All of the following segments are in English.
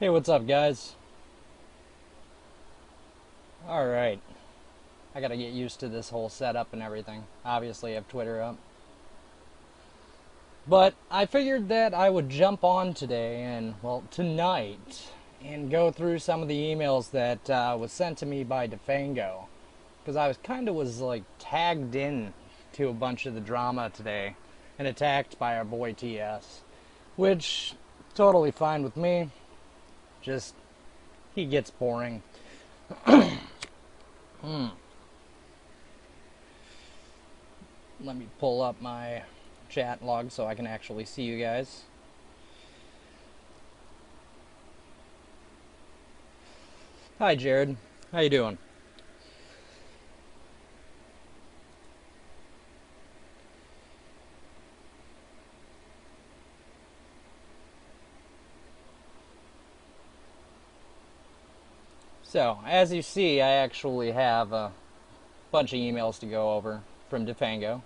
Hey, what's up, guys? Alright, I gotta get used to this whole setup and everything. Obviously, I have Twitter up. But I figured that I would jump on today and, well, tonight, and go through some of the emails that was sent to me by Defango. Because I was like tagged in to a bunch of the drama today and attacked by our boy TS. Which, totally fine with me. Just, he gets boring. Let me pull up my chat log so I can actually see you guys. Hi, Jared. How you doing? So, as you see, I actually have a bunch of emails to go over from Defango.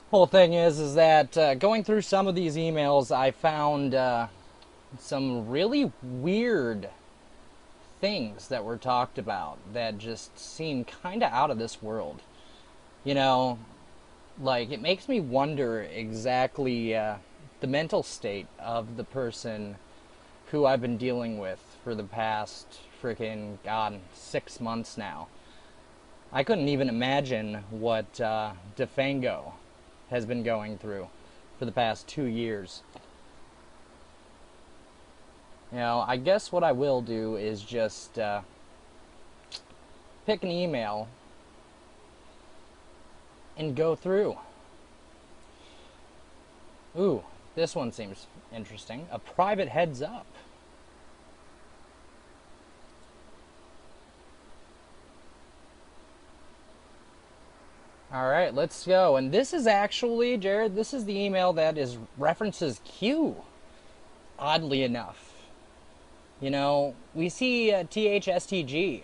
Whole thing is that going through some of these emails, I found some really weird things that were talked about that just seem kind of out of this world. You know, like, it makes me wonder exactly the mental state of the person who I've been dealing with for the past freaking, God, 6 months now. I couldn't even imagine what Defango has been going through for the past 2 years. You know, I guess what I will do is just pick an email and go through. Ooh, this one seems interesting. A private heads up. All right, let's go. And this is actually, Jared, this is the email that is references Q, oddly enough. You know, we see THSTG,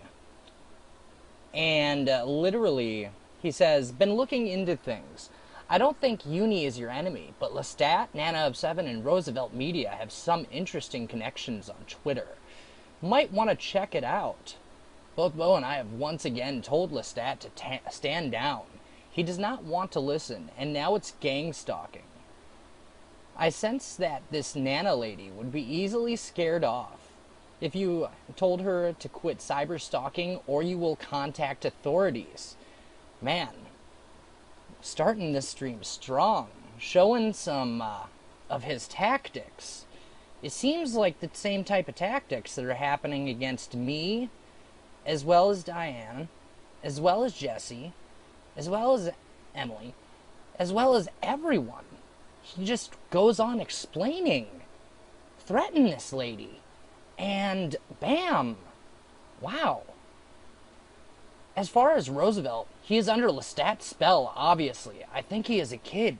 and literally, he says, been looking into things. I don't think Uni is your enemy, but Lestat, Nana of Seven, and Roosevelt Media have some interesting connections on Twitter. Might want to check it out. Both Bo and I have once again told Lestat to stand down. He does not want to listen, and now it's gang stalking. I sense that this Nana lady would be easily scared off if you told her to quit cyber stalking or you will contact authorities. Man, starting this stream strong, showing some of his tactics. It seems like the same type of tactics that are happening against me, as well as Diane, as well as Jesse, as well as Emily, as well as everyone. He just goes on explaining, threaten this lady, and bam, wow. As far as Roosevelt, he is under Lestat's spell, obviously. I think he is a kid.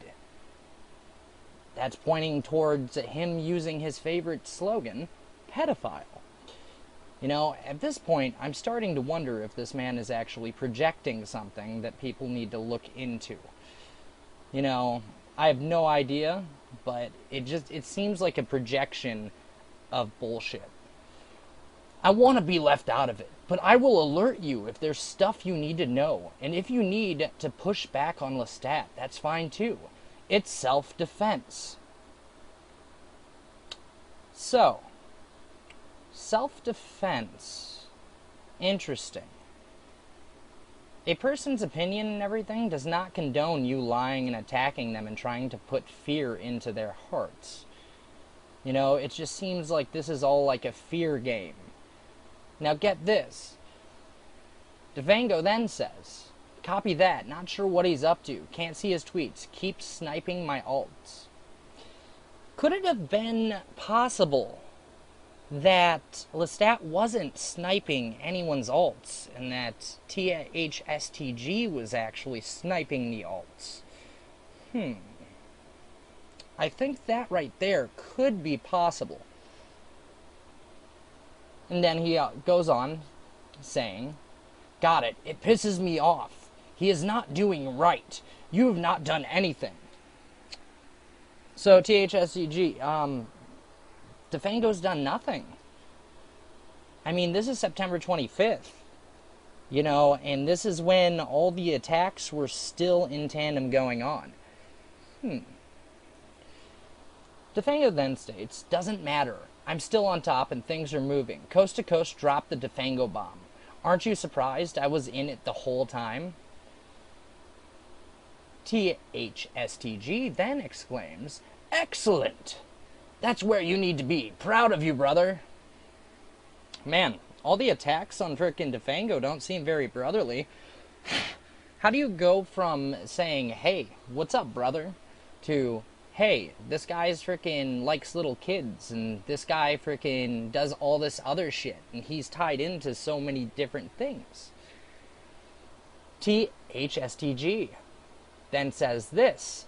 That's pointing towards him using his favorite slogan, pedophile. You know, at this point, I'm starting to wonder if this man is actually projecting something that people need to look into. You know, I have no idea, but it seems like a projection of bullshit. I want to be left out of it, but I will alert you if there's stuff you need to know. And if you need to push back on Lestat, that's fine too. It's self-defense. So, self-defense. Interesting. A person's opinion and everything does not condone you lying and attacking them and trying to put fear into their hearts. You know, it just seems like this is all like a fear game. Now get this. Defango then says, copy that, not sure what he's up to, can't see his tweets, keeps sniping my alts. Could it have been possible that Lestat wasn't sniping anyone's alts and that THSTG was actually sniping the alts? I think that right there could be possible. And then he goes on saying, got it, it pisses me off. He is not doing right. You have not done anything. So THSCG, Defango's done nothing. I mean, this is September 25th. You know, and this is when all the attacks were still in tandem going on. Defango then states, doesn't matter. I'm still on top and things are moving. Coast to Coast dropped the Defango bomb. Aren't you surprised? I was in it the whole time. THSTG then exclaims, excellent! That's where you need to be. Proud of you, brother. Man, all the attacks on frickin' Defango don't seem very brotherly. How do you go from saying, hey, what's up, brother, to, hey, this guy's frickin' likes little kids, and this guy frickin' does all this other shit, and he's tied into so many different things? THSTG then says this.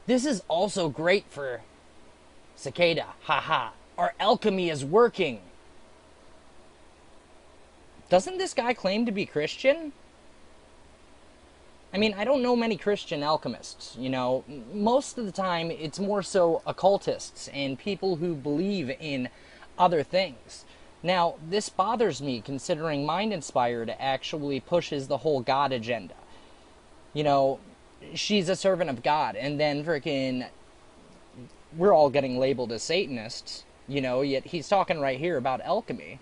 This is also great for Cicada. Haha. Our alchemy is working. Doesn't this guy claim to be Christian? I mean, I don't know many Christian alchemists, you know. Most of the time, it's more so occultists and people who believe in other things. Now, this bothers me considering Mind Inspired actually pushes the whole God agenda. You know, she's a servant of God, and then frickin' we're all getting labeled as Satanists, you know, yet he's talking right here about alchemy.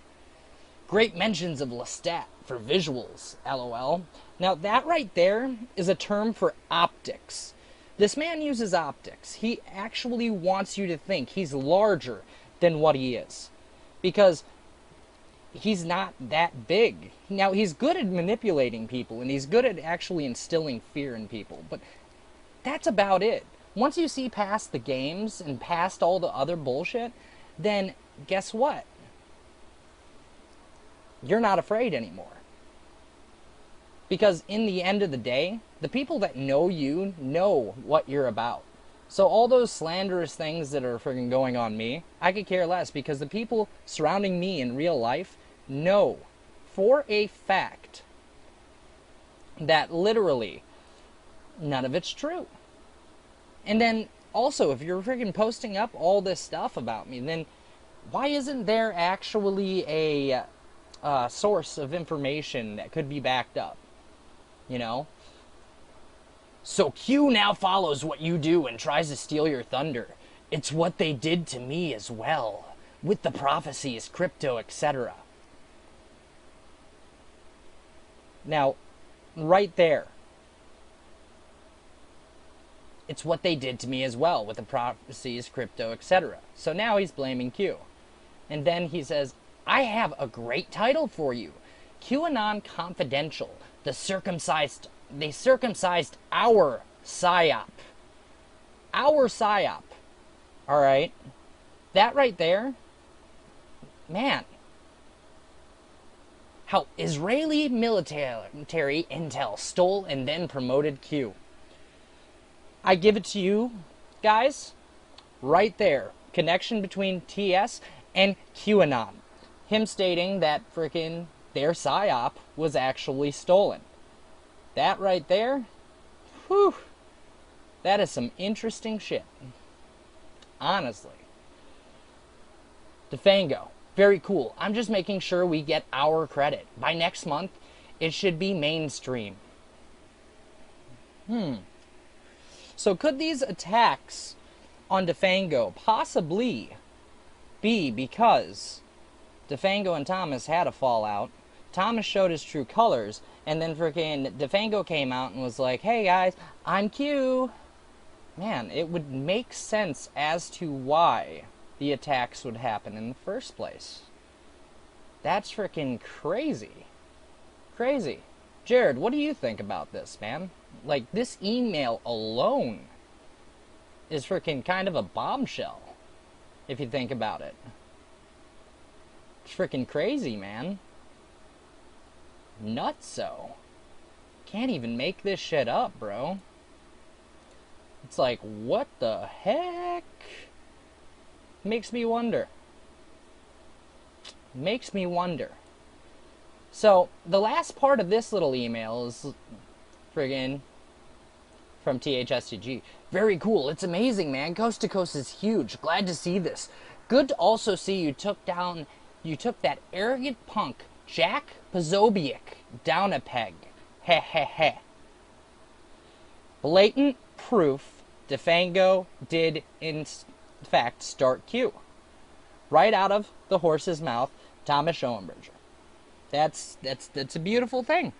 Great mentions of Lestat for visuals, lol. Now that right there is a term for optics. This man uses optics. He actually wants you to think he's larger than what he is. Because he's not that big. Now he's good at manipulating people and he's good at actually instilling fear in people. But that's about it. Once you see past the games and past all the other bullshit, then guess what? You're not afraid anymore. Because in the end of the day, the people that know you know what you're about. So all those slanderous things that are friggin' going on me, I could care less, because the people surrounding me in real life know for a fact that literally none of it's true. And then also, if you're friggin' posting up all this stuff about me, then why isn't there actually a source of information that could be backed up? You know? So Q now follows what you do and tries to steal your thunder. It's what they did to me as well, with the prophecies, crypto, etc. Now, right there, it's what they did to me as well, with the prophecies, crypto, etc. So now he's blaming Q. And then he says, I have a great title for you. QAnon Confidential. They circumcised our PSYOP. Our PSYOP. Alright? That right there, man. How Israeli military intel stole and then promoted Q. I give it to you, guys, right there. Connection between TS and QAnon. Him stating that frickin' their PSYOP was actually stolen. That right there, whew, that is some interesting shit. Honestly. Defango, very cool. I'm just making sure we get our credit. By next month, it should be mainstream. So could these attacks on Defango possibly be because Defango and Thomas had a fallout, Thomas showed his true colors, and then frickin' Defango came out and was like, hey guys, I'm Q. Man, it would make sense as to why the attacks would happen in the first place. That's frickin' crazy. Crazy. Jared, what do you think about this, man? Like, this email alone is frickin' kind of a bombshell, if you think about it. It's frickin' crazy, man. Nutso. Can't even make this shit up, bro. It's like, what the heck? Makes me wonder. Makes me wonder. So, the last part of this little email is friggin' from THSTG. Very cool. It's amazing, man. Coast to Coast is huge. Glad to see this. Good to also see you took that arrogant punk, Jack Posobiec, down a peg. Heh heh heh. Blatant proof DeFango did in fact start Q. Right out of the horse's mouth, Thomas Schoenbooger. That's a beautiful thing.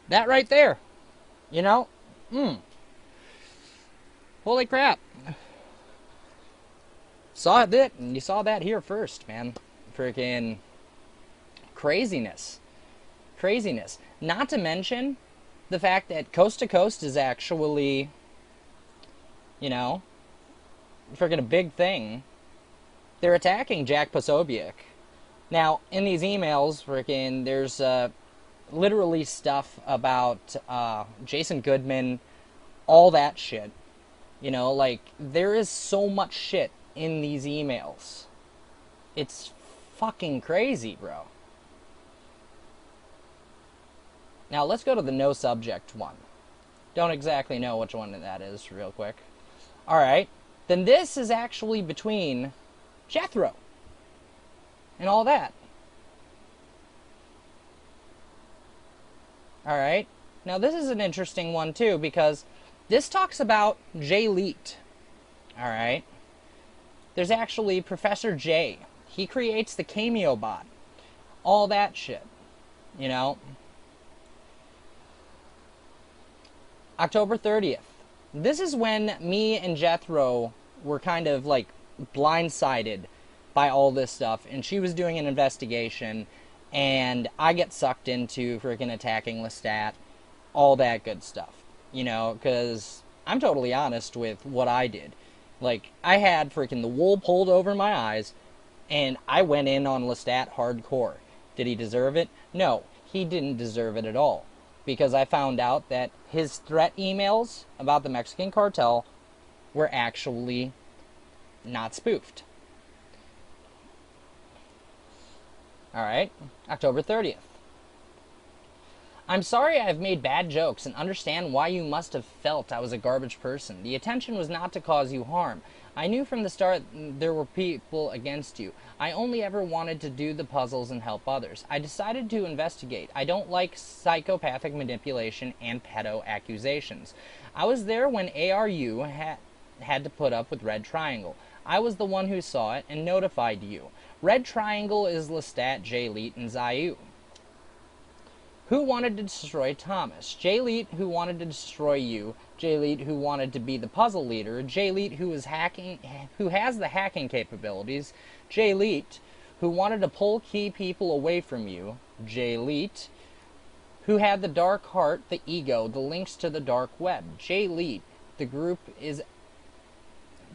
That right there. You know? Holy crap. Saw it, and you saw that here first, man. Freaking craziness. Craziness. Not to mention the fact that Coast to Coast is actually, you know, freaking a big thing. They're attacking Jack Posobiec. Now, in these emails, freaking, there's literally stuff about Jason Goodman, all that shit. You know, like, there is so much shit in these emails. It's fucking crazy, bro. Now, let's go to the no subject one. Don't exactly know which one that is, real quick. Alright, then this is actually between Jethro and all that. Alright, now this is an interesting one too, because this talks about Jay Leet. Alright, there's actually Professor J. He creates the Cameo bot. All that shit. You know? October 30th. This is when me and Jethro were kind of like blindsided by all this stuff, and she was doing an investigation, and I get sucked into freaking attacking Lestat, all that good stuff, you know, because I'm totally honest with what I did. Like, I had freaking the wool pulled over my eyes, and I went in on Lestat hardcore. Did he deserve it? No, he didn't deserve it at all, because I found out that his threat emails about the Mexican cartel were actually not spoofed. Alright, October 30th. I'm sorry I have made bad jokes and understand why you must have felt I was a garbage person. The intention was not to cause you harm. I knew from the start there were people against you. I only ever wanted to do the puzzles and help others. I decided to investigate. I don't like psychopathic manipulation and pedo accusations. I was there when ARU had to put up with Red Triangle. I was the one who saw it and notified you. Red Triangle is Lestat, Jay Leet, and Zayu. Who wanted to destroy Thomas? Jay Leet, who wanted to destroy you. Jay Leet, who wanted to be the puzzle leader. Jay Leet, who has the hacking capabilities. Jay Leet, who wanted to pull key people away from you. Jay Leet, who had the dark heart, the ego, the links to the dark web. Jay Leet, the group is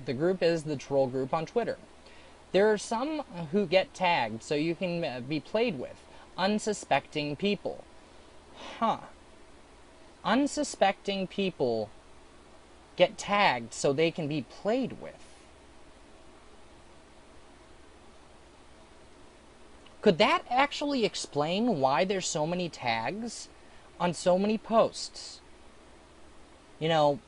the troll group on Twitter. There are some who get tagged so you can be played with. Unsuspecting people. Huh. Unsuspecting people get tagged so they can be played with. Could that actually explain why there's so many tags on so many posts? You know,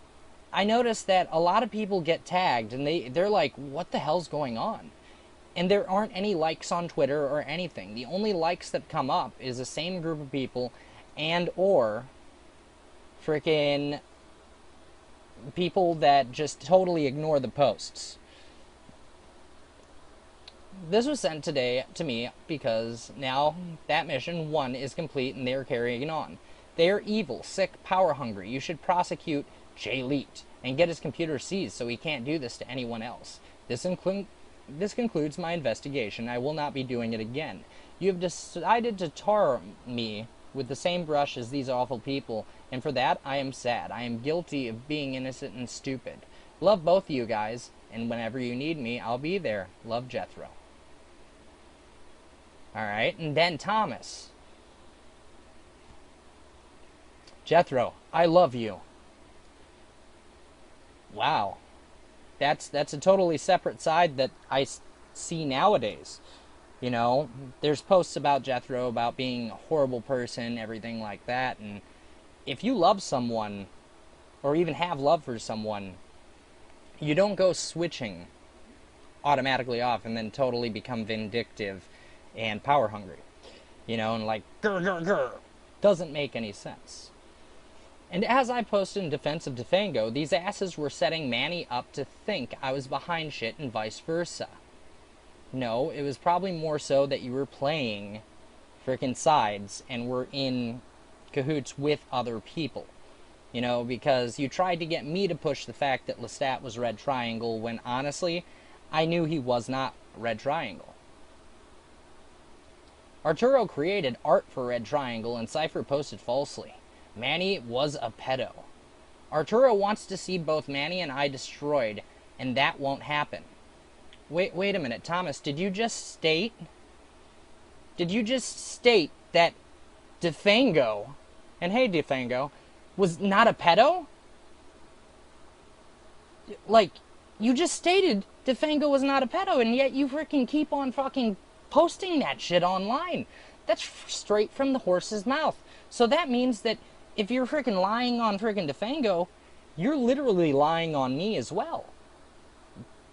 I noticed that a lot of people get tagged and they're like, what the hell's going on? And there aren't any likes on Twitter or anything. The only likes that come up is the same group of people and or freaking people that just totally ignore the posts. This was sent today to me because now that mission 1 is complete and they are carrying on. They are evil, sick, power hungry. You should prosecute Jay Leet and get his computer seized so he can't do this to anyone else. This concludes my investigation. I will not be doing it again. You have decided to tar me with the same brush as these awful people, and for that I am sad. I am guilty of being innocent and stupid. Love both of you guys, and whenever you need me, I'll be there. Love, Jethro. Alright, and then Thomas. Jethro, I love you. Wow. That's a totally separate side that I see nowadays. You know, there's posts about Jethro, about being a horrible person, everything like that, and if you love someone, or even have love for someone, you don't go switching automatically off and then totally become vindictive and power hungry. You know, and like, grr, grr, grr. Doesn't make any sense. And as I posted in defense of Defango, these asses were setting Manny up to think I was behind shit and vice versa. No, it was probably more so that you were playing frickin' sides and were in cahoots with other people. You know, because you tried to get me to push the fact that Lestat was Red Triangle when, honestly, I knew he was not Red Triangle. Arturo created art for Red Triangle and Cypher posted falsely. Manny was a pedo. Arturo wants to see both Manny and I destroyed, and that won't happen. Wait a minute, Thomas, did you just state that Defango, and hey Defango, was not a pedo? Like, you just stated Defango was not a pedo, and yet you freaking keep on fucking posting that shit online. That's straight from the horse's mouth. So that means that if you're freaking lying on freaking Defango, you're literally lying on me as well.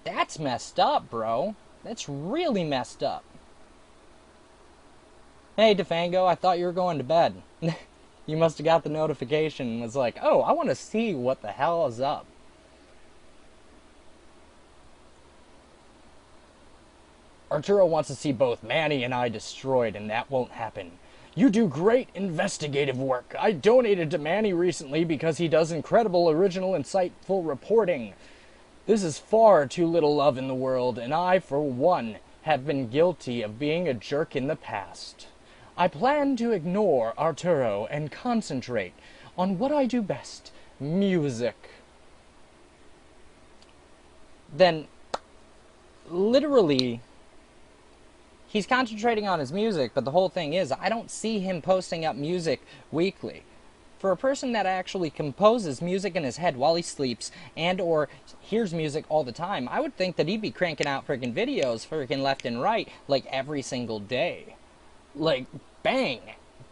That's messed up, bro. That's really messed up. Hey, Defango, I thought you were going to bed. You must have got the notification and was like, oh, I want to see what the hell is up. Arturo wants to see both Manny and I destroyed, and that won't happen. You do great investigative work. I donated to Manny recently because he does incredible, original, insightful reporting. This is far too little love in the world, and I, for one, have been guilty of being a jerk in the past. I plan to ignore Arturo and concentrate on what I do best, music. Then, literally, he's concentrating on his music, but the whole thing is, I don't see him posting up music weekly. For a person that actually composes music in his head while he sleeps and or hears music all the time, I would think that he'd be cranking out freaking videos freaking left and right, like every single day. Like, bang,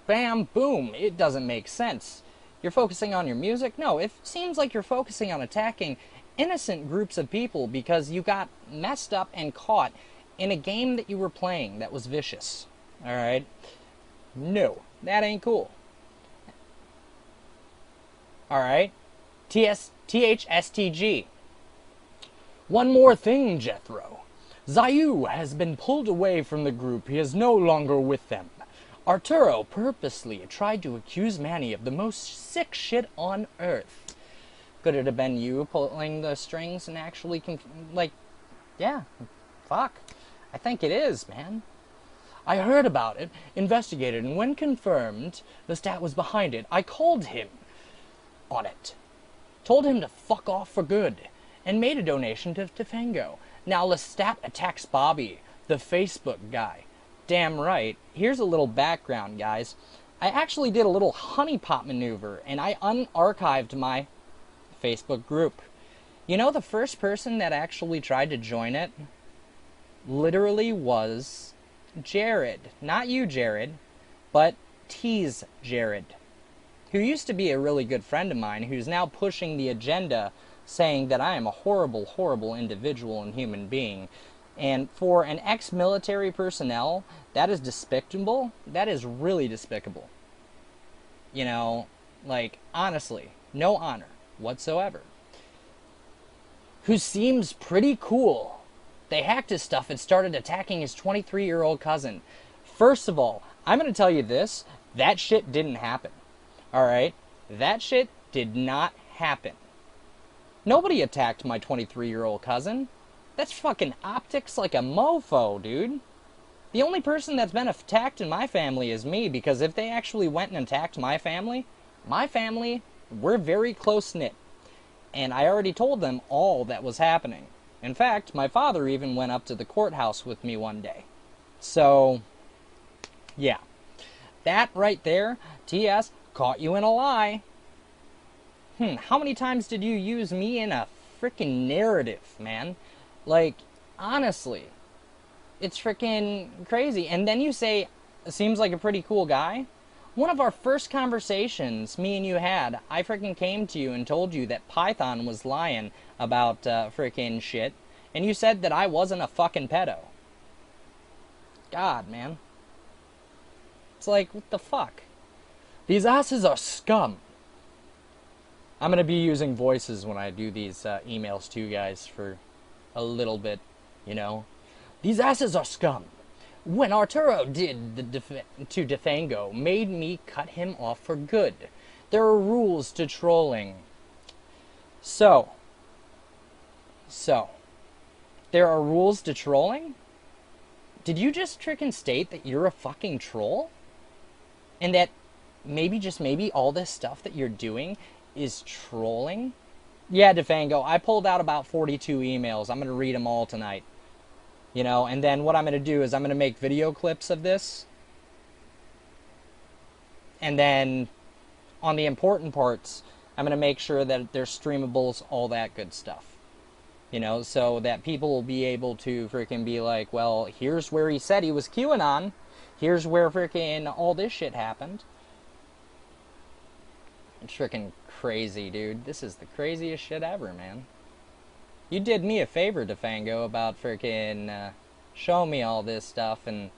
bam, boom. It doesn't make sense. You're focusing on your music? No, it seems like you're focusing on attacking innocent groups of people because you got messed up and caught in a game that you were playing that was vicious. Alright? No, that ain't cool. Alright? THSTG. One more thing, Jethro. Zayu has been pulled away from the group. He is no longer with them. Arturo purposely tried to accuse Manny of the most sick shit on earth. Could it have been you pulling the strings and actually, yeah, fuck. I think it is, man. I heard about it, investigated, and when confirmed Lestat was behind it, I called him on it. Told him to fuck off for good, and made a donation to Defango. Now Lestat attacks Bobby, the Facebook guy. Damn right. Here's a little background, guys. I actually did a little honeypot maneuver, and I unarchived my Facebook group. You know, the first person that actually tried to join it literally was Jared. Not you, Jared, but Tease Jared, who used to be a really good friend of mine, who's now pushing the agenda, saying that I am a horrible, horrible individual and human being. And for an ex-military personnel, that is despicable. That is really despicable. You know, like, honestly, no honor whatsoever. Who seems pretty cool. They hacked his stuff and started attacking his 23-year-old cousin. First of all, I'm going to tell you this. That shit didn't happen. Alright? That shit did not happen. Nobody attacked my 23-year-old cousin. That's fucking optics like a mofo, dude. The only person that's been attacked in my family is me, because if they actually went and attacked my family, we're very close-knit. And I already told them all that was happening. In fact, my father even went up to the courthouse with me one day. So, yeah. That right there, TS, caught you in a lie. How many times did you use me in a freaking narrative, man? Like, honestly, it's freaking crazy. And then you say, seems like a pretty cool guy. One of our first conversations me and you had, I freaking came to you and told you that Python was lying about freaking shit. And you said that I wasn't a fucking pedo. God, man. It's like, what the fuck? These asses are scum. I'm going to be using voices when I do these emails to you guys for a little bit, you know. These asses are scum. When Arturo did to Defango, made me cut him off for good. There are rules to trolling. So, there are rules to trolling? Did you just frickin' state that you're a fucking troll? And that maybe, just maybe, all this stuff that you're doing is trolling? Yeah, Defango, I pulled out about 42 emails. I'm going to read them all tonight. You know, and then what I'm going to do is I'm going to make video clips of this. And then on the important parts, I'm going to make sure that they're streamables, all that good stuff. You know, so that people will be able to freaking be like, well, here's where he said he was QAnon. Here's where freaking all this shit happened. It's freaking crazy, dude. This is the craziest shit ever, man. You did me a favor, Defango, about freaking showing me all this stuff, and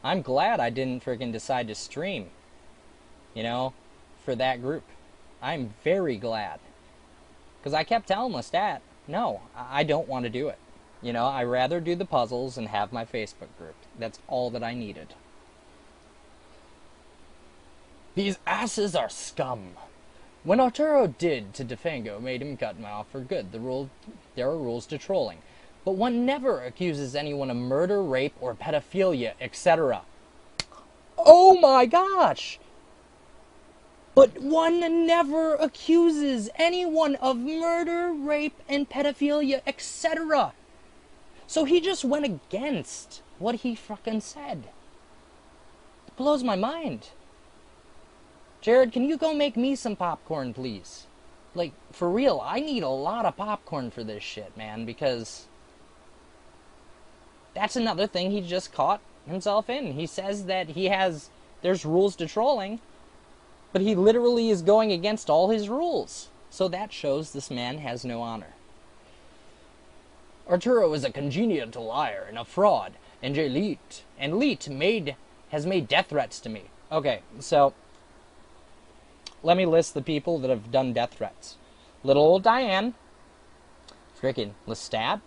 I'm glad I didn't freaking decide to stream, you know, for that group. I'm very glad. Because I kept telling Lestat, no, I don't want to do it. You know, I'd rather do the puzzles and have my Facebook group. That's all that I needed. These asses are scum. When Arturo did to Defango, made him cut him off for good. There are rules to trolling. But one never accuses anyone of murder, rape, or pedophilia, etc. Oh my gosh! But one never accuses anyone of murder, rape, and pedophilia, etc. So he just went against what he fucking said. It blows my mind. Jared, can you go make me some popcorn, please? Like, for real, I need a lot of popcorn for this shit, man, because that's another thing he just caught himself in. He says that there's rules to trolling, but he literally is going against all his rules. So that shows this man has no honor. Arturo is a congenital liar and a fraud, and Leet has made death threats to me. Okay, so let me list the people that have done death threats. Little old Diane, frickin' Lestat.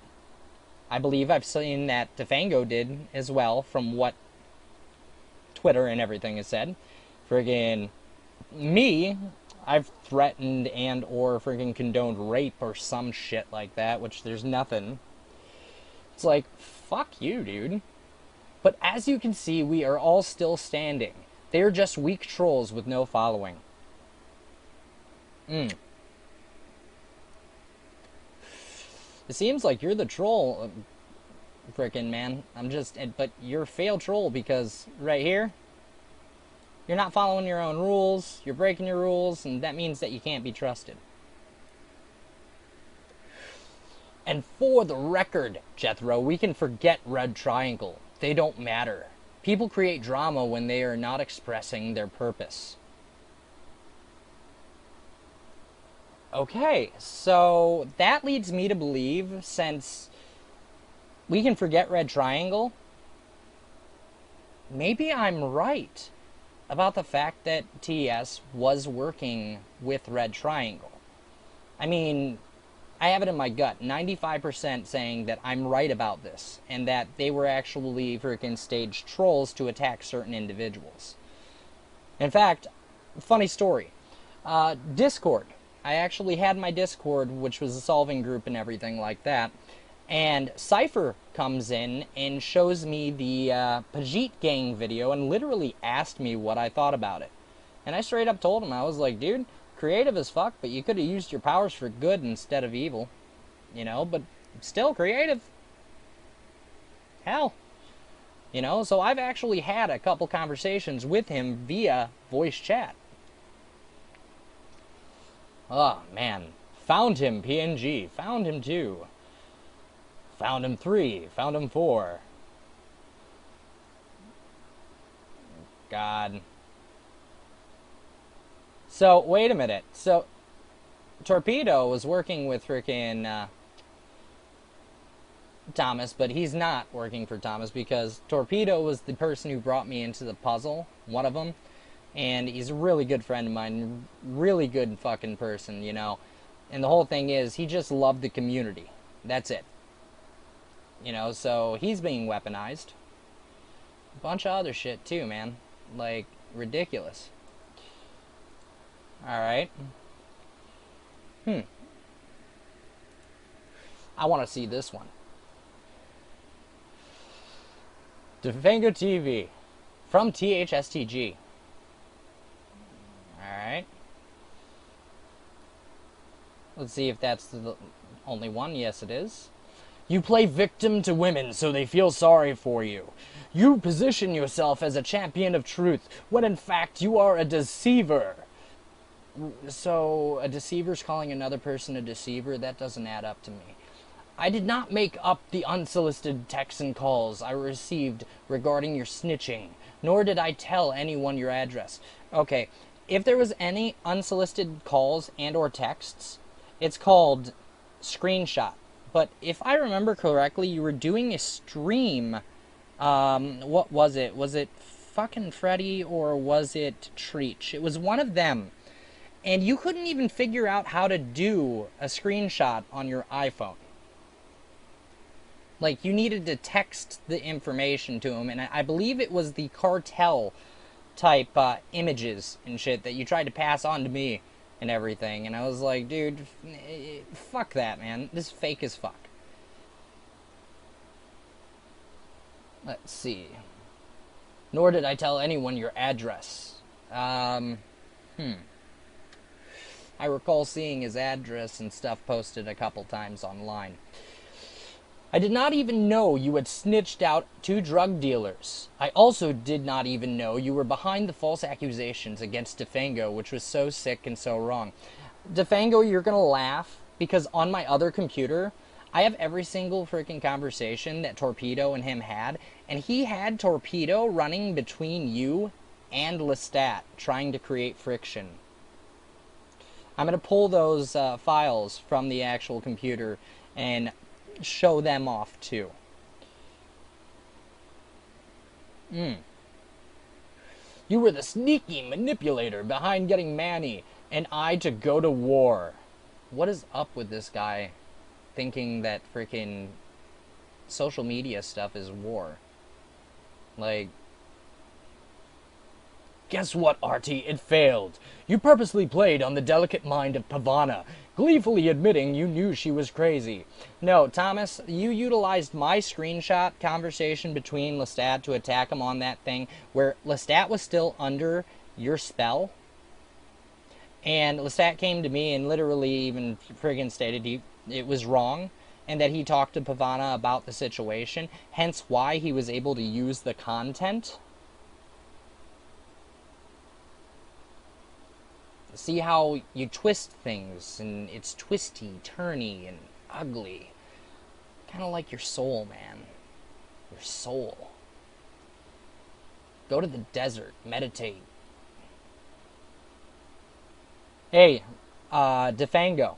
I believe I've seen that Defango did as well, from what Twitter and everything has said. Friggin' me, I've threatened and or friggin' condoned rape or some shit like that, which there's nothing. It's like, fuck you, dude. But as you can see, we are all still standing. They are just weak trolls with no following. It seems like you're the troll, frickin' man. But you're a failed troll because right here, you're not following your own rules, you're breaking your rules, and that means that you can't be trusted. And for the record, Jethro, we can forget Red Triangle. They don't matter. People create drama when they are not expressing their purpose. Okay, so that leads me to believe, since we can forget Red Triangle, maybe I'm right about the fact that TS was working with Red Triangle. I mean, I have it in my gut, 95% saying that I'm right about this, and that they were actually freaking staged trolls to attack certain individuals. In fact, funny story, Discord. I actually had my Discord, which was a solving group and everything like that, and Cypher comes in and shows me the Pajit Gang video and literally asked me what I thought about it. And I straight up told him, I was like, dude, creative as fuck, but you could have used your powers for good instead of evil. You know, but still creative. Hell. You know, so I've actually had a couple conversations with him via voice chat. Oh, man. Found him, PNG. Found him 2. Found him 3. Found him 4. God. So, wait a minute. So, Torpedo was working with freaking Thomas, but he's not working for Thomas because Torpedo was the person who brought me into the puzzle, one of them, and he's a really good friend of mine, really good fucking person, you know, and the whole thing is, he just loved the community. That's it. You know, so he's being weaponized. A bunch of other shit too, man. Like, ridiculous. Alright. I want to see this one. Defango TV. From THSTG. Alright. Let's see if that's the only one. Yes, it is. You play victim to women so they feel sorry for you. You position yourself as a champion of truth, when in fact you are a deceiver. So, a deceiver's calling another person a deceiver? That doesn't add up to me. I did not make up the unsolicited texts and calls I received regarding your snitching, nor did I tell anyone your address. Okay, if there was any unsolicited calls and or texts, it's called screenshot. But if I remember correctly, you were doing a stream. What was it? Was it fucking Freddy or was it Treach? It was one of them. And you couldn't even figure out how to do a screenshot on your iPhone. Like, you needed to text the information to him, and I believe it was the cartel type images and shit that you tried to pass on to me and everything. And I was like, dude, fuck that, man. This is fake as fuck. Let's see. Nor did I tell anyone your address. I recall seeing his address and stuff posted a couple times online. I did not even know you had snitched out 2 drug dealers. I also did not even know you were behind the false accusations against Defango, which was so sick and so wrong. Defango, you're gonna laugh, because on my other computer, I have every single freaking conversation that Torpedo and him had, and he had Torpedo running between you and Lestat, trying to create friction. I'm gonna pull those files from the actual computer and show them off too. You were the sneaky manipulator behind getting Manny and I to go to war. What is up with this guy thinking that freaking social media stuff is war? Like, guess what, Artie? It failed. You purposely played on the delicate mind of Pavana, gleefully admitting you knew she was crazy. No, Thomas, you utilized my screenshot conversation between Lestat to attack him on that thing where Lestat was still under your spell. And Lestat came to me and literally even friggin' stated it was wrong and that he talked to Pavana about the situation, hence why he was able to use the content. See how you twist things, and it's twisty, turny, and ugly. Kind of like your soul, man. Your soul. Go to the desert, meditate. Hey, Defango.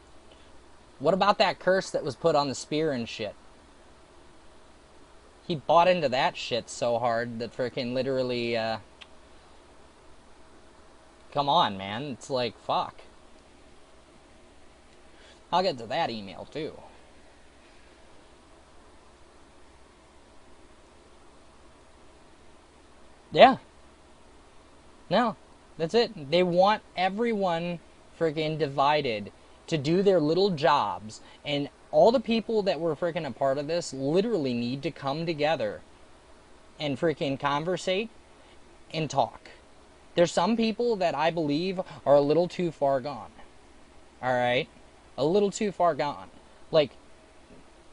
What about that curse that was put on the spear and shit? He bought into that shit so hard that freaking literally, come on, man. It's like, fuck. I'll get to that email, too. Yeah. No. That's it. They want everyone freaking divided to do their little jobs. And all the people that were freaking a part of this literally need to come together and freaking conversate and talk. There's some people that I believe are a little too far gone. Alright? A little too far gone. Like,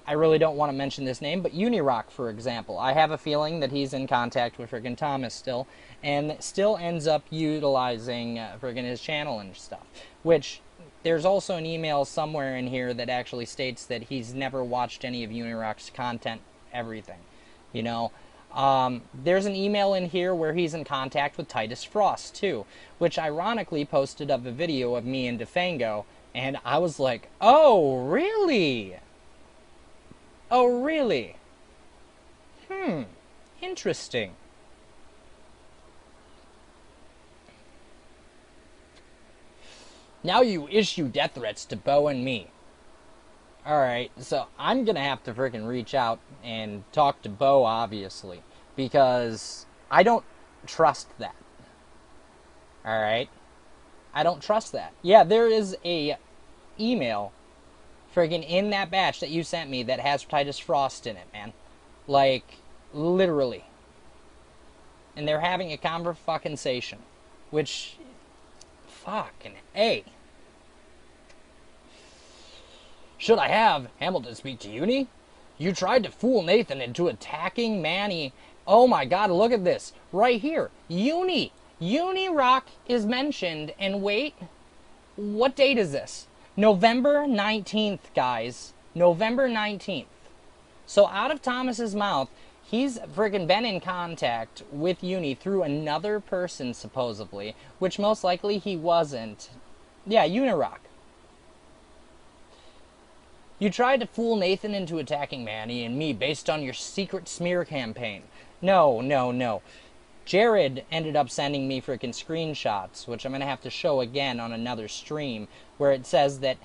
I really don't want to mention this name, but Unirock, for example. I have a feeling that he's in contact with friggin' Thomas still, and still ends up utilizing friggin' his channel and stuff. Which, there's also an email somewhere in here that actually states that he's never watched any of Unirock's content, everything. You know? There's an email in here where he's in contact with Titus Frost, too, which ironically posted up a video of me and Defango, and I was like, oh, really? Oh, really? Interesting. Now you issue death threats to Bo and me. Alright, so I'm gonna have to freaking reach out and talk to Bo, obviously, because I don't trust that. Alright? I don't trust that. Yeah, there is a email friggin' in that batch that you sent me that has Titus Frost in it, man. Like, literally. And they're having a conversation, which, fucking A. Should I have Hamilton speak to Uni? You tried to fool Nathan into attacking Manny. Oh my god, look at this. Right here. Uni Rock is mentioned, and wait, what date is this? November 19th, guys. November 19th. So out of Thomas's mouth, he's friggin' been in contact with Uni through another person, supposedly, which most likely he wasn't. Yeah, Unirock. You tried to fool Nathan into attacking Manny and me based on your secret smear campaign. No. Jared ended up sending me freaking screenshots, which I'm going to have to show again on another stream, where it says that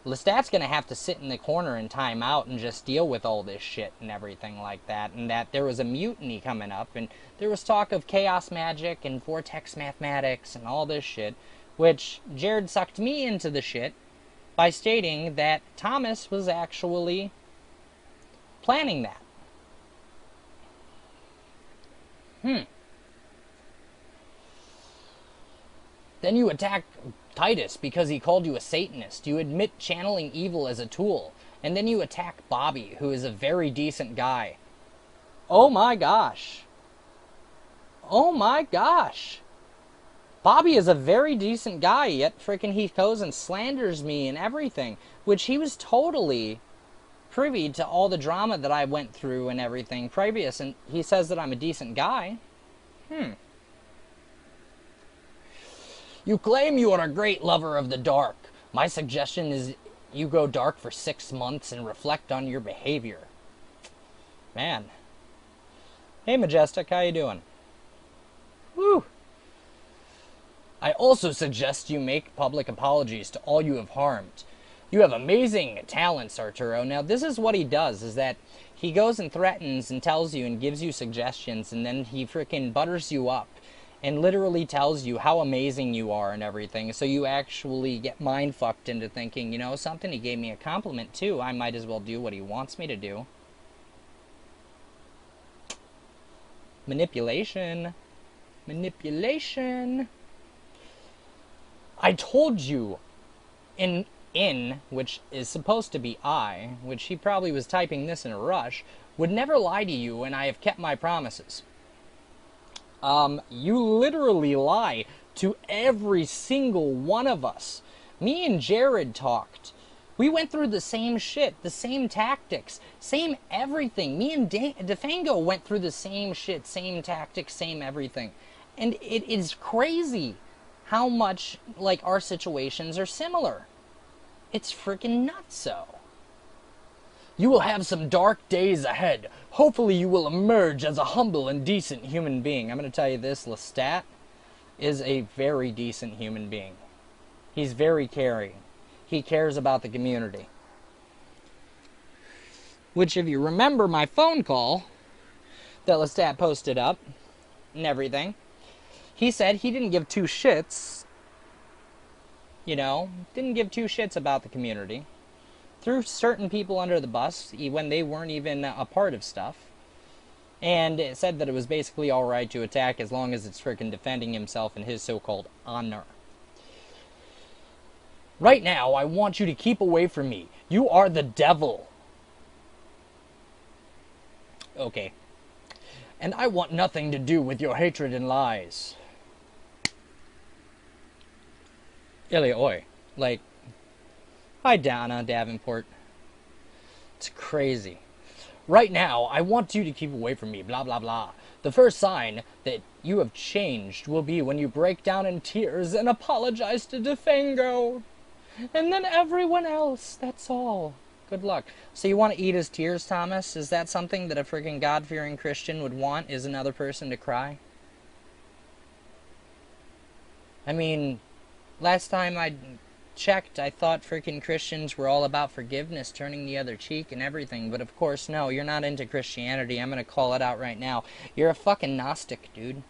Lestat's going to have to sit in the corner and time out and just deal with all this shit and everything like that, and that there was a mutiny coming up, and there was talk of chaos magic and vortex mathematics and all this shit, which Jared sucked me into the shit by stating that Thomas was actually planning that. Then you attack Titus because he called you a Satanist. You admit channeling evil as a tool. And then you attack Bobby, who is a very decent guy. Oh my gosh. Oh my gosh. Bobby is a very decent guy, yet frickin' he goes and slanders me and everything, which he was totally privy to all the drama that I went through and everything previous, and he says that I'm a decent guy. You claim you are a great lover of the dark. My suggestion is you go dark for 6 months and reflect on your behavior. Man. Hey, Majestic, how you doing? Woo! I also suggest you make public apologies to all you have harmed. You have amazing talents, Arturo. Now, this is what he does, is that he goes and threatens and tells you and gives you suggestions, and then he frickin' butters you up and literally tells you how amazing you are and everything, so you actually get mind-fucked into thinking, you know, something, he gave me a compliment too, I might as well do what he wants me to do. Manipulation. Manipulation. I told you in, which is supposed to be I, which he probably was typing this in a rush, would never lie to you, and I have kept my promises. You literally lie to every single one of us. Me and Jared talked. We went through the same shit, the same tactics, same everything. Me and Defango went through the same shit, same tactics, same everything. And it is crazy how much, like, our situations are similar. It's freaking nutso. You will have some dark days ahead. Hopefully you will emerge as a humble and decent human being. I'm going to tell you this, Lestat is a very decent human being. He's very caring. He cares about the community. Which, if you remember my phone call that Lestat posted up and everything, he said he didn't give two shits, you know, didn't give two shits about the community. Threw certain people under the bus when they weren't even a part of stuff. And it said that it was basically alright to attack as long as it's frickin' defending himself and his so-called honor. Right now, I want you to keep away from me. You are the devil. Okay. And I want nothing to do with your hatred and lies. Ilya, oi. Like, hi, Donna Davenport. It's crazy. Right now, I want you to keep away from me, blah, blah, blah. The first sign that you have changed will be when you break down in tears and apologize to Defango. And then everyone else, that's all. Good luck. So you want to eat his tears, Thomas? Is that something that a freaking God-fearing Christian would want, is another person to cry? I mean, last time I checked, I thought freaking Christians were all about forgiveness, turning the other cheek and everything. But of course, no, you're not into Christianity. I'm going to call it out right now. You're a fucking Gnostic, dude.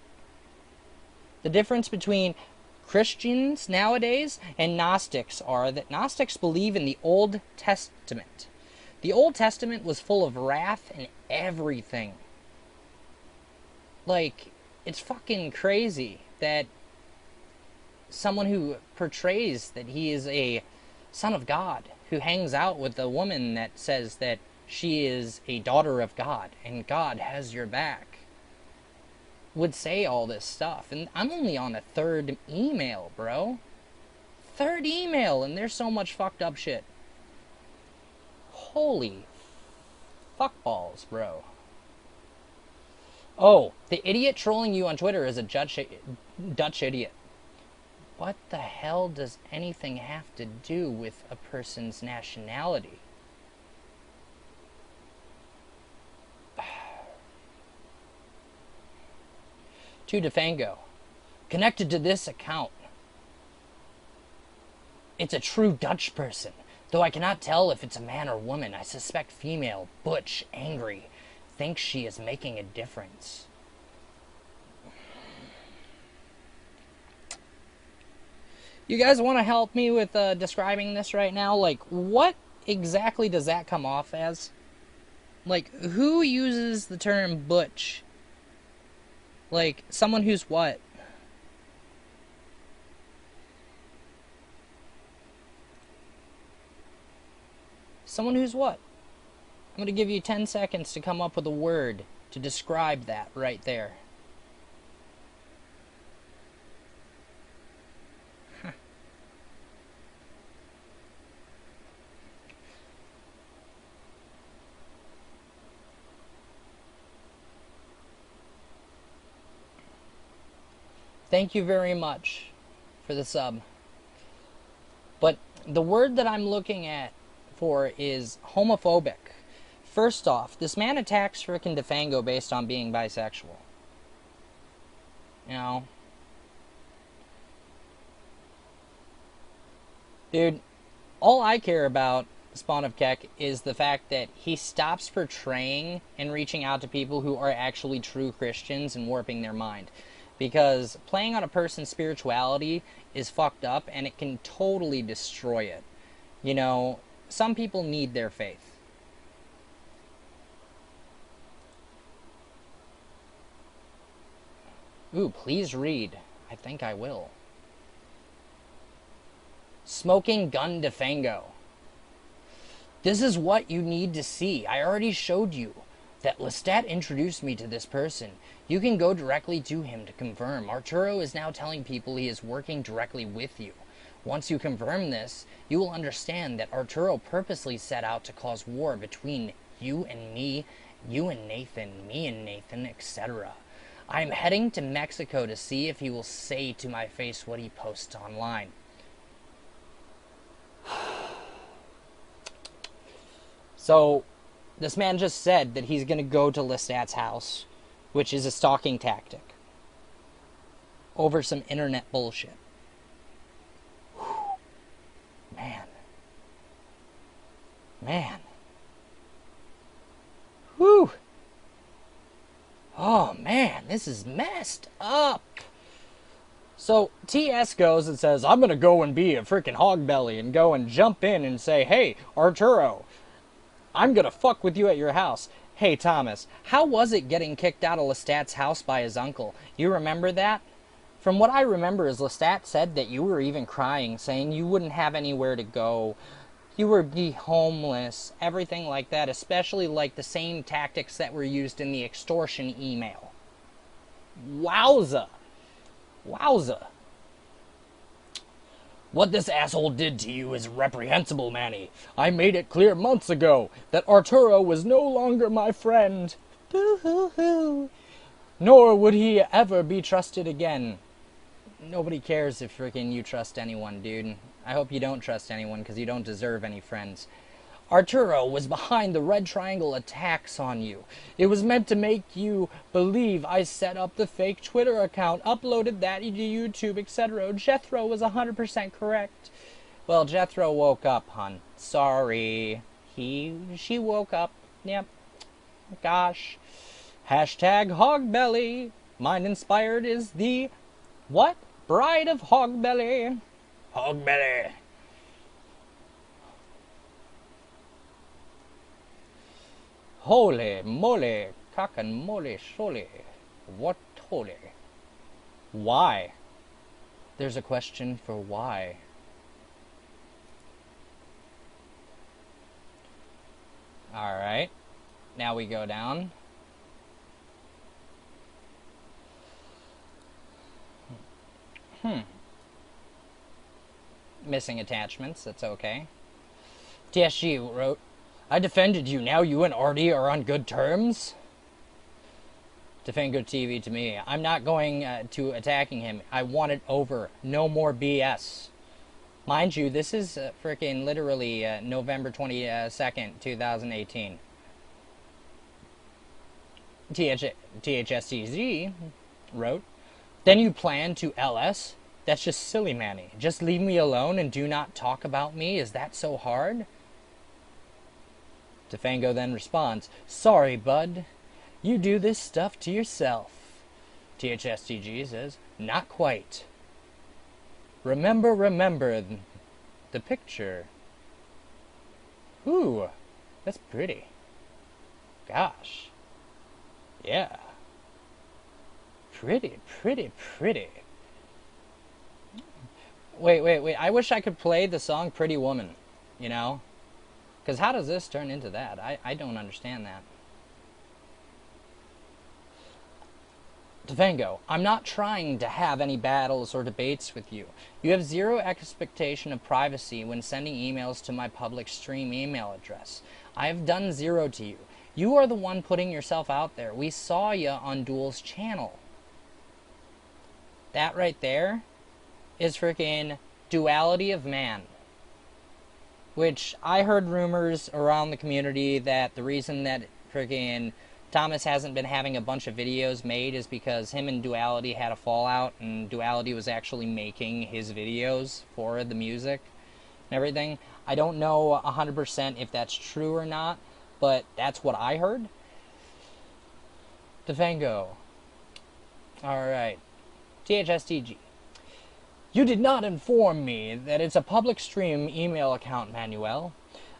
The difference between Christians nowadays and Gnostics are that Gnostics believe in the Old Testament. The Old Testament was full of wrath and everything. Like, it's fucking crazy that someone who portrays that he is a son of God, who hangs out with a woman that says that she is a daughter of God and God has your back, would say all this stuff. And I'm only on the third email, bro. Third email, and there's so much fucked up shit. Holy fuckballs, bro. Oh, the idiot trolling you on Twitter is a Dutch idiot. What the hell does anything have to do with a person's nationality? To Defango. Connected to this account. It's a true Dutch person. Though I cannot tell if it's a man or woman. I suspect female, butch, angry. Thinks she is making a difference. You guys want to help me with describing this right now? Like, what exactly does that come off as? Like, who uses the term butch? Like, someone who's what? Someone who's what? I'm going to give you 10 seconds to come up with a word to describe that right there. Huh. Thank you very much for the sub. But the word that I'm looking at for is homophobic. First off, this man attacks frickin' Defango based on being bisexual. You know? Dude, all I care about, Spawn of Keck, is the fact that he stops portraying and reaching out to people who are actually true Christians and warping their mind. Because playing on a person's spirituality is fucked up and it can totally destroy it. You know, some people need their faith. Ooh, please read. I think I will. Smoking gun Defango. This is what you need to see. I already showed you that Lestat introduced me to this person. You can go directly to him to confirm. Arturo is now telling people he is working directly with you. Once you confirm this, you will understand that Arturo purposely set out to cause war between you and me, you and Nathan, me and Nathan, etc. I am heading to Mexico to see if he will say to my face what he posts online. So, this man just said that he's going to go to Lestat's house, which is a stalking tactic, over some internet bullshit. Man. Man. Whew. Oh, man, this is messed up. So, TS goes and says, I'm going to go and be a freaking hogbelly and go and jump in and say, hey, Arturo, I'm going to fuck with you at your house. Hey, Thomas, how was it getting kicked out of Lestat's house by his uncle? You remember that? From what I remember is Lestat said that you were even crying, saying you wouldn't have anywhere to go. You would be homeless, everything like that, especially like the same tactics that were used in the extortion email. Wowza. Wowza. What this asshole did to you is reprehensible, Manny. I made it clear months ago that Arturo was no longer my friend. Boo-hoo-hoo. Nor would he ever be trusted again. Nobody cares if freaking you trust anyone, dude. I hope you don't trust anyone because you don't deserve any friends. Arturo was behind the Red Triangle attacks on you. It was meant to make you believe I set up the fake Twitter account, uploaded that to YouTube, etc. Jethro was 100% correct. Well, Jethro woke up, hon. Sorry. She woke up. Yep. Gosh. Hashtag Hogbelly. Mind inspired is the... what? Bride of Hogbelly. Hogbelly. Holy moly, cock and moly sholy. What holy? Why? There's a question for why. Alright. Now we go down. Missing attachments, that's okay. TSG wrote, I defended you, now you and Artie are on good terms? Defend Good TV to me. I'm not going to attacking him. I want it over. No more BS. Mind you, this is freaking literally November 22nd, 2018. THSTZ wrote, then you plan to LS? That's just silly, Manny. Just leave me alone and do not talk about me? Is that so hard? Defango then responds, sorry, bud. You do this stuff to yourself. THSTG says, not quite. Remember the picture. Ooh, that's pretty. Gosh. Yeah. Pretty. Wait. I wish I could play the song Pretty Woman, you know? Because how does this turn into that? I don't understand that. Defango, I'm not trying to have any battles or debates with you. You have zero expectation of privacy when sending emails to my public stream email address. I have done zero to you. You are the one putting yourself out there. We saw you on Duel's channel. That right there is freaking duality of man. Which I heard rumors around the community that the reason that freaking Thomas hasn't been having a bunch of videos made is because him and Duality had a fallout, and Duality was actually making his videos for the music and everything. I don't know 100% if that's true or not, but that's what I heard. Defango. Alright. THSTG. You did not inform me that it's a public stream email account, Manuel.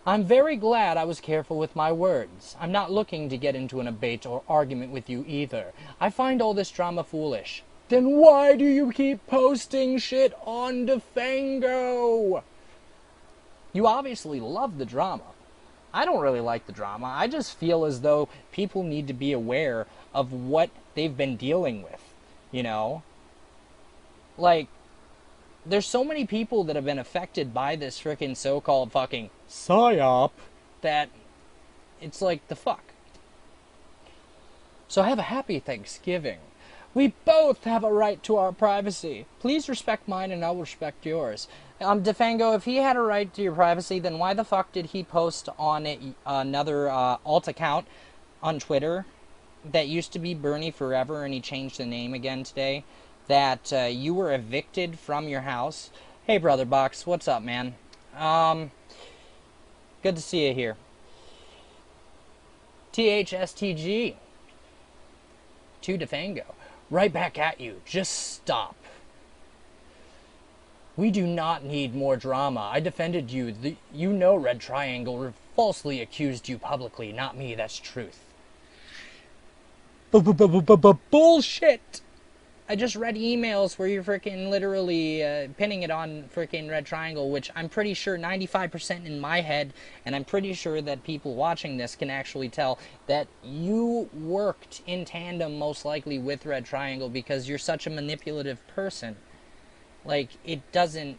I'm very glad I was careful with my words. I'm not looking to get into an debate or argument with you either. I find all this drama foolish. Then why do you keep posting shit on Defango? You obviously love the drama. I don't really like the drama. I just feel as though people need to be aware of what they've been dealing with, you know? Like, there's so many people that have been affected by this frickin' so-called fucking PSYOP that it's like, the fuck. So have a happy Thanksgiving. We both have a right to our privacy. Please respect mine and I'll respect yours. Defango, if he had a right to your privacy, then why the fuck did he post on another alt account on Twitter that used to be Bernie Forever and he changed the name again today? That you were evicted from your house. Hey, Brother Box, what's up, man? Good to see you here. THSTG. To Defango. Right back at you. Just stop. We do not need more drama. I defended you. You know Red Triangle falsely accused you publicly. Not me, that's truth. Bullshit! I just read emails where you're freaking literally pinning it on freaking Red Triangle, which I'm pretty sure 95% in my head, and I'm pretty sure that people watching this can actually tell that you worked in tandem most likely with Red Triangle because you're such a manipulative person. Like, it doesn't...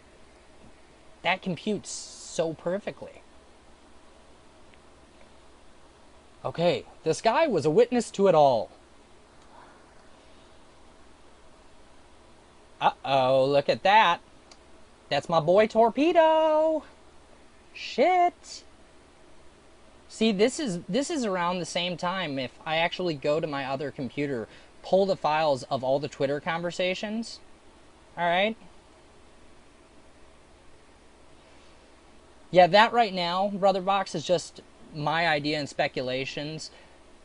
that computes so perfectly. Okay, this guy was a witness to it all. Uh-oh, look at that. That's my boy Torpedo. Shit. See, this is around the same time if I actually go to my other computer, pull the files of all the Twitter conversations. All right? Yeah, that right now, Brother Box, is just my idea and speculations.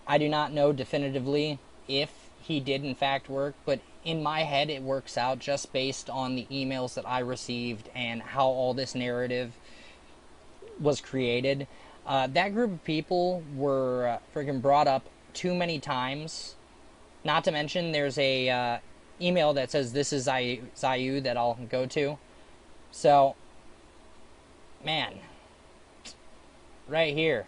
I do not know definitively if he did in fact work, but in my head it works out just based on the emails that I received and how all this narrative was created. That group of people were freaking brought up too many times. Not to mention there's a email that says this is Zayu that I'll go to. So, man, right here.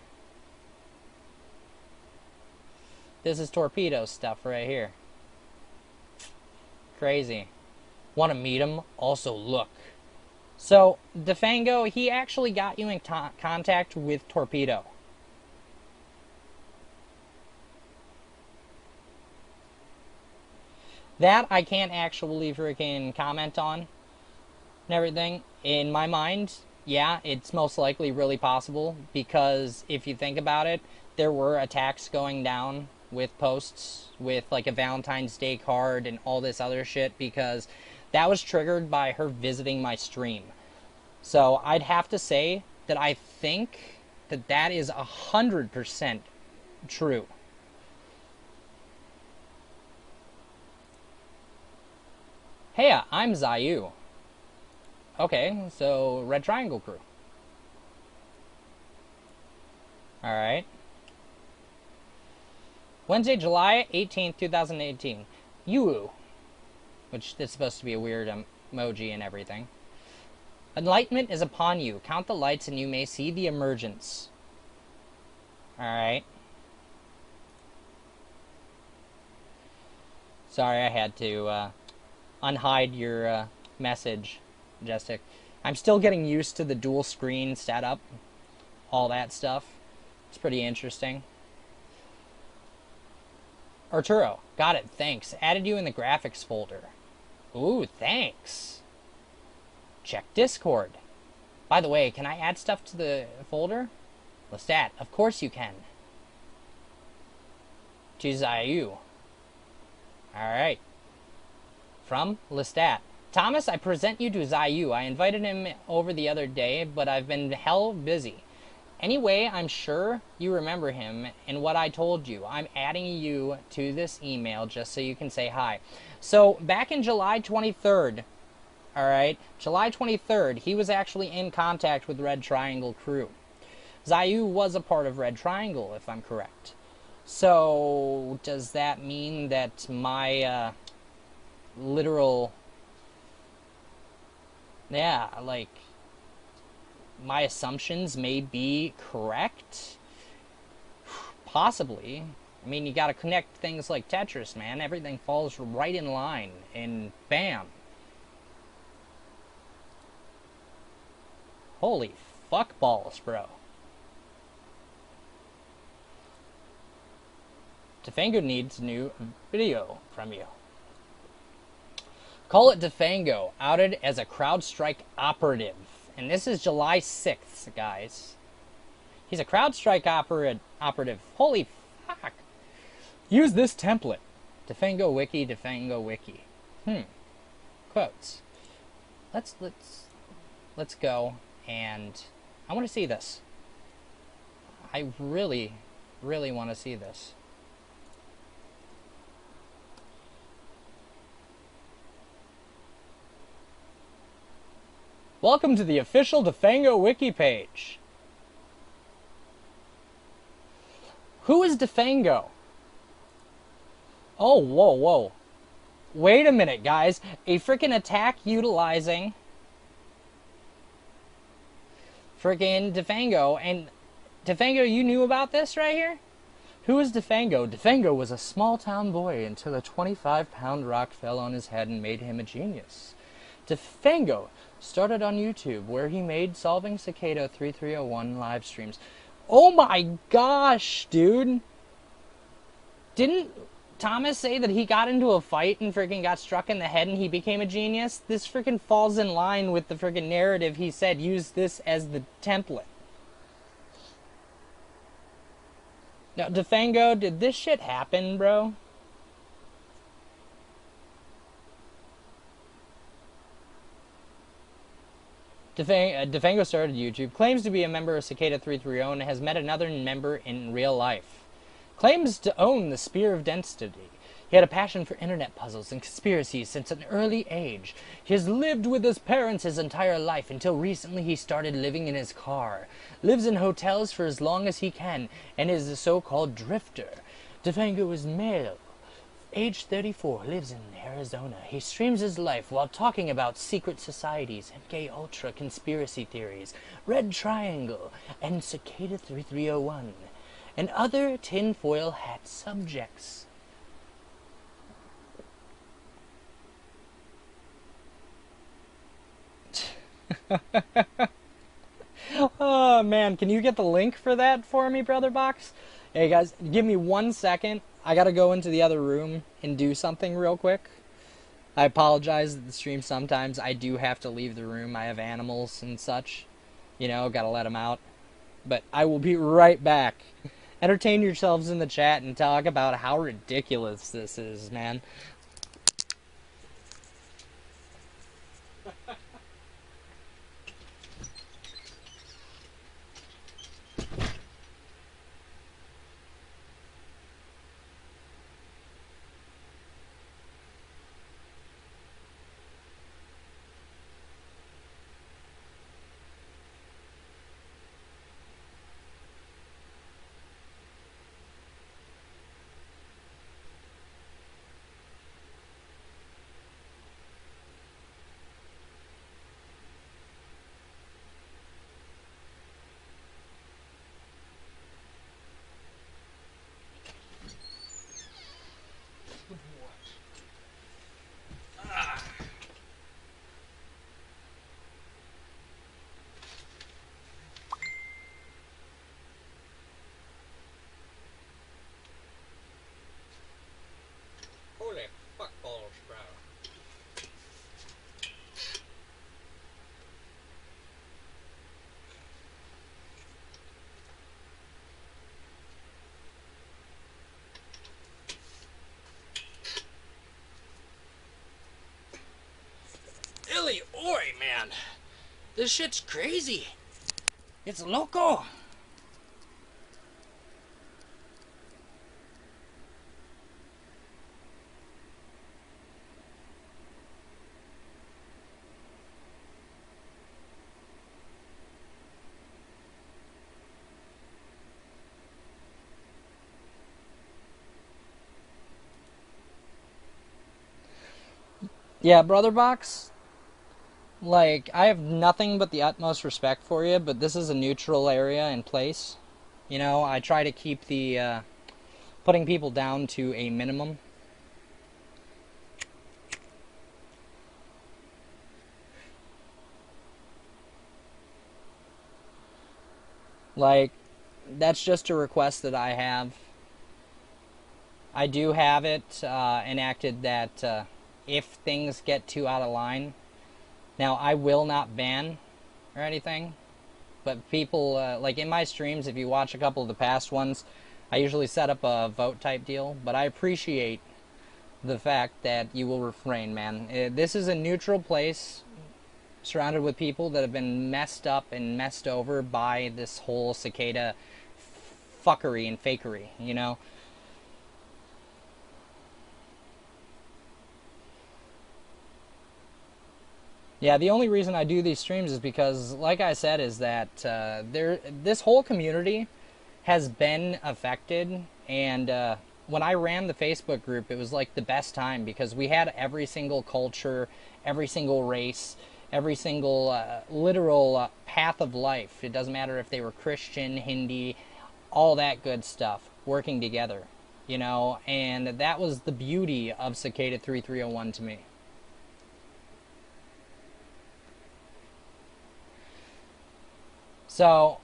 This is torpedo stuff right here. Crazy. Want to meet him? Also look. So, Defango, he actually got you in contact with Torpedo. That I can't actually freaking comment on and everything. In my mind, yeah, it's most likely really possible, because if you think about it, there were attacks going down with posts with like a Valentine's Day card and all this other shit, because that was triggered by her visiting my stream. So I'd have to say that I think that that is 100% true. Hey, I'm Zayu. Okay, so Red Triangle Crew. Alright. Wednesday, July 18th, 2018. Yu, which is supposed to be a weird emoji and everything. Enlightenment is upon you. Count the lights and you may see the emergence. Alright. Sorry, I had to unhide your message, Majestic. I'm still getting used to the dual screen setup. All that stuff. It's pretty interesting. Arturo, got it, thanks. Added you in the graphics folder. Ooh, thanks. Check Discord. By the way, can I add stuff to the folder? Lestat, of course you can. To Zayu. Alright. From Lestat. Thomas, I present you to Zayu. I invited him over the other day, but I've been hell busy. Anyway, I'm sure you remember him and what I told you. I'm adding you to this email just so you can say hi. So, back in July 23rd, alright, July 23rd, he was actually in contact with Red Triangle Crew. Zayu was a part of Red Triangle, if I'm correct. So, does that mean that my, literal... Yeah, like... my assumptions may be correct? Possibly. I mean, you gotta connect things like Tetris, man. Everything falls right in line, and bam. Holy fuck balls, bro. Defango needs a new video from you. Call it Defango, outed as a CrowdStrike operative. And this is July 6th, guys. He's a CrowdStrike operative. Holy fuck. Use this template. Defango wiki, Defango wiki. Quotes. Let's go, and I want to see this. I really, really want to see this. Welcome to the official Defango wiki page. Who is Defango? Oh, whoa, whoa. Wait a minute, guys. A freaking attack utilizing freaking Defango. And Defango, you knew about this right here? Who is Defango? Defango was a small-town boy until a 25-pound rock fell on his head and made him a genius. Defango started on YouTube, where he made Solving Cicada 3301 live streams. Oh my gosh, dude! Didn't Thomas say that he got into a fight and freaking got struck in the head and he became a genius? This freaking falls in line with the freaking narrative he said. Use this as the template. Now, Defango, did this shit happen, bro? Defango started YouTube, claims to be a member of Cicada 330 and has met another member in real life. Claims to own the Spear of Density. He had a passion for internet puzzles and conspiracies since an early age. He has lived with his parents his entire life until recently he started living in his car. Lives in hotels for as long as he can and is a so-called drifter. Defango is male. Age 34, lives in Arizona. He streams his life while talking about secret societies, MK Ultra conspiracy theories, Red Triangle, and Cicada 3301, and other tinfoil hat subjects. Oh man, can you get the link for that for me, Brother Box? Hey guys, give me 1 second. I gotta go into the other room and do something real quick. I apologize that the stream sometimes I do have to leave the room. I have animals and such. You know, gotta let them out. But I will be right back. Entertain yourselves in the chat and talk about how ridiculous this is, man. Holy fuck balls, bro. Illy oi, man. This shit's crazy. It's loco. Yeah, Brother Box, like, I have nothing but the utmost respect for you, but this is a neutral area in place. You know, I try to keep the, putting people down to a minimum. Like, that's just a request that I have. I do have it enacted that if things get too out of line, now I will not ban or anything, but people, like in my streams, if you watch a couple of the past ones, I usually set up a vote type deal, but I appreciate the fact that you will refrain, man. This is a neutral place surrounded with people that have been messed up and messed over by this whole Cicada fuckery and fakery, you know? Yeah, the only reason I do these streams is because, like I said, is that this whole community has been affected, and when I ran the Facebook group, it was like the best time because we had every single culture, every single race, every single literal path of life. It doesn't matter if they were Christian, Hindi, all that good stuff working together, you know, and that was the beauty of Cicada 3301 to me. So,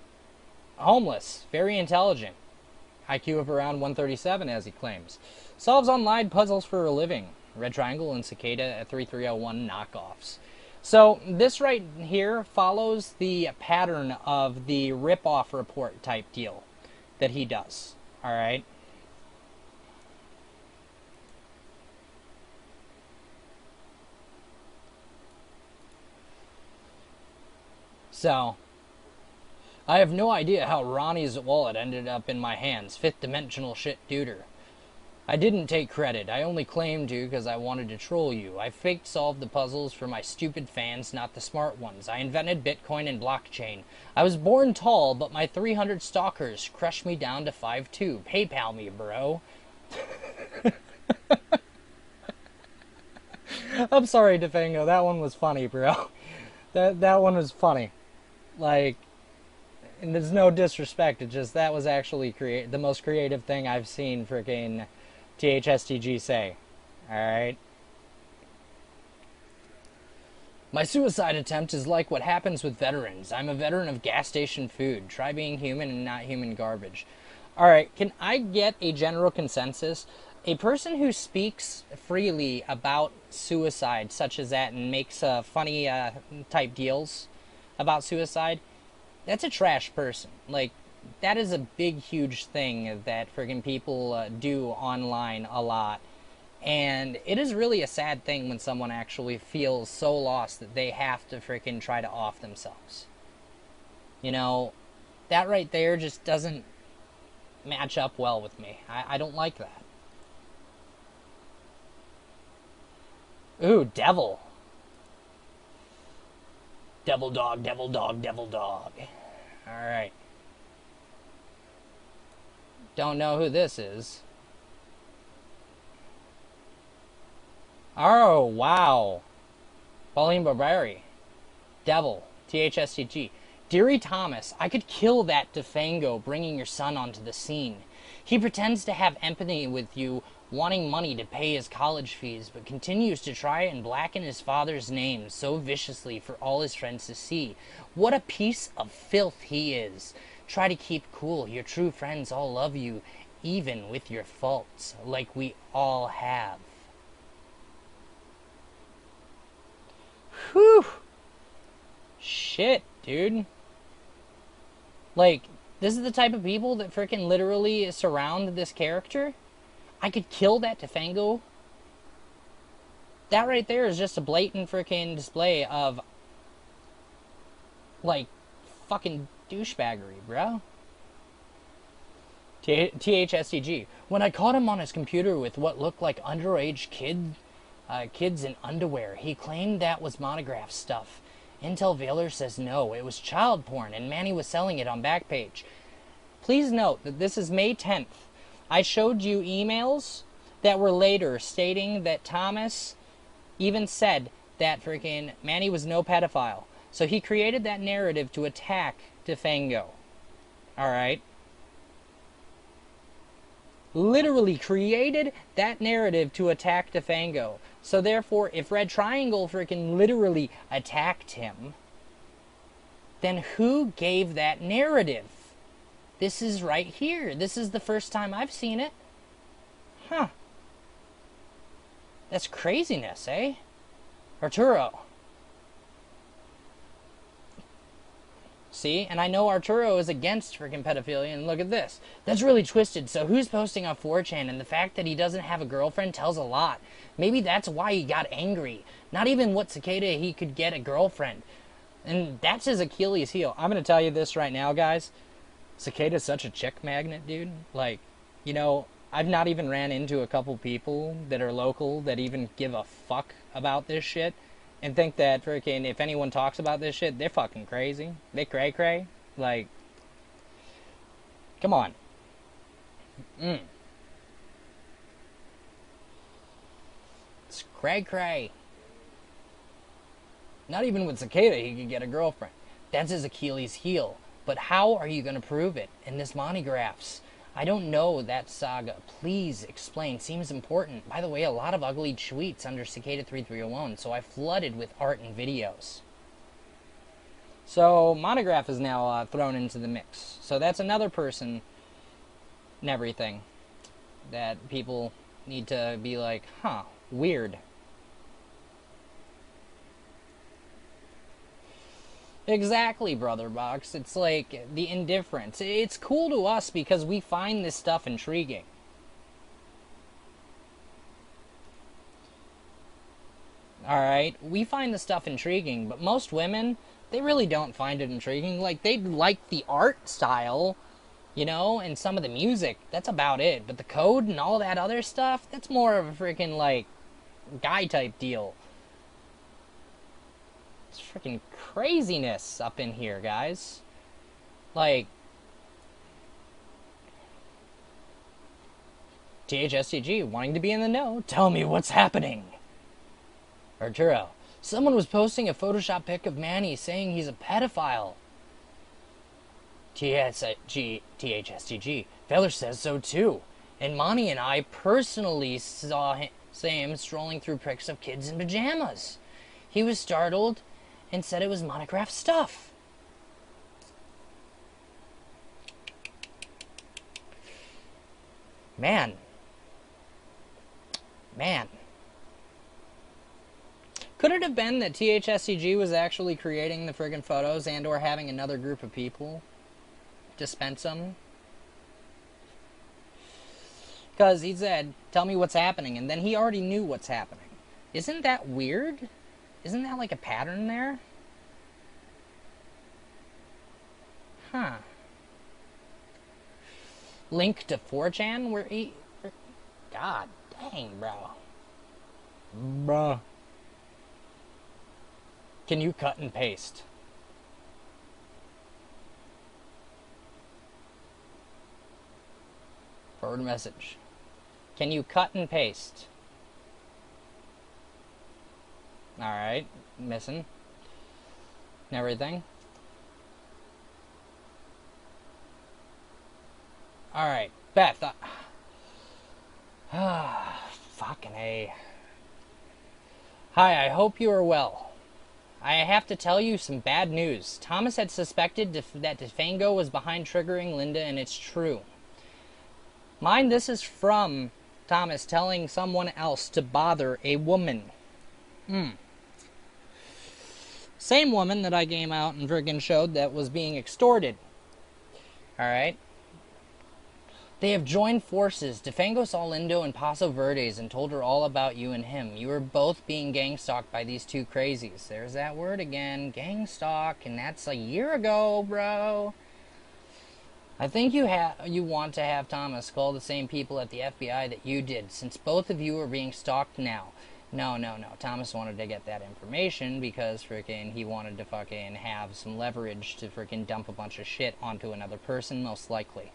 homeless, very intelligent, IQ of around 137 as he claims. Solves online puzzles for a living. Red Triangle and Cicada 3301 knockoffs. So this right here follows the pattern of the rip-off report type deal that he does. Alright? So, I have no idea how Ronnie's wallet ended up in my hands. Fifth dimensional shit duder. I didn't take credit. I only claimed to because I wanted to troll you. I faked solved the puzzles for my stupid fans, not the smart ones. I invented Bitcoin and blockchain. I was born tall, but my 300 stalkers crushed me down to 5'2". PayPal me, bro. I'm sorry, Defango. That one was funny, bro. That one was funny. Like, and there's no disrespect. It's just that was actually the most creative thing I've seen freaking THSTG say. Alright? My suicide attempt is like what happens with veterans. I'm a veteran of gas station food. Try being human and not human garbage. Alright, can I get a general consensus? A person who speaks freely about suicide, such as that, and makes funny type deals about suicide, that's a trash person. Like, that is a big, huge thing that friggin' people do online a lot. And it is really a sad thing when someone actually feels so lost that they have to frickin' try to off themselves. You know, that right there just doesn't match up well with me. I don't like that. Ooh, devil. Devil dog, devil dog, devil dog. Alright. Don't know who this is. Oh, wow. Pauline Barbari. Devil. THSTG. Deary Thomas, I could kill that Defango bringing your son onto the scene. He pretends to have empathy with you, wanting money to pay his college fees, but continues to try and blacken his father's name so viciously for all his friends to see. What a piece of filth he is. Try to keep cool. Your true friends all love you, even with your faults, like we all have. Whew. Shit, dude. Like, this is the type of people that freaking literally surround this character? I could kill that Defango. That right there is just a blatant freaking display of, like, fucking douchebaggery, bro. THSTG. When I caught him on his computer with what looked like underage kids in underwear, he claimed that was Monograph stuff. Intel Veiler says no, it was child porn, and Manny was selling it on Backpage. Please note that this is May 10th. I showed you emails that were later stating that Thomas even said that freaking Manny was no pedophile. So he created that narrative to attack Defango. Alright? Literally created that narrative to attack Defango. So therefore, if Red Triangle freaking literally attacked him, then who gave that narrative? This is right here. This is the first time I've seen it. Huh. That's craziness, eh? Arturo. See? And I know Arturo is against freaking pedophilia, and look at this. That's really twisted. So who's posting on 4chan? And the fact that he doesn't have a girlfriend tells a lot. Maybe that's why he got angry. Not even what Cicada he could get a girlfriend. And that's his Achilles heel. I'm going to tell you this right now, guys. Cicada's such a chick magnet, dude. Like, you know, I've not even ran into a couple people that are local that even give a fuck about this shit. And think that freaking if anyone talks about this shit, they're fucking crazy. They cray-cray. Like, come on. It's cray-cray. Not even with Cicada he could get a girlfriend. That's his Achilles heel. But how are you going to prove it in this monographs? I don't know that saga. Please explain. Seems important. By the way, a lot of ugly tweets under Cicada 3301, so I flooded with art and videos. So, Monograph is now thrown into the mix. So that's another person and everything that people need to be like, huh, weird. Exactly, Brother Box. It's like the indifference. It's cool to us because we find this stuff intriguing. Alright? We find the stuff intriguing, but most women, they really don't find it intriguing. Like, they like the art style, you know, and some of the music. That's about it. But the code and all that other stuff, that's more of a freaking, like, guy type deal. It's freaking craziness up in here, guys. Like, THSTG, wanting to be in the know, tell me what's happening. Arturo, someone was posting a Photoshop pic of Manny saying he's a pedophile. THSTG, Feller says so too. And Monty and I personally saw him strolling through pics of kids in pajamas. He was startled and said it was monograph stuff. Man. Could it have been that THSCG was actually creating the friggin' photos and or having another group of people dispense them? Because he said, tell me what's happening, and then he already knew what's happening. Isn't that weird? Isn't that like a pattern there? Huh. Link to 4chan where he... God dang, bro. Bruh. Can you cut and paste? Forward message. Can you cut and paste? Alright. Missing. And everything. Alright. Beth. Fucking A. Hi, I hope you are well. I have to tell you some bad news. Thomas had suspected that Defango was behind triggering Linda, and it's true. Mind, this is from Thomas telling someone else to bother a woman. Same woman that I came out and friggin' showed that was being extorted. Alright? They have joined forces. Defango saw Lindo in Paso Verdes and told her all about you and him. You were both being gang-stalked by these two crazies. There's that word again. Gang-stalk. And that's a year ago, bro. I think you want to have Thomas call the same people at the FBI that you did, since both of you are being stalked now. No. Thomas wanted to get that information because frickin' he wanted to fucking have some leverage to frickin' dump a bunch of shit onto another person, most likely.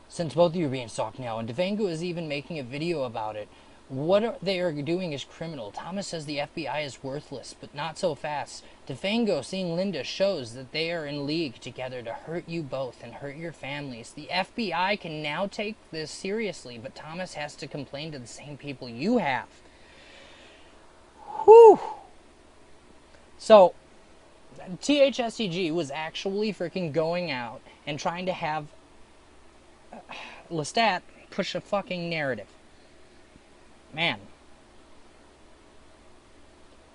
Since both of you are being stalked now, and Defango is even making a video about it. What they are doing is criminal. Thomas says the FBI is worthless, but not so fast. Defango seeing Linda shows that they are in league together to hurt you both and hurt your families. The FBI can now take this seriously, but Thomas has to complain to the same people you have. Whew! So, THSCG was actually freaking going out and trying to have Lestat push a fucking narrative. Man.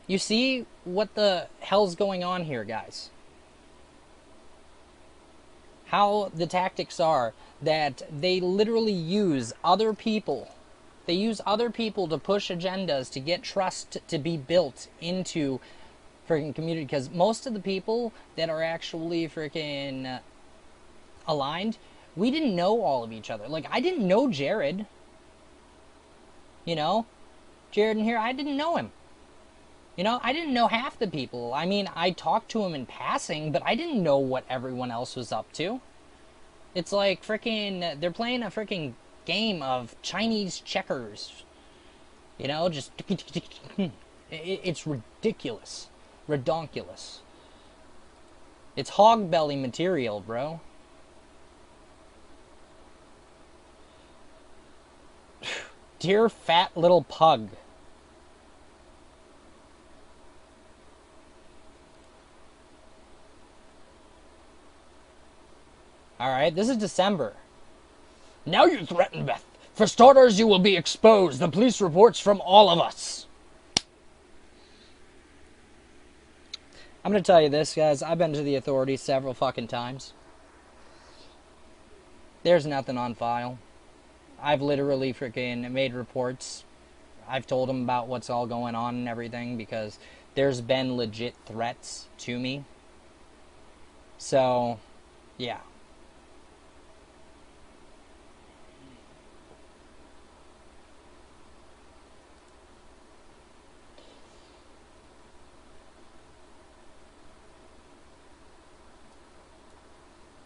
You see what the hell's going on here, guys? How the tactics are that they literally use other people. They use other people to push agendas to get trust to be built into freaking community. Because most of the people that are actually freaking aligned, we didn't know all of each other. Like, I didn't know Jared. You know? Jared in here, I didn't know him. You know, I didn't know half the people. I mean, I talked to him in passing, but I didn't know what everyone else was up to. It's like freaking, they're playing a freaking game of Chinese checkers. You know, just... It's ridiculous. Redonkulous. It's hog belly material, bro. Dear fat little pug. Alright, this is December. Now you threaten Beth. For starters, you will be exposed. The police reports from all of us. I'm gonna tell you this, guys. I've been to the authorities several fucking times. There's nothing on file. I've literally freaking made reports. I've told them about what's all going on and everything because there's been legit threats to me. So, yeah.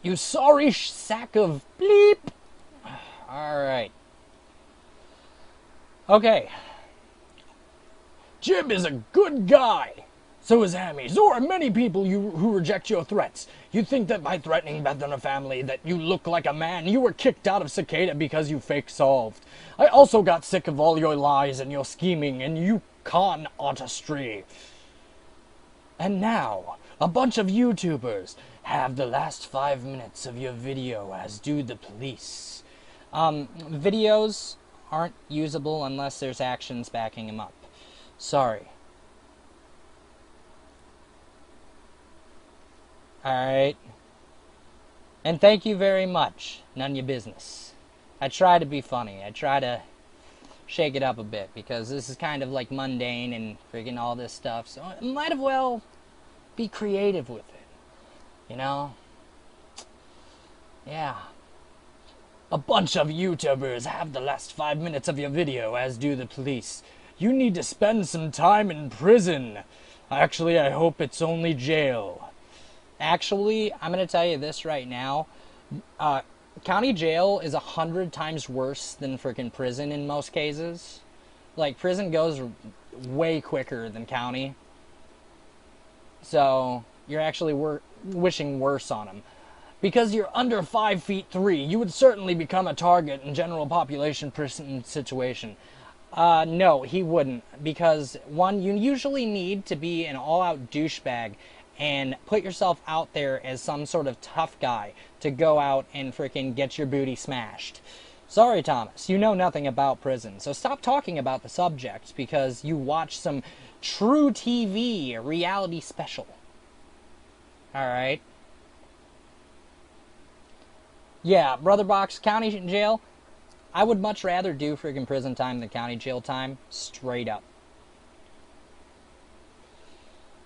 You sorry sack of bleep. Alright. Okay. Jib is a good guy. So is Hammy. So are many people who reject your threats. You think that by threatening Beth and her family that you look like a man. You were kicked out of Cicada because you fake solved. I also got sick of all your lies and your scheming and you con artistry. And now, a bunch of YouTubers have the last 5 minutes of your video, as do the police. Videos aren't usable unless there's actions backing them up. Sorry. Alright. And thank you very much. None of your business. I try to be funny. I try to shake it up a bit because this is kind of like mundane and freaking all this stuff. So I might as well be creative with it. You know? Yeah. A bunch of YouTubers have the last 5 minutes of your video, as do the police. You need to spend some time in prison. Actually, I hope it's only jail. Actually, I'm going to tell you this right now. County jail is 100 times worse than freaking prison in most cases. Like, prison goes way quicker than county. So, you're actually wishing worse on them. Because you're under 5'3", you would certainly become a target in general population prison situation. No, he wouldn't. Because, one, you usually need to be an all-out douchebag and put yourself out there as some sort of tough guy to go out and freaking get your booty smashed. Sorry, Thomas, you know nothing about prison, so stop talking about the subject because you watch some true TV reality special. Alright? Yeah, Brother Box, county jail, I would much rather do freaking prison time than county jail time, straight up.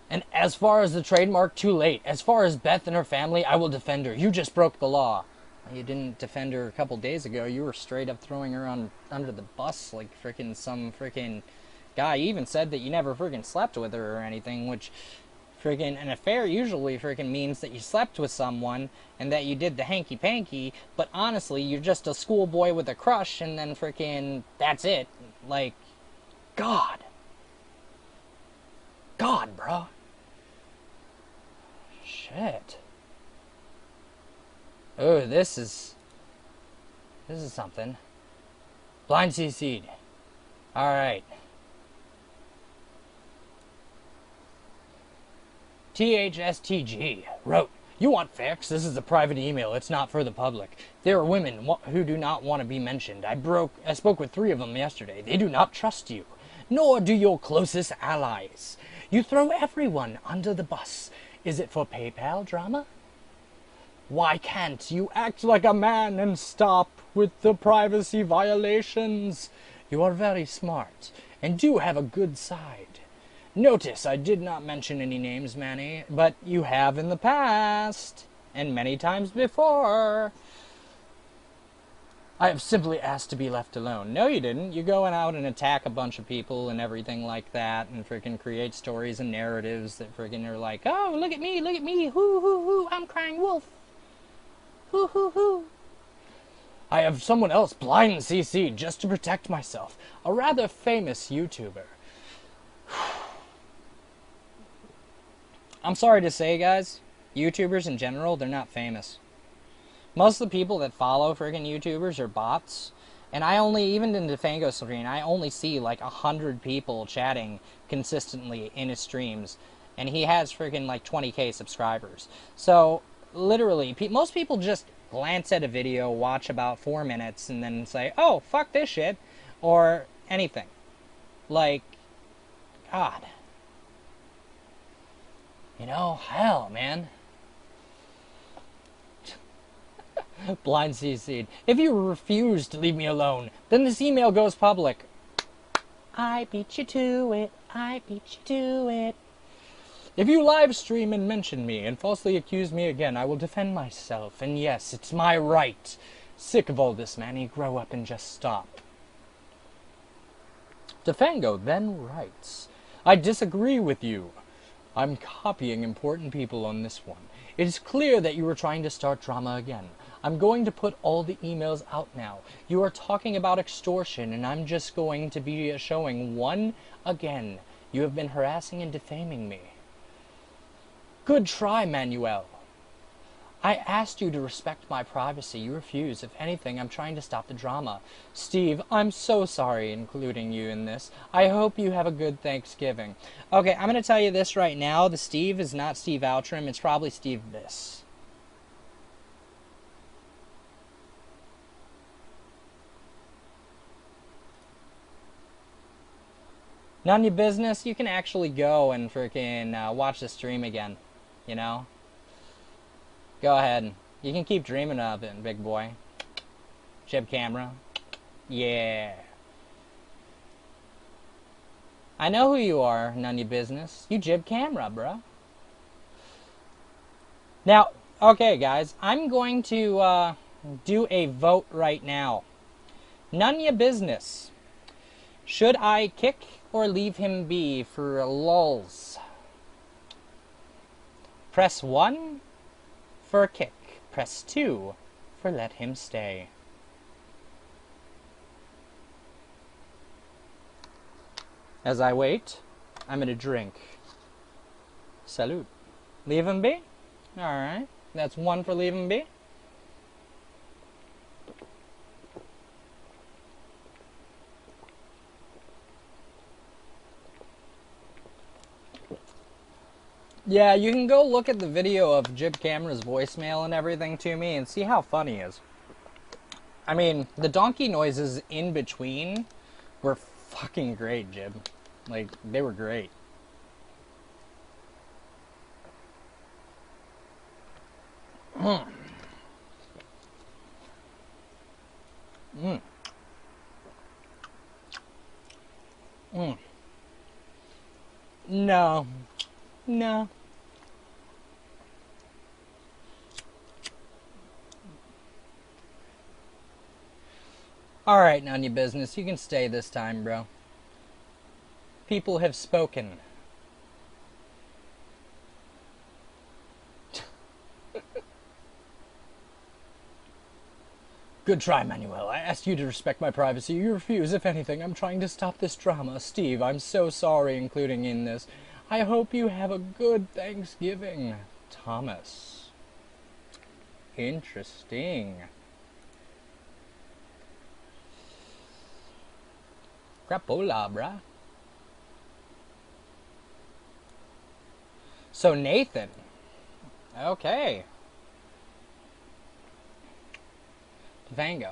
And as far as the trademark, too late. As far as Beth and her family, I will defend her. You just broke the law. You didn't defend her a couple days ago. You were straight up throwing her under the bus like freaking some freaking guy. You even said that you never freaking slept with her or anything, which freaking an affair usually freaking means that you slept with someone and that you did the hanky-panky, but honestly, you're just a schoolboy with a crush and then freaking that's it. Like, God. God, bro. Shit. Oh, this is something. Blind CC'd. Alright. THSTG wrote, "You want facts? This is a private email. It's not for the public. There are women who do not want to be mentioned. I spoke with 3 of them yesterday. They do not trust you, nor do your closest allies. You throw everyone under the bus. Is it for PayPal drama? Why can't you act like a man and stop with the privacy violations? You are very smart and do have a good side. Notice I did not mention any names, Manny, but you have in the past, and many times before. I have simply asked to be left alone." No, you didn't. You go out and attack a bunch of people and everything like that and freaking create stories and narratives that freaking are like, "Oh, look at me, hoo, hoo, hoo, I'm crying wolf. Hoo, hoo, hoo. I have someone else blind CC just to protect myself. A rather famous YouTuber." I'm sorry to say, guys, YouTubers in general, they're not famous. Most of the people that follow friggin' YouTubers are bots. And I only, even in the Fango screen, I only see like 100 people chatting consistently in his streams. And he has friggin' like 20k subscribers. So, literally, most people just glance at a video, watch about 4 minutes, and then say, "Oh, fuck this shit," or anything. Like, God. You know, hell, man. Blind CC'd. If you refuse to leave me alone, then this email goes public. I beat you to it. I beat you to it. If you live stream and mention me and falsely accuse me again, I will defend myself. And yes, it's my right. Sick of all this, Manny. Grow up and just stop. Defango then writes, I disagree with you. I'm copying important people on this one. It is clear that you are trying to start drama again. I'm going to put all the emails out now. You are talking about extortion, and I'm just going to be showing one again. You have been harassing and defaming me. Good try, Manuel. I asked you to respect my privacy. You refuse. If anything, I'm trying to stop the drama. Steve, I'm so sorry including you in this. I hope you have a good Thanksgiving. Okay, I'm going to tell you this right now. The Steve is not Steve Outram. It's probably Steve this. None of your business. You can actually go and freaking watch the stream again. You know? Go ahead. You can keep dreaming of it, big boy. Jib camera. Yeah. I know who you are, none of your business. You jib camera, bro. Now, okay, guys. I'm going to do a vote right now. None of your business. Should I kick or leave him be for lulz? Press 1 for a kick. Press 2 for let him stay. As I wait, I'm going to drink. Salute. Leave him be? Alright. That's 1 for leave him be. Yeah, you can go look at the video of Jib Camera's voicemail and everything to me and see how funny he is. I mean, the donkey noises in between were fucking great, Jib. Like, they were great. Mm. Mm. Mm. No. No. Alright, none of your business. You can stay this time, bro. People have spoken. Good try, Manuel. I asked you to respect my privacy. You refuse. If anything, I'm trying to stop this drama. Steve, I'm so sorry including in this. I hope you have a good Thanksgiving. Thomas. Interesting. Crapola, bruh. So Nathan. Okay. Vango.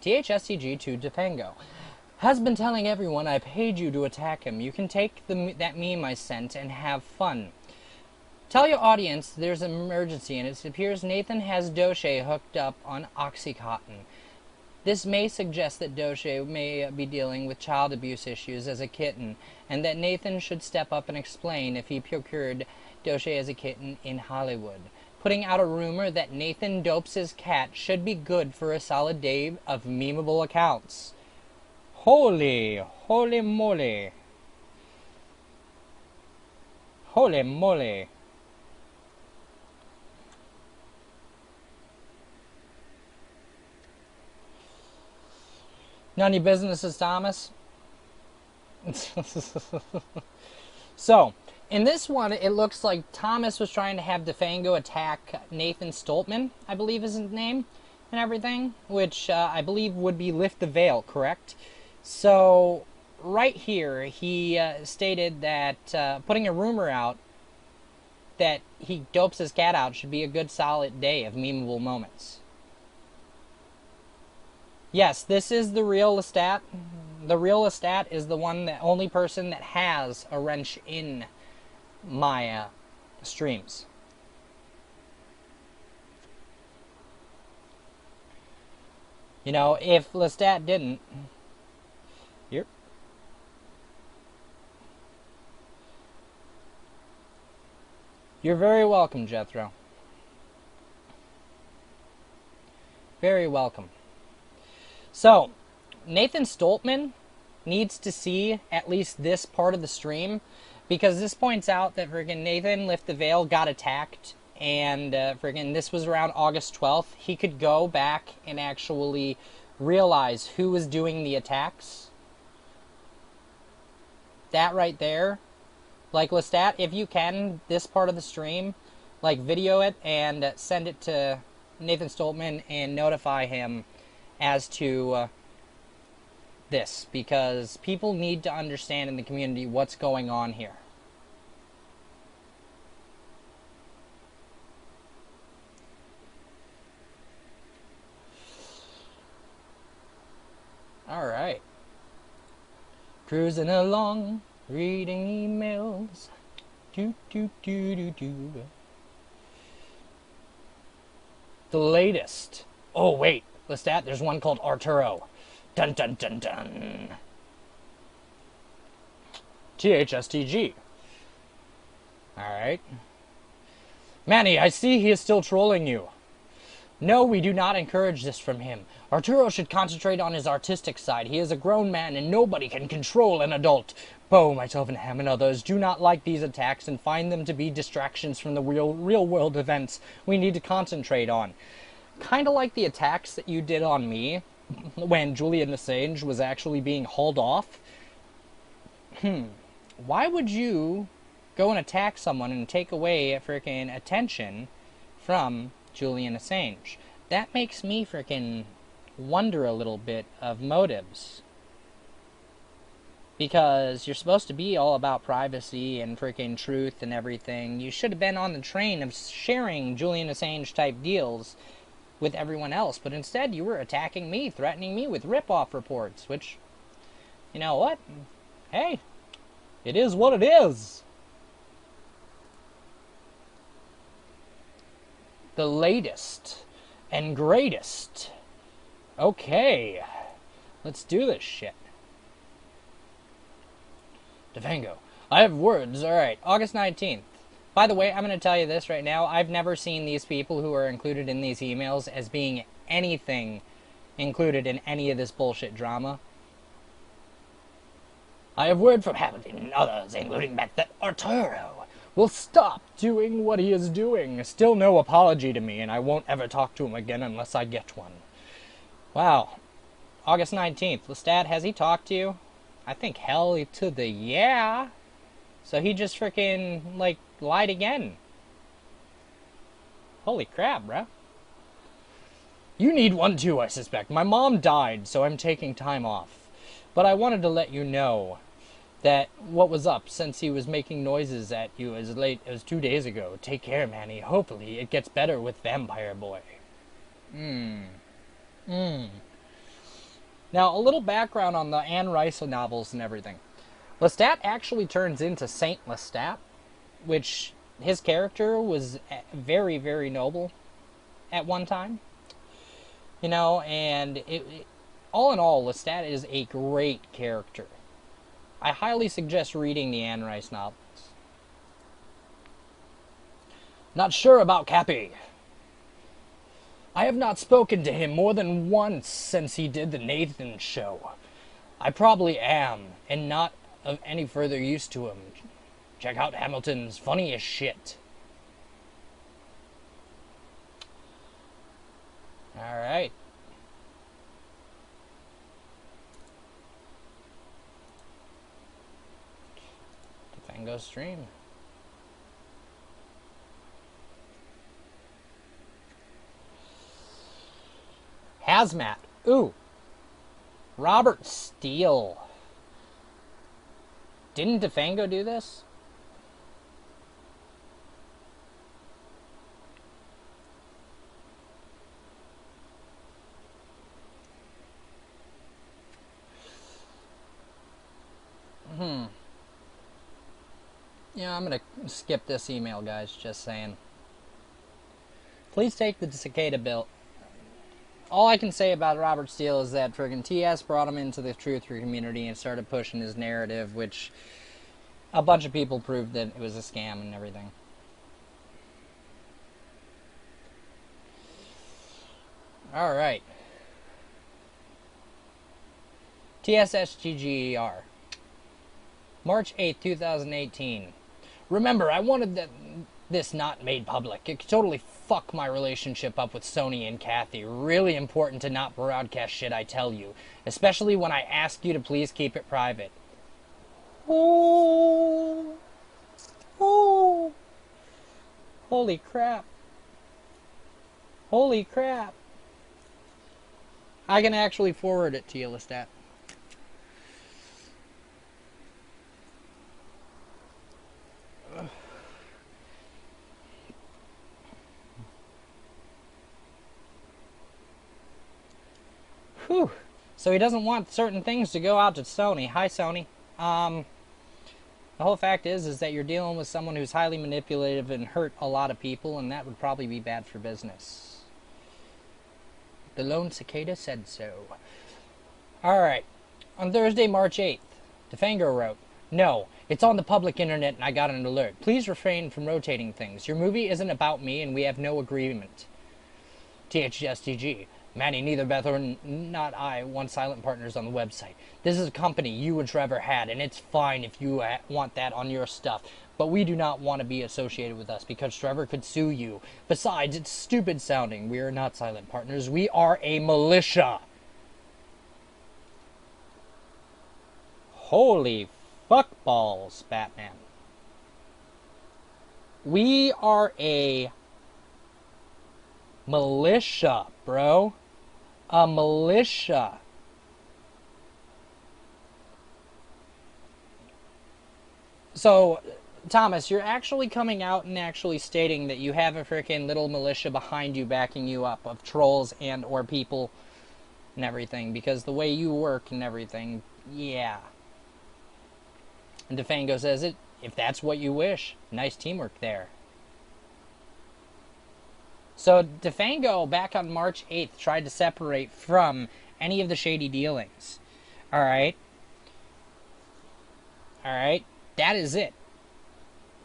THSCG to Defango. Has been telling everyone I paid you to attack him. You can take that meme I sent and have fun. Tell your audience there's an emergency and it appears Nathan has Doche hooked up on Oxycontin. This may suggest that Doche may be dealing with child abuse issues as a kitten, and that Nathan should step up and explain if he procured Doche as a kitten in Hollywood. Putting out a rumor that Nathan dopes his cat should be good for a solid day of memeable accounts. Holy moly. Holy moly. None of your businesses, Thomas. So, in this one, it looks like Thomas was trying to have Defango attack Nathan Stoltman, I believe is his name, and everything, which I believe would be Lift the Veil, correct? So, right here, he stated that putting a rumor out that he dopes his cat out should be a good solid day of memeable moments. Yes, this is the real Lestat. the real Lestat is the only person that has a wrench in my streams. You know, if Lestat didn't, you're very welcome, Jethro. Very welcome. So, Nathan Stoltman needs to see at least this part of the stream, because this points out that friggin' Nathan Lift the Veil got attacked, and friggin' this was around August 12th. He could go back and actually realize who was doing the attacks. That right there. Like, Lestat, if you can, this part of the stream, like, video it and send it to Nathan Stoltman and notify him as to this, because people need to understand in the community what's going on here. Alright. Cruising along, reading emails. Do, do, do, do, do. The latest. Oh, wait. Lestat, there's one called Arturo. Dun, dun, dun, dun. THSTG. Alright. Manny, I see he is still trolling you. No, we do not encourage this from him. Arturo should concentrate on his artistic side. He is a grown man and nobody can control an adult. Bo, myself, and Ham and others do not like these attacks and find them to be distractions from the real world events we need to concentrate on. Kind of like the attacks that you did on me when Julian Assange was actually being hauled off. Why would you go and attack someone and take away freaking attention from Julian Assange? That makes me freaking wonder a little bit of motives. Because you're supposed to be all about privacy and freaking truth and everything. You should have been on the train of sharing Julian Assange type deals with everyone else, but instead you were attacking me, threatening me with rip-off reports, which, you know what? Hey, it is what it is. The latest and greatest. Okay, let's do this shit. Defango, I have words. Alright, August 19th. By the way, I'm going to tell you this right now. I've never seen these people who are included in these emails as being anything included in any of this bullshit drama. I have word from Hamilton and others, including Matt, that Arturo will stop doing what he is doing. Still no apology to me, and I won't ever talk to him again unless I get one. Wow. August 19th. Lestat, has he talked to you? I think hell to the yeah. So he just freaking, like, lied again. Holy crap, bruh. You need one too, I suspect. My mom died, so I'm taking time off. But I wanted to let you know that what was up since he was making noises at you as late as 2 days ago. Take care, Manny. Hopefully it gets better with Vampire Boy. Now, a little background on the Anne Rice novels and everything. Lestat actually turns into Saint Lestat, which his character was very, very noble at one time. You know, and all in all, Lestat is a great character. I highly suggest reading the Anne Rice novels. Not sure about Cappy. I have not spoken to him more than once since he did the Nathan show. I probably am, and not of any further use to him. Check out Hamilton's Funny as Shit. Alright. Defango stream. Hazmat. Ooh. Robert Steele. Didn't Defango do this? Yeah, I'm gonna skip this email, guys, just saying. Please take the Cicada bill. All I can say about Robert Steele is that friggin' TS brought him into the truther community and started pushing his narrative, which a bunch of people proved that it was a scam and everything. Alright. TSSGGER. March 8th, 2018. Remember, I wanted this not made public. It could totally fuck my relationship up with Sony and Kathy. Really important to not broadcast shit I tell you. Especially when I ask you to please keep it private. Oh. Oh. Holy crap. Holy crap. I can actually forward it to you, Lestat. Whew. So he doesn't want certain things to go out to Sony. Hi, Sony. The whole fact is that you're dealing with someone who's highly manipulative and hurt a lot of people, and that would probably be bad for business. The lone cicada said so. Alright. On Thursday, March 8th, Defango wrote, "No, it's on the public internet and I got an alert. Please refrain from rotating things. Your movie isn't about me and we have no agreement." THSTG. Manny, neither Beth or not I want silent partners on the website. This is a company you and Trevor had, and it's fine if you want that on your stuff. But we do not want to be associated with us because Trevor could sue you. Besides, it's stupid sounding. We are not silent partners. We are a militia. Holy fuckballs, Batman. We are a militia, bro. A militia. So, Thomas, you're actually coming out and actually stating that you have a freaking little militia behind you backing you up of trolls and or people and everything, because the way you work and everything, yeah. And Defango says it, if that's what you wish. Nice teamwork there. So Defango, back on March 8th, tried to separate from any of the shady dealings. Alright? Alright? That is it.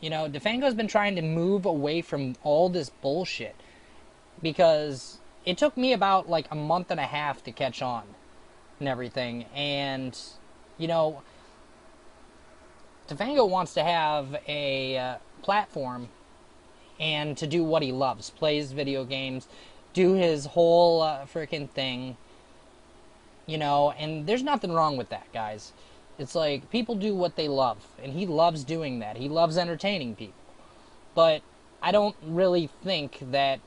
You know, Defango's been trying to move away from all this bullshit. Because it took me about, like, a month and a half to catch on and everything. And, you know, Defango wants to have a platform and to do what he loves. Plays video games, do his whole freaking thing, you know, and there's nothing wrong with that, guys. It's like, people do what they love, and he loves doing that. He loves entertaining people. But I don't really think that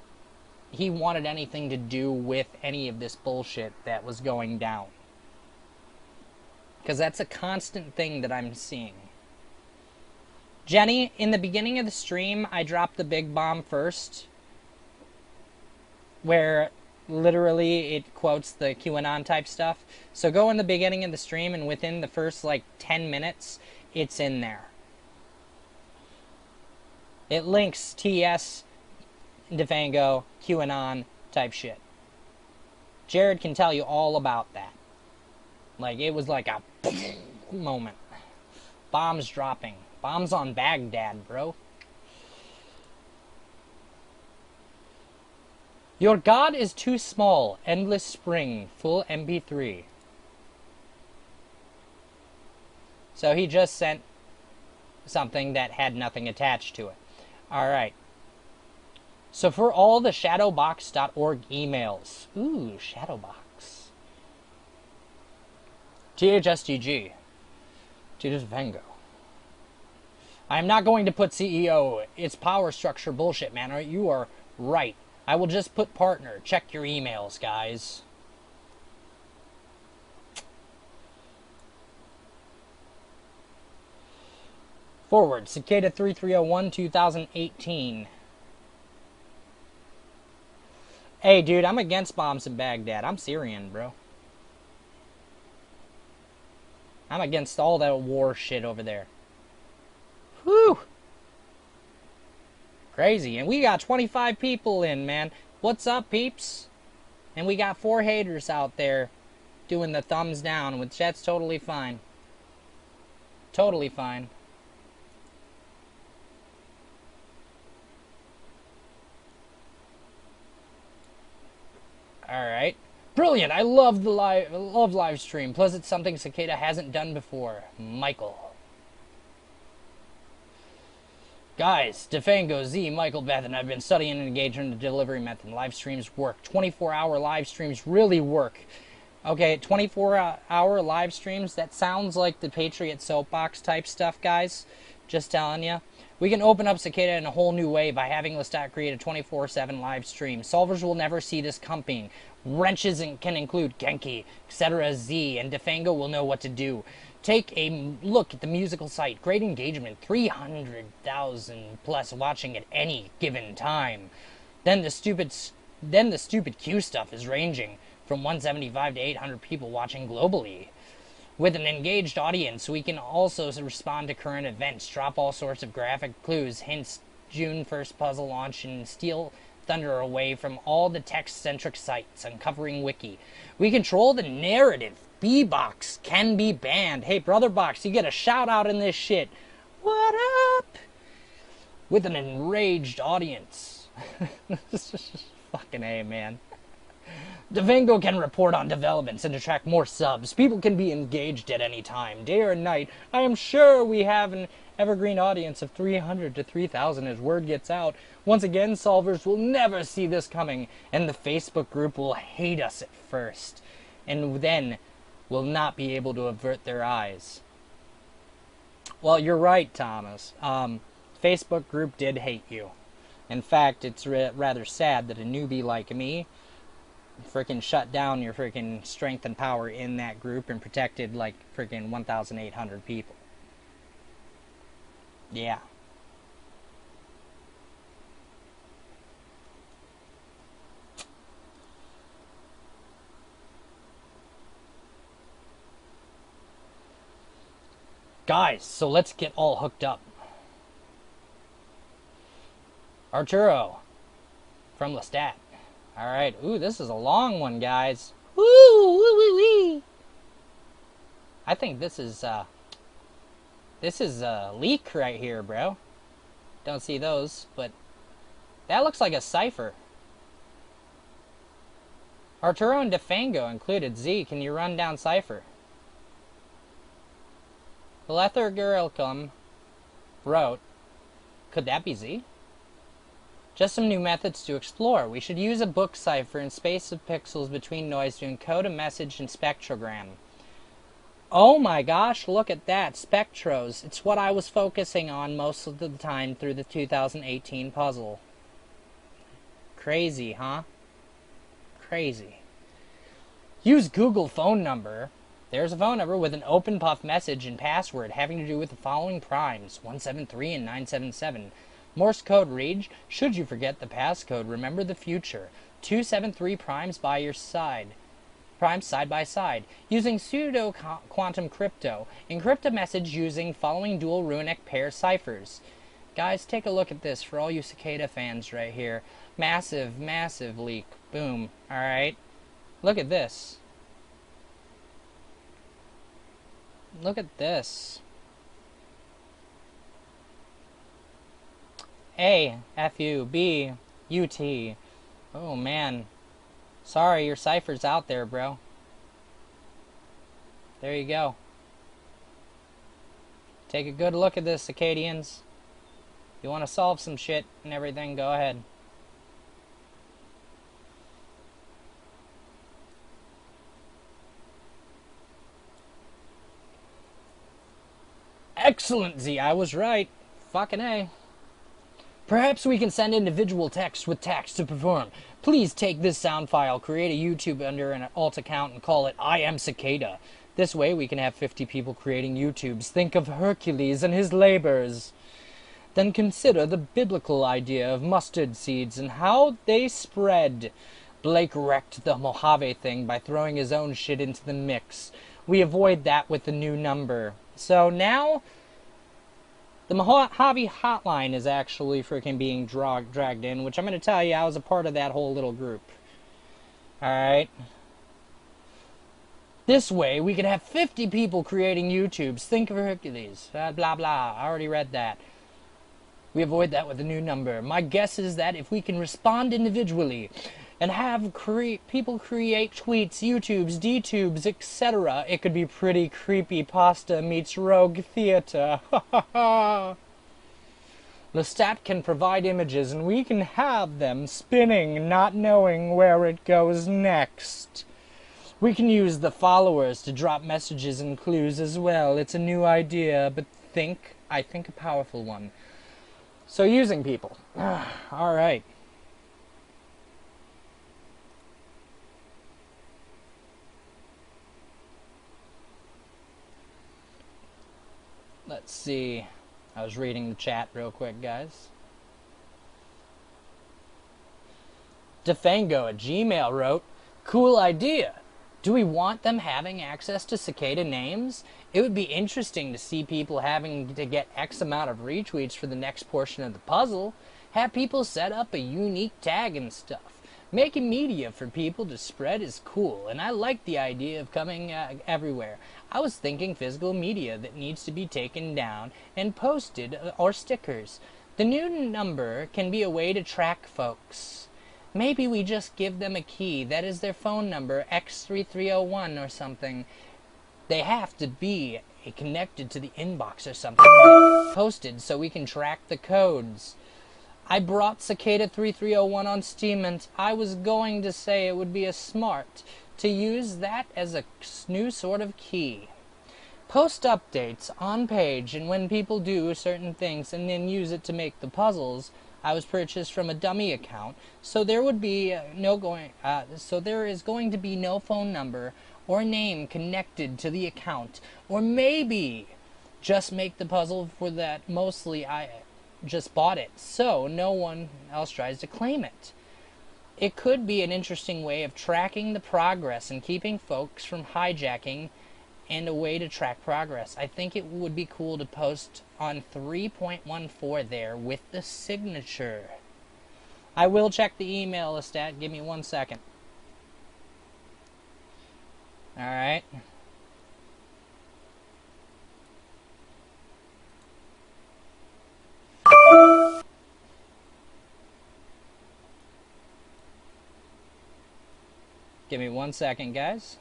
he wanted anything to do with any of this bullshit that was going down. Because that's a constant thing that I'm seeing. Jenny, in the beginning of the stream, I dropped the big bomb first, where literally it quotes the QAnon type stuff. So go in the beginning of the stream, and within the first, like, 10 minutes, it's in there. It links TS, Defango, QAnon type shit. Jared can tell you all about that. Like, it was like a moment. Bombs dropping. Bombs on Baghdad, bro. Your God is too small. Endless Spring. Full MP3. So he just sent something that had nothing attached to it. Alright. So for all the shadowbox.org emails. Ooh, Shadowbox. THSTG. Tito's Vango. I am not going to put CEO. It's power structure bullshit, man. You are right. I will just put partner. Check your emails, guys. Forward. Cicada 3301 2018. Hey, dude, I'm against bombs in Baghdad. I'm Syrian, bro. I'm against all that war shit over there. Whew. Crazy. And we got 25 people in, man. What's up, peeps? And we got 4 haters out there doing the thumbs down, which that's totally fine. Totally fine. Alright. Brilliant. I love live stream. Plus it's something Cicada hasn't done before. Michael. Guys, Defango, Z, Michael, Beth, and I've been studying and engaging in the delivery method. Live streams work. 24-hour live streams really work. Okay, 24-hour live streams, that sounds like the Patriot Soapbox type stuff, guys. Just telling you. We can open up Cicada in a whole new way by having Lestat create a 24/7 live stream. Solvers will never see this coming. Wrenches can include Genki, etc. Z, and Defango will know what to do. Take a look at the musical site. Great engagement, 300,000 plus watching at any given time. Then the stupid Q stuff is ranging from 175 to 800 people watching globally. With an engaged audience, we can also respond to current events, drop all sorts of graphic clues, hints, June 1st puzzle launch, and steal thunder away from all the text-centric sites, uncovering wiki. We control the narrative. B-Box can be banned. Hey, Brother Box, you get a shout-out in this shit. What up? With an enraged audience. Fucking A, man. Defango can report on developments and attract more subs. People can be engaged at any time, day or night. I am sure we have an evergreen audience of 300 to 3,000 as word gets out. Once again, solvers will never see this coming, and the Facebook group will hate us at first, and then will not be able to avert their eyes. Well, you're right, Thomas. Facebook group did hate you. In fact, it's rather sad that a newbie like me freaking shut down your freaking strength and power in that group and protected like freaking 1,800 people. Yeah. Guys, so let's get all hooked up. Arturo from Lestat. Alright, ooh, this is a long one, guys. Woo, woo, woo, woo. I think this is a leak right here, bro. Don't see those, but that looks like a cipher. Arturo and Defango included. Z, can you run down cipher? Lether Girlcom wrote, could that be Z? Just some new methods to explore. We should use a book cipher and space of pixels between noise to encode a message in spectrogram. Oh my gosh, look at that. Spectros. It's what I was focusing on most of the time through the 2018 puzzle. Crazy, huh? Crazy. Use Google phone number. There's a phone number with an OpenPuff message and password having to do with the following primes, 173 and 977. Morse code read, should you forget the passcode, remember the future. 273 primes by your side. Primes side by side. Using pseudo-quantum crypto. Encrypt a message using following dual runic pair ciphers. Guys, take a look at this for all you Cicada fans right here. Massive, massive leak. Boom. Alright. Look at this. Look at this. A, F-U, B, U-T. Oh, man. Sorry, your cipher's out there, bro. There you go. Take a good look at this, Cicadians. You want to solve some shit and everything, go ahead. Excellent, Z. I was right. Fucking A. Perhaps we can send individual text with tags to perform. Please take this sound file, create a YouTube under an alt account, and call it I Am Cicada. This way we can have 50 people creating YouTubes. Think of Hercules and his labors. Then consider the biblical idea of mustard seeds and how they spread. Blake wrecked the Mojave thing by throwing his own shit into the mix. We avoid that with the new number. So now, the Mojave Hotline is actually freaking being dragged in, which I'm going to tell you, I was a part of that whole little group. Alright? This way, we could have 50 people creating YouTubes. Think of Hercules. Blah, blah. I already read that. We avoid that with a new number. My guess is that if we can respond individually and have people create tweets, YouTubes, DTubes, etc., it could be pretty creepy pasta meets rogue theater. Lestat can provide images and we can have them spinning, not knowing where it goes next. We can use the followers to drop messages and clues as well. It's a new idea, but I think a powerful one. So using people. Alright. Let's see. I was reading the chat real quick, guys. Defango@Gmail wrote, "Cool idea. Do we want them having access to Cicada names? It would be interesting to see people having to get X amount of retweets for the next portion of the puzzle. Have people set up a unique tag and stuff. Making media for people to spread is cool, and I like the idea of coming everywhere. I was thinking physical media that needs to be taken down and posted, or stickers. The new number can be a way to track folks. Maybe we just give them a key, that is their phone number, X3301 or something. They have to be connected to the inbox or something, posted so we can track the codes. I brought Cicada 3301 on Steam, and I was going to say it would be a smart to use that as a new sort of key. Post updates on page, and when people do certain things and then use it to make the puzzles. I was purchased from a dummy account, so there would be there is going to be no phone number or name connected to the account, or maybe just make the puzzle for that. Mostly I just bought it, so no one else tries to claim it. It could be an interesting way of tracking the progress and keeping folks from hijacking, and a way to track progress. I think it would be cool to post on 3.14 there with the signature. I will check the email, Lestat. Give me 1 second. Alright. Give me 1 second, guys.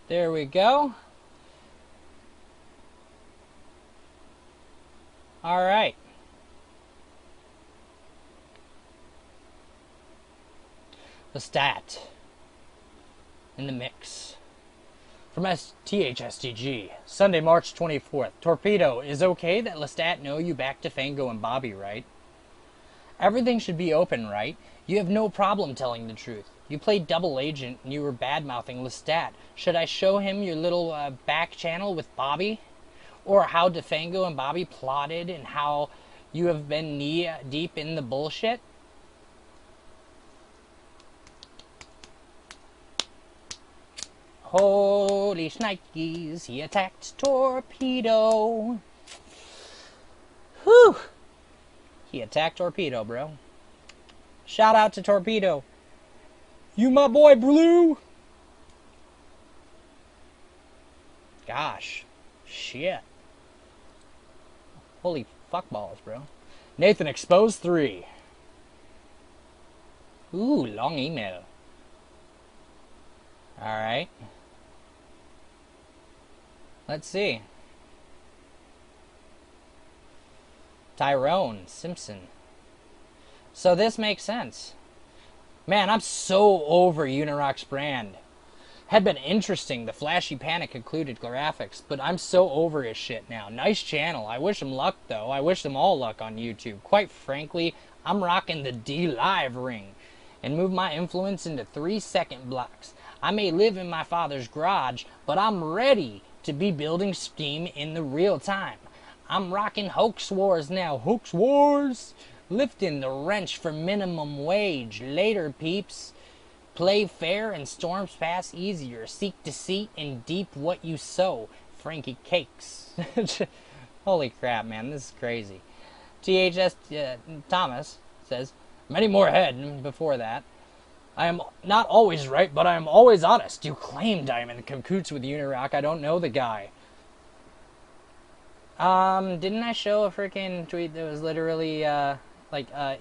There we go. All right. The stat in the mix. From THSTG, Sunday, March 24th. Torpedo, is okay that Lestat know you back to Fango and Bobby, right? Everything should be open, right? You have no problem telling the truth. You played double agent and you were bad-mouthing Lestat. Should I show him your little back channel with Bobby? Or how DeFango and Bobby plotted and how you have been knee-deep in the bullshit? Holy shnikes, he attacked Torpedo. Whew! He attacked Torpedo, bro. Shout out to Torpedo. You my boy, Blue! Gosh. Shit. Holy fuckballs, bro. Nathan exposed 3. Ooh, long email. Alright. Let's see. Tyrone Simpson. So this makes sense. Man, I'm so over Unirock's brand. Had been interesting, the flashy panic included graphics, but I'm so over his shit now. Nice channel. I wish him luck, though. I wish them all luck on YouTube. Quite frankly, I'm rocking the D Live ring. and move my influence into 3-second blocks. I may live in my father's garage, but I'm ready to be building steam in the real time. I'm rocking hoax wars now. Hoax wars! Lifting the wrench for minimum wage. Later, peeps. Play fair and storms pass easier. Seek deceit and deep what you sow. Frankie Cakes. Holy crap, man. This is crazy. THS Thomas says, many more ahead before that. I am not always right, but I am always honest. You claimed I am in cahoots with Unirock. I don't know the guy. Didn't I show a freaking tweet that was literally,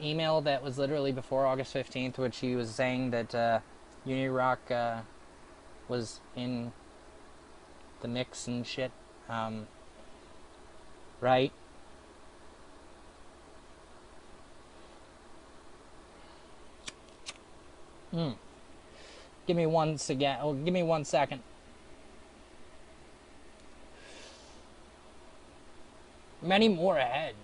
email that was literally before August 15th, which he was saying that, Unirock, was in the mix and shit, right? Give me 1 second. Oh, give me 1 second. Many more ahead.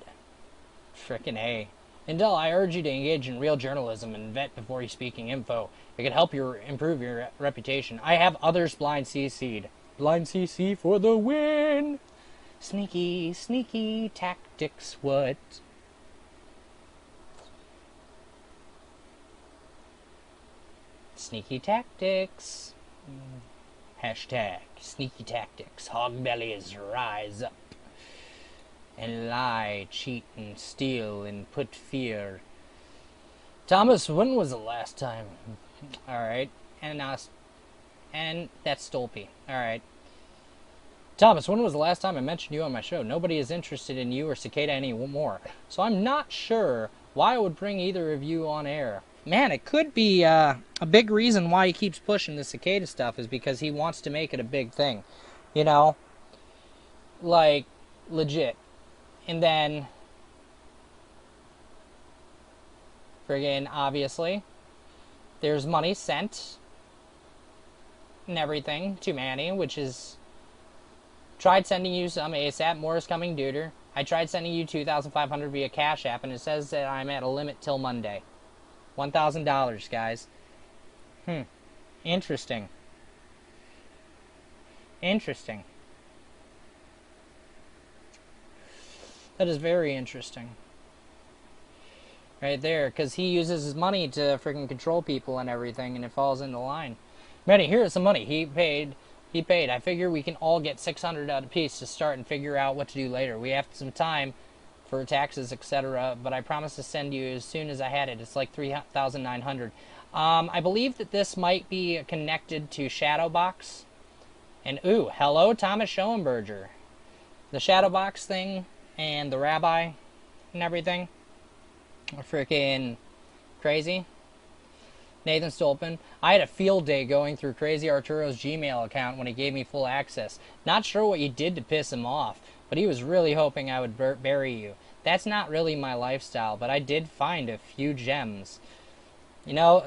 Frickin' A. Indel, I urge you to engage in real journalism and vet before you speaking info. It can help you improve your reputation. I have others blind CC'd. Blind CC for the win! Sneaky, sneaky tactics, what? Sneaky tactics. Hashtag sneaky tactics. Hog bellies rise up. And lie, cheat, and steal, and put fear. Thomas, when was the last time? Alright. And that's Stolpe. Alright. Thomas, when was the last time I mentioned you on my show? Nobody is interested in you or Cicada anymore. So I'm not sure why I would bring either of you on air. Man, it could be a big reason why he keeps pushing the Cicada stuff is because he wants to make it a big thing. You know? Like, legit. And then, friggin' obviously, there's money sent and everything to Manny, which is, tried sending you some ASAP, more is coming duder. I tried sending you $2,500 via Cash App, and it says that I'm at a limit till Monday. $1,000, guys. Interesting. Interesting. That is very interesting. Right there, because he uses his money to freaking control people and everything, and it falls into line. Manny, here's some money. He paid. I figure we can all get $600 out a piece to start and figure out what to do later. We have some time for taxes, etc., but I promise to send you as soon as I had it. It's like $3,900. I believe that this might be connected to Shadowbox. And, ooh, hello, Thomas Schoenbooger. The Shadowbox thing and the rabbi and everything are freaking crazy. Nathan Stolpen. I had a field day going through Crazy Arturo's Gmail account when he gave me full access. Not sure what you did to piss him off, but he was really hoping I would bury you. That's not really my lifestyle, but I did find a few gems. You know,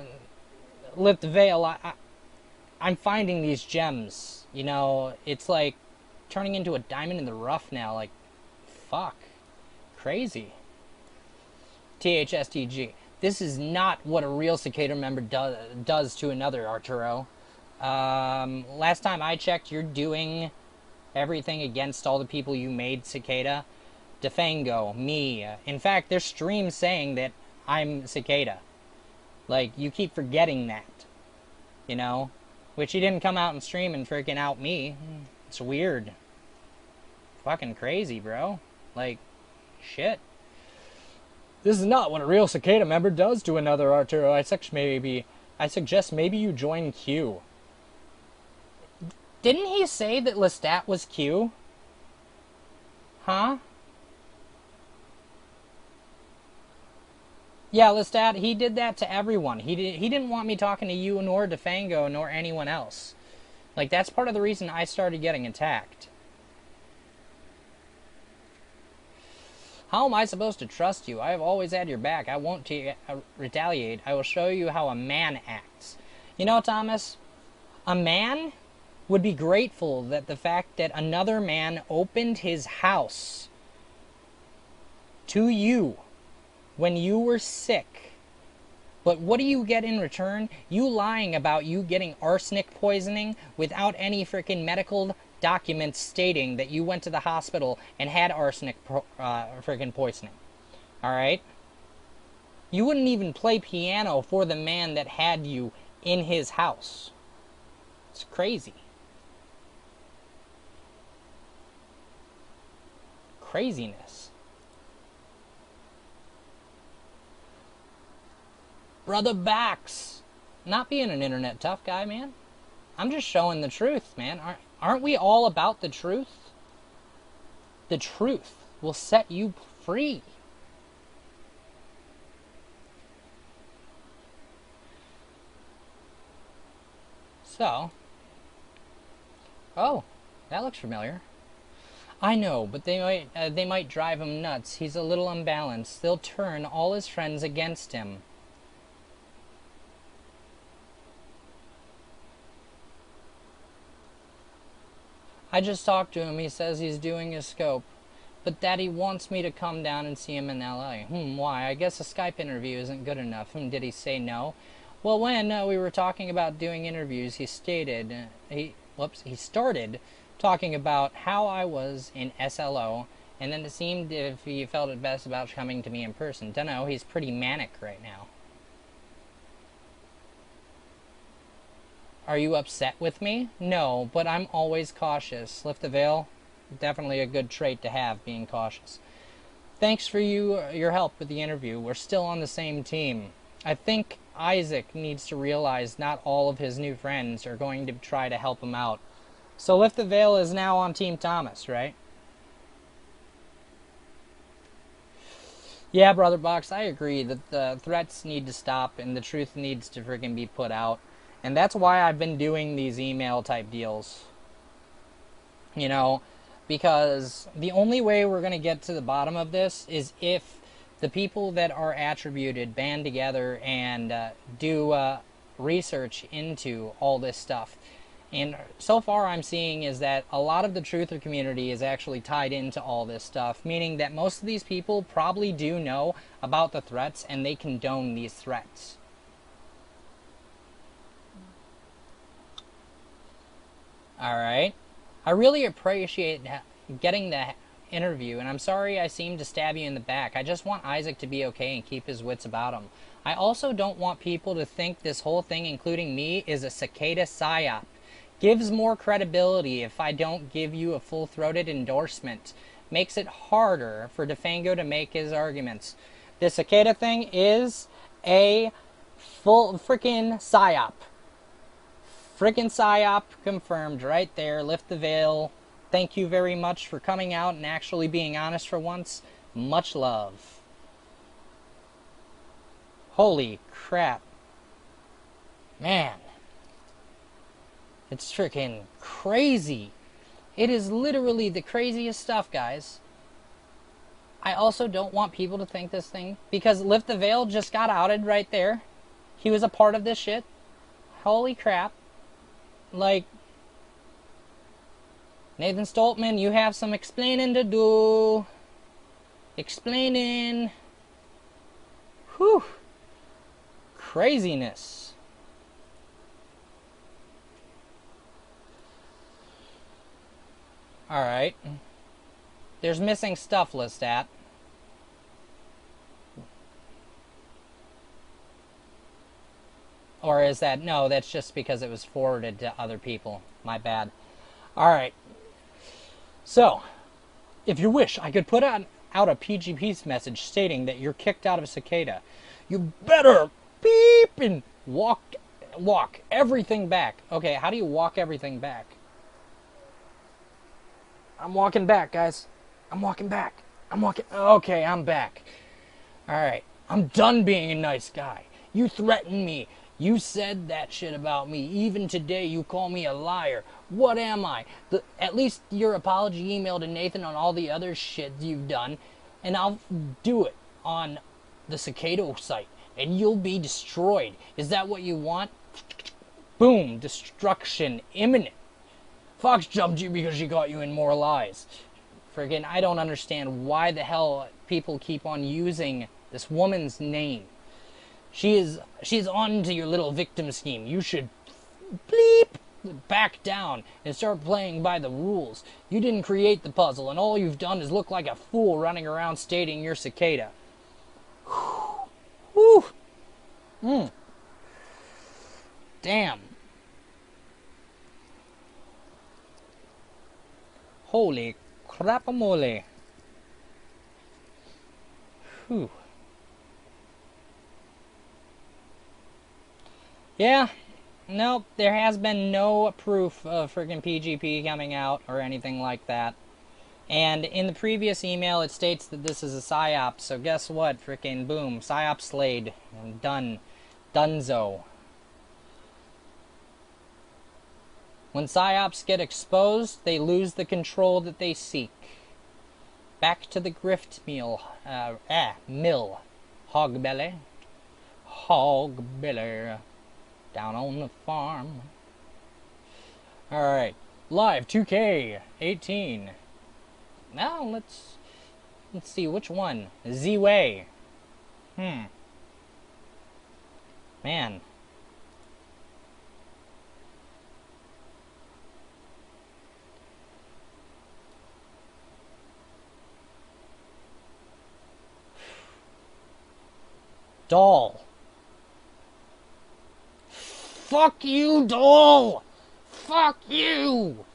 lift the veil. I'm finding these gems. You know, it's like turning into a diamond in the rough now. Like, fuck. Crazy. THSTG. This is not what a real Cicada member does to another, Arturo. Last time I checked, you're doing everything against all the people you made Cicada. Defango, me. In fact, there's streams saying that I'm Cicada. Like, you keep forgetting that. You know? Which you didn't come out and stream and freaking out me. It's weird. Fucking crazy, bro. Like, shit. This is not what a real Cicada member does to another, Arturo. I suggest maybe you join Q. Didn't he say that Lestat was Q? Huh? Yeah, Lestat, he did that to everyone. He didn't want me talking to you nor Defango nor anyone else. Like, that's part of the reason I started getting attacked. How am I supposed to trust you? I have always had your back. I won't retaliate. I will show you how a man acts. You know, Thomas, a man would be grateful that the fact that another man opened his house to you when you were sick But what do you get in return? You lying about you getting arsenic poisoning without any freaking medical documents stating that you went to the hospital and had arsenic freaking poisoning. Alright? You wouldn't even play piano for the man that had you in his house. It's crazy. Craziness. Brother Bax. Not being an internet tough guy, man. I'm just showing the truth, man. Aren't we all about the truth? The truth will set you free. So, oh, that looks familiar. I know, but they might drive him nuts. He's a little unbalanced. They'll turn all his friends against him. I just talked to him. He says he's doing his scope, but Daddy wants me to come down and see him in LA. Why? I guess a Skype interview isn't good enough. Did he say no? Well, when we were talking about doing interviews, he started talking about how I was in SLO, and then it seemed if he felt it best about coming to me in person. Dunno, he's pretty manic right now. Are you upset with me? No, but I'm always cautious. Lift the veil. Definitely a good trait to have, being cautious. Thanks for your help with the interview. We're still on the same team. I think Isaac needs to realize not all of his new friends are going to try to help him out. So Lift the Veil is now on Team Thomas, right? Yeah, Brother Box, I agree that the threats need to stop and the truth needs to freaking be put out. And that's why I've been doing these email type deals. You know, because the only way we're going to get to the bottom of this is if the people that are attributed band together and do research into all this stuff. And so far I'm seeing is that a lot of the truther community is actually tied into all this stuff, meaning that most of these people probably do know about the threats and they condone these threats. Alright. I really appreciate getting the interview, and I'm sorry I seem to stab you in the back. I just want Isaac to be okay and keep his wits about him. I also don't want people to think this whole thing, including me, is a Cicada psyop. Gives more credibility if I don't give you a full-throated endorsement. Makes it harder for DeFango to make his arguments. The Cicada thing is a full freaking psyop. Frickin' psyop confirmed right there. Lift the veil. Thank you very much for coming out and actually being honest for once. Much love. Holy crap. Man. It's freaking crazy. It is literally the craziest stuff, guys. I also don't want people to think this thing, because Lift the Veil just got outed right there. He was a part of this shit. Holy crap. Like, Nathan Stoltman, you have some explaining to do. Explaining. Whew. Craziness. Alright. There's missing stuff, Lestat. Or is that... No, that's just because it was forwarded to other people. My bad. Alright. So, if you wish, I could put out a PGP message stating that you're kicked out of Cicada. You better beep and walk everything back. Okay, how do you walk everything back? I'm walking back, guys. I'm walking back. Okay, I'm back. Alright. I'm done being a nice guy. You threatened me. You said that shit about me. Even today, you call me a liar. What am I? At least your apology email to Nathan on all the other shit you've done, and I'll do it on the Cicada site, and you'll be destroyed. Is that what you want? Boom. Destruction imminent. Fox jumped you because she got you in more lies. Friggin', I don't understand why the hell people keep on using this woman's name. She's on to your little victim scheme. You should bleep back down and start playing by the rules. You didn't create the puzzle, and all you've done is look like a fool running around stating you're Cicada. Whew. Damn. Holy crapamole. Whew. Yeah. Nope, there has been no proof of friggin' PGP coming out or anything like that. And in the previous email, it states that this is a PSYOP, so guess what? Frickin' boom. PSYOP slayed. Done. Dunzo. When PSYOPs get exposed, they lose the control that they seek. Back to the grift mill. Hogbelly. Hogbelly. Down on the farm. Alright. Live 2K18. Now let's see which one. Z-Way. Man. Doll. Fuck you, doll! Fuck you!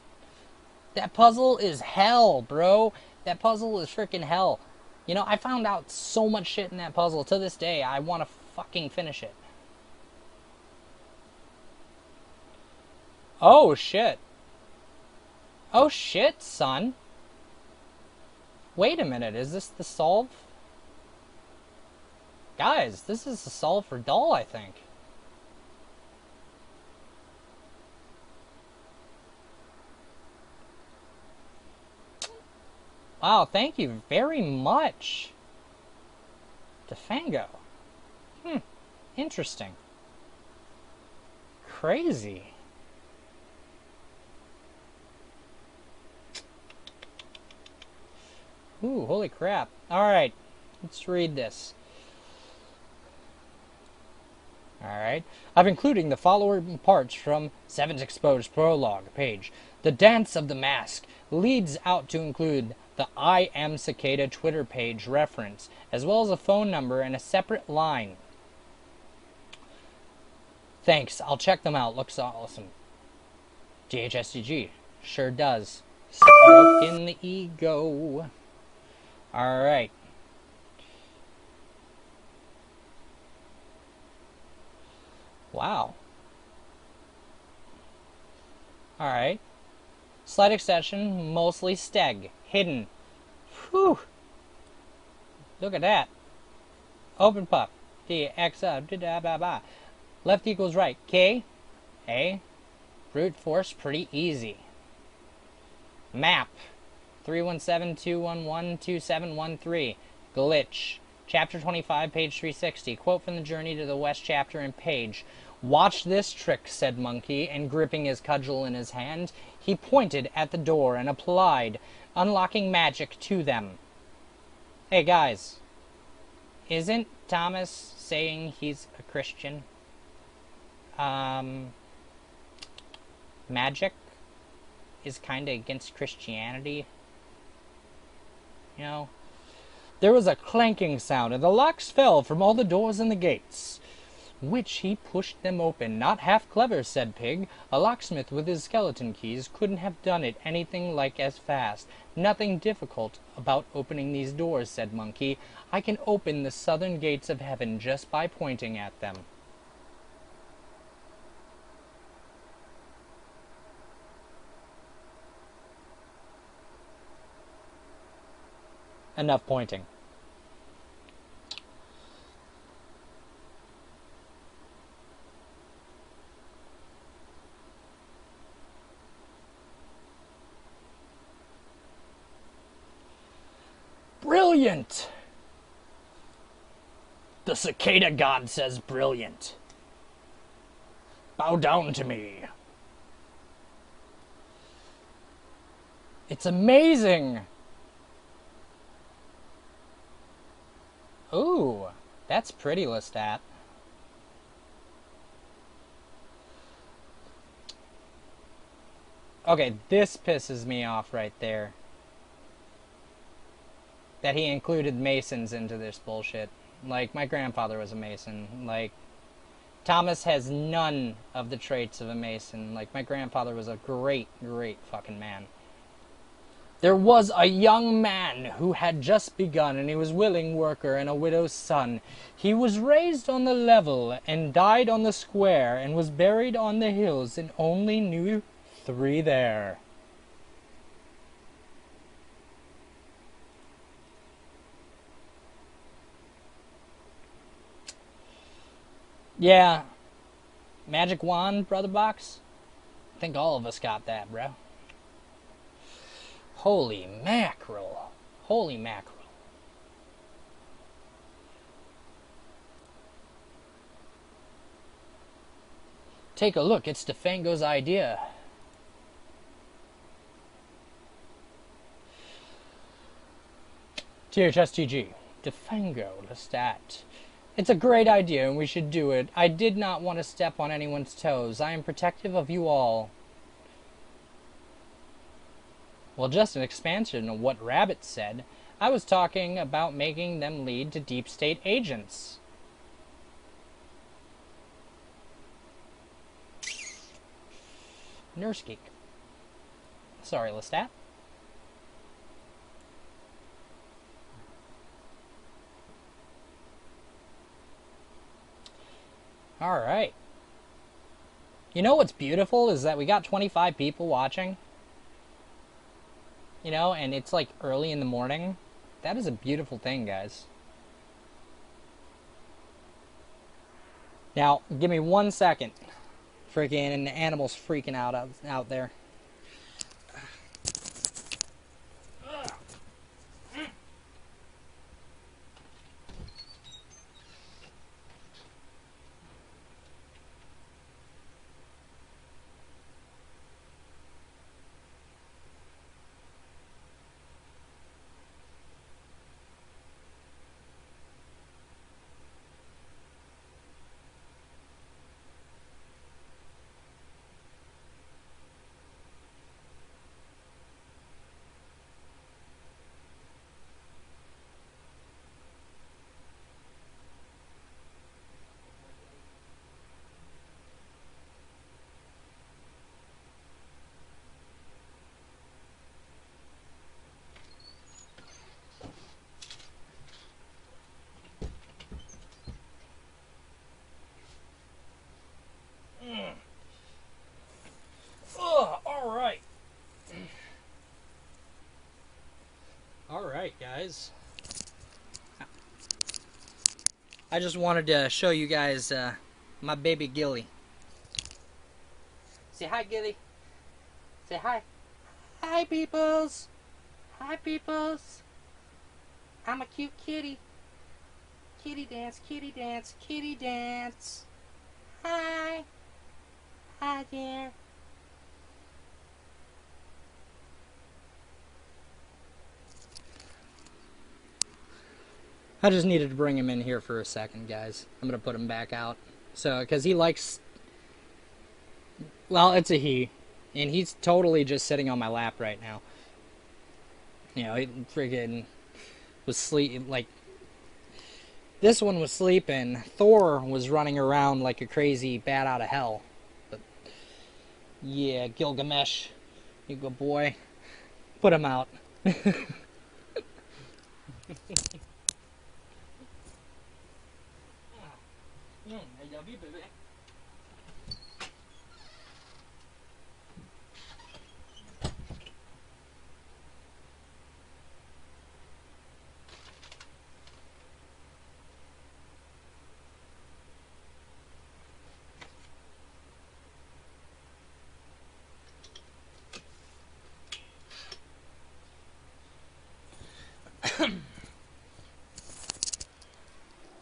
That puzzle is hell, bro. That puzzle is freaking hell. You know, I found out so much shit in that puzzle. To this day, I want to fucking finish it. Oh, shit. Oh, shit, son. Wait a minute. Is this the solve? Guys, this is the solve for doll, I think. Wow, thank you very much, Defango. Interesting. Crazy. Ooh, holy crap. Alright, let's read this. Alright, I'm including the following parts from 7's Exposed Prologue page. The Dance of the Mask leads out to include the I Am Cicada Twitter page reference, as well as a phone number and a separate line. Thanks, I'll check them out. Looks awesome. GHSTG. Sure does. Stroke in the ego. Alright. Wow. Alright. Slight extension, mostly steg. Hidden. Whew. Look at that. Open pup. D, X, da, da, ba, ba. Left equals right. K, A. Brute force, pretty easy. Map. 317-211-2713. Glitch. Chapter 25, page 360. Quote from the Journey to the West chapter and page. Watch this trick, said Monkey, and gripping his cudgel in his hand, he pointed at the door and applied unlocking magic to them. Hey guys, isn't Thomas saying he's a Christian? Magic is kinda against Christianity. You know? There was a clanking sound, and the locks fell from all the doors and the gates, which he pushed them open. Not half clever, said Pig. A locksmith with his skeleton keys couldn't have done it anything like as fast. Nothing difficult about opening these doors, said Monkey. I can open the southern gates of heaven just by pointing at them. Enough pointing. Brilliant! The Cicada God says brilliant. Bow down to me. It's amazing! Ooh, that's pretty, Lestat. Okay, this pisses me off right there. That he included Masons into this bullshit. Like, my grandfather was a Mason. Like, Thomas has none of the traits of a Mason. Like, my grandfather was a great, great fucking man. There was a young man who had just begun, and he was willing worker and a widow's son. He was raised on the level, and died on the square, and was buried on the hills, and only knew 3 there. Yeah. Magic wand, Brother Box? I think all of us got that, bro. Holy mackerel. Holy mackerel. Take a look, it's Defango's idea. THSTG. Defango, Lestat. It's a great idea and we should do it. I did not want to step on anyone's toes. I am protective of you all. Well, just an expansion of what Rabbit said. I was talking about making them lead to deep state agents. Nurse Geek. Sorry, Lestat. Alright. You know what's beautiful is that we got 25 people watching. You know, and it's like early in the morning. That is a beautiful thing, guys. Now, give me 1 second. Freaking animals freaking out there. Alright. Alright, guys. I just wanted to show you guys my baby Gilly. Say hi, Gilly. Say hi. Hi, peoples. Hi, peoples. I'm a cute kitty. Kitty dance, kitty dance, kitty dance. Hi. Hi there. I just needed to bring him in here for a second, guys. I'm going to put him back out. So, because he likes... Well, it's a he. And he's totally just sitting on my lap right now. You know, he friggin' was sleep like... This one was sleeping. Thor was running around like a crazy bat out of hell. But, yeah, Gilgamesh. You good boy. Put him out. I love you, baby.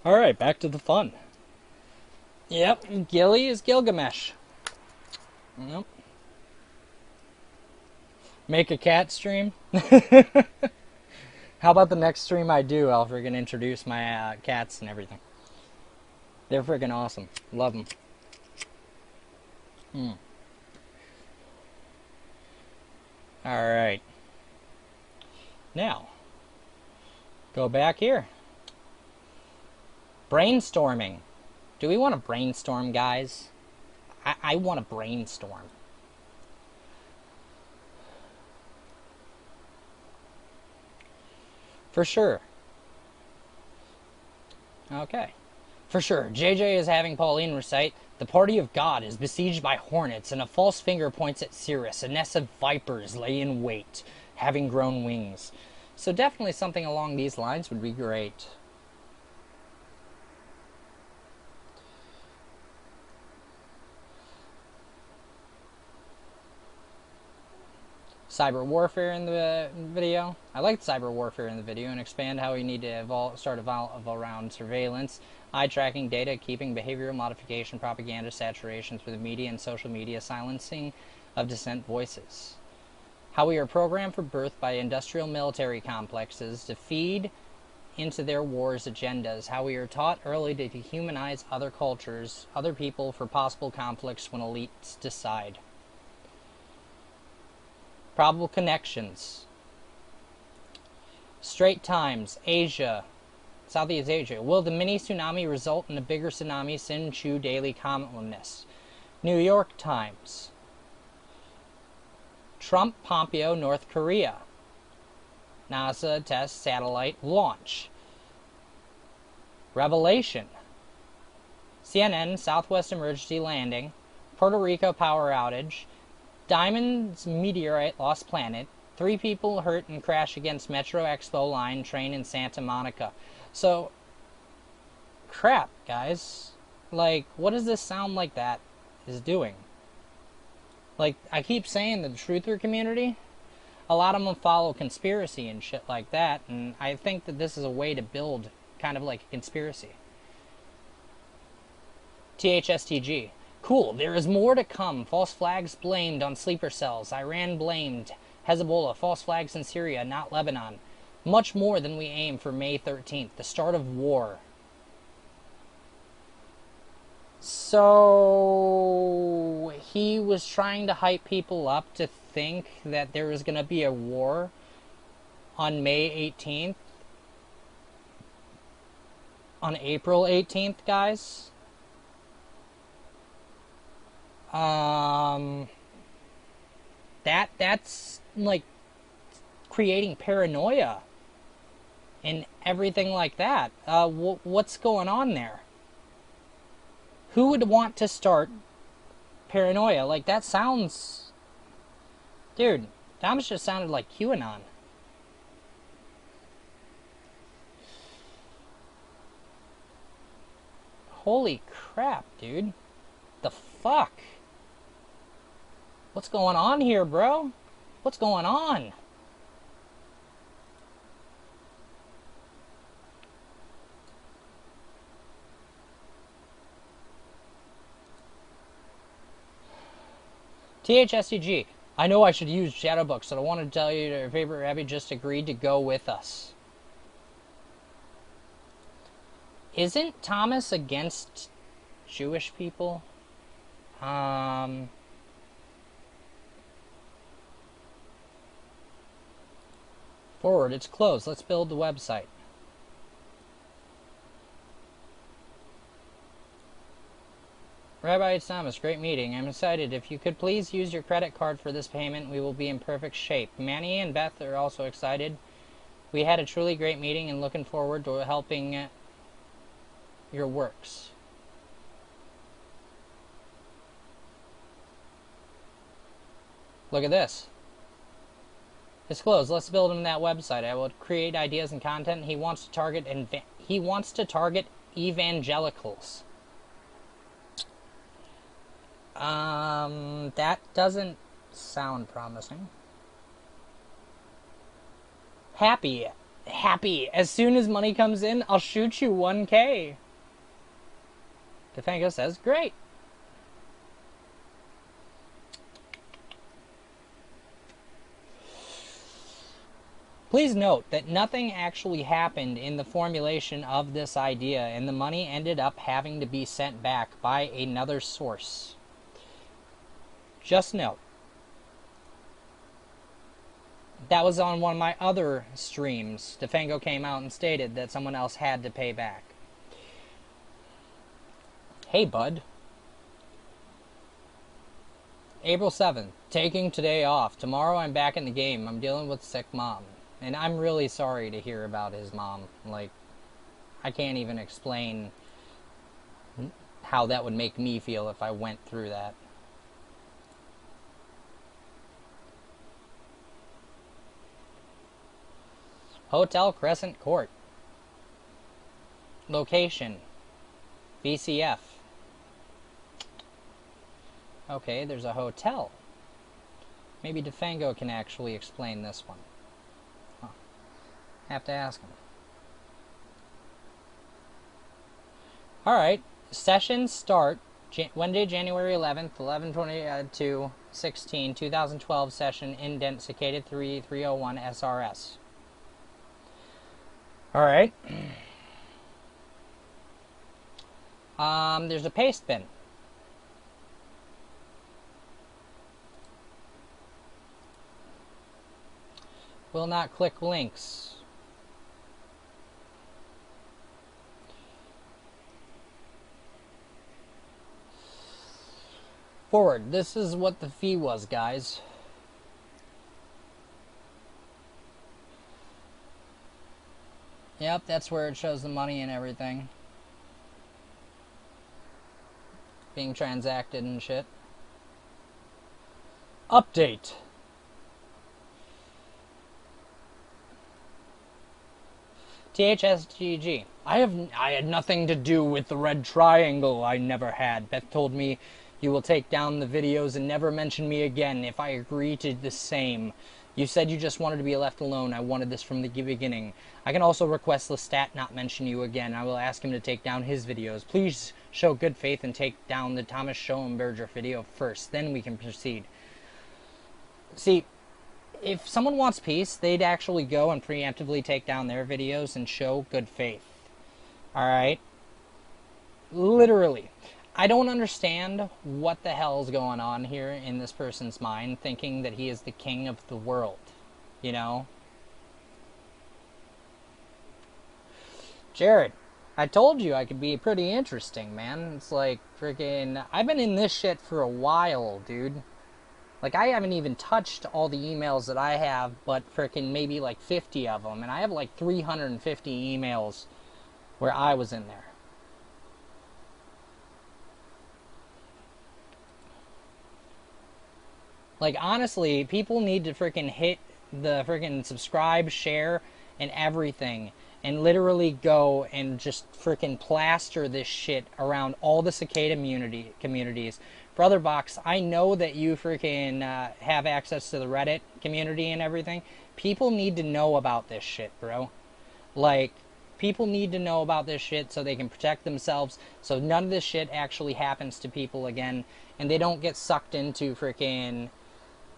Alright, back to the fun. Yep, Gilly is Gilgamesh. Yep. Make a cat stream? How about the next stream I do? I'll friggin' introduce my cats and everything. They're friggin' awesome. Love them. Alright. Now, go back here. Brainstorming. Do we want to brainstorm, guys? I want to brainstorm. For sure. Okay. For sure. JJ is having Pauline recite, "The party of God is besieged by hornets, and a false finger points at Cirrus. A nest of vipers lay in wait, having grown wings." So definitely something along these lines would be great. Cyber warfare in the video. I like cyber warfare in the video and expand how we need to start around surveillance, eye tracking, data, keeping, behavioral modification, propaganda, saturation through the media and social media, silencing of dissent voices. How we are programmed for birth by industrial military complexes to feed into their wars agendas. How we are taught early to dehumanize other cultures, other people for possible conflicts when elites decide. Probable connections. Straight Times, Asia, Southeast Asia. Will the mini tsunami result in a bigger tsunami? Sin Chu Daily Columnist. New York Times. Trump, Pompeo, North Korea. NASA test satellite launch. Revelation. CNN, Southwest emergency landing. Puerto Rico power outage. Diamond's meteorite lost planet. 3 people hurt in crash against Metro Expo line train in Santa Monica. So, crap, guys. Like, what does this sound like that is doing? Like, I keep saying the truther community, a lot of them follow conspiracy and shit like that, and I think that this is a way to build kind of like a conspiracy. THSTG. Cool, there is more to come. False flags blamed on sleeper cells. Iran blamed Hezbollah. False flags in Syria, not Lebanon. Much more than we aim for May 13th, the start of war. So, he was trying to hype people up to think that there was going to be a war on May 18th. On April 18th, guys. That's like creating paranoia and everything like that. What's going on there? Who would want to start paranoia? Like, that sounds... Dude, that just sounded like QAnon. Holy crap, dude. The fuck? What's going on here, bro? What's going on? THSCG. I know I should use Shadowbook, so I want to tell you that your favorite rabbit just agreed to go with us. Isn't Thomas against Jewish people? Forward, it's closed. Let's build the website. Rabbi Thomas, great meeting. I'm excited. If you could please use your credit card for this payment, we will be in perfect shape. Manny and Beth are also excited. We had a truly great meeting and looking forward to helping your works. Look at this. It's closed. Let's build him that website. I will create ideas and content. He wants to target evangelicals. That doesn't sound promising. Happy. As soon as money comes in, I'll shoot you 1K. Defango says, great. Please note that nothing actually happened in the formulation of this idea, and the money ended up having to be sent back by another source. Just note. That was on one of my other streams. Defango came out and stated that someone else had to pay back. Hey, bud. April 7th. Taking today off. Tomorrow I'm back in the game. I'm dealing with sick mom. And I'm really sorry to hear about his mom. Like, I can't even explain how that would make me feel if I went through that. Hotel Crescent Court. Location. VCF. Okay, there's a hotel. Maybe Defango can actually explain this one. Huh. Have to ask him. Alright, sessions start Wednesday, January 11th, 11/22/16, 2012 session, indent Cicada 3301 SRS. Alright. There's a paste bin. Will not click links. Forward. This is what the fee was, guys. Yep, that's where it shows the money and everything being transacted and shit. Update. THSGG. I had nothing to do with the red triangle. I never had. Beth told me you will take down the videos and never mention me again if I agree to the same. You said you just wanted to be left alone. I wanted this from the beginning. I can also request Lestat not mention you again. I will ask him to take down his videos. Please show good faith and take down the Thomas Schoenbooger video first. Then we can proceed. See, if someone wants peace, they'd actually go and preemptively take down their videos and show good faith. Alright? Literally. I don't understand what the hell's going on here in this person's mind, thinking that he is the king of the world. You know? Jared, I told you I could be pretty interesting, man. It's like, freaking, I've been in this shit for a while, dude. Like, I haven't even touched all the emails that I have, but freaking maybe like 50 of them. And I have like 350 emails where I was in there. Like, honestly, people need to freaking hit the freaking subscribe, share, and everything. And literally go and just freaking plaster this shit around all the Cicada communities. Brotherbox, I know that you freaking have access to the Reddit community and everything. People need to know about this shit, bro. Like, people need to know about this shit so they can protect themselves, so none of this shit actually happens to people again, and they don't get sucked into freaking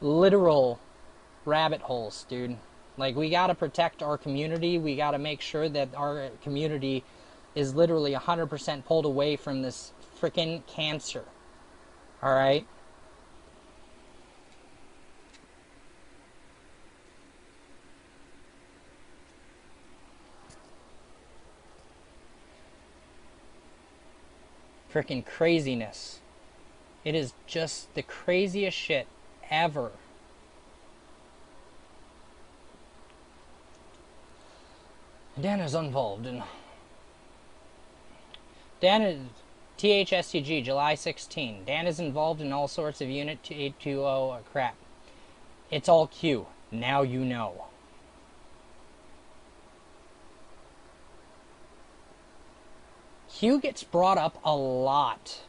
literal rabbit holes, dude. Like, we gotta protect our community. We gotta make sure that our community is literally 100% pulled away from this freaking cancer. Alright? Freaking craziness. It is just the craziest shit ever. Dan is involved in... Dan is... THSTG, July 16. Dan is involved in all sorts of Unit 820 crap. It's all Q. Now you know. Q gets brought up a lot.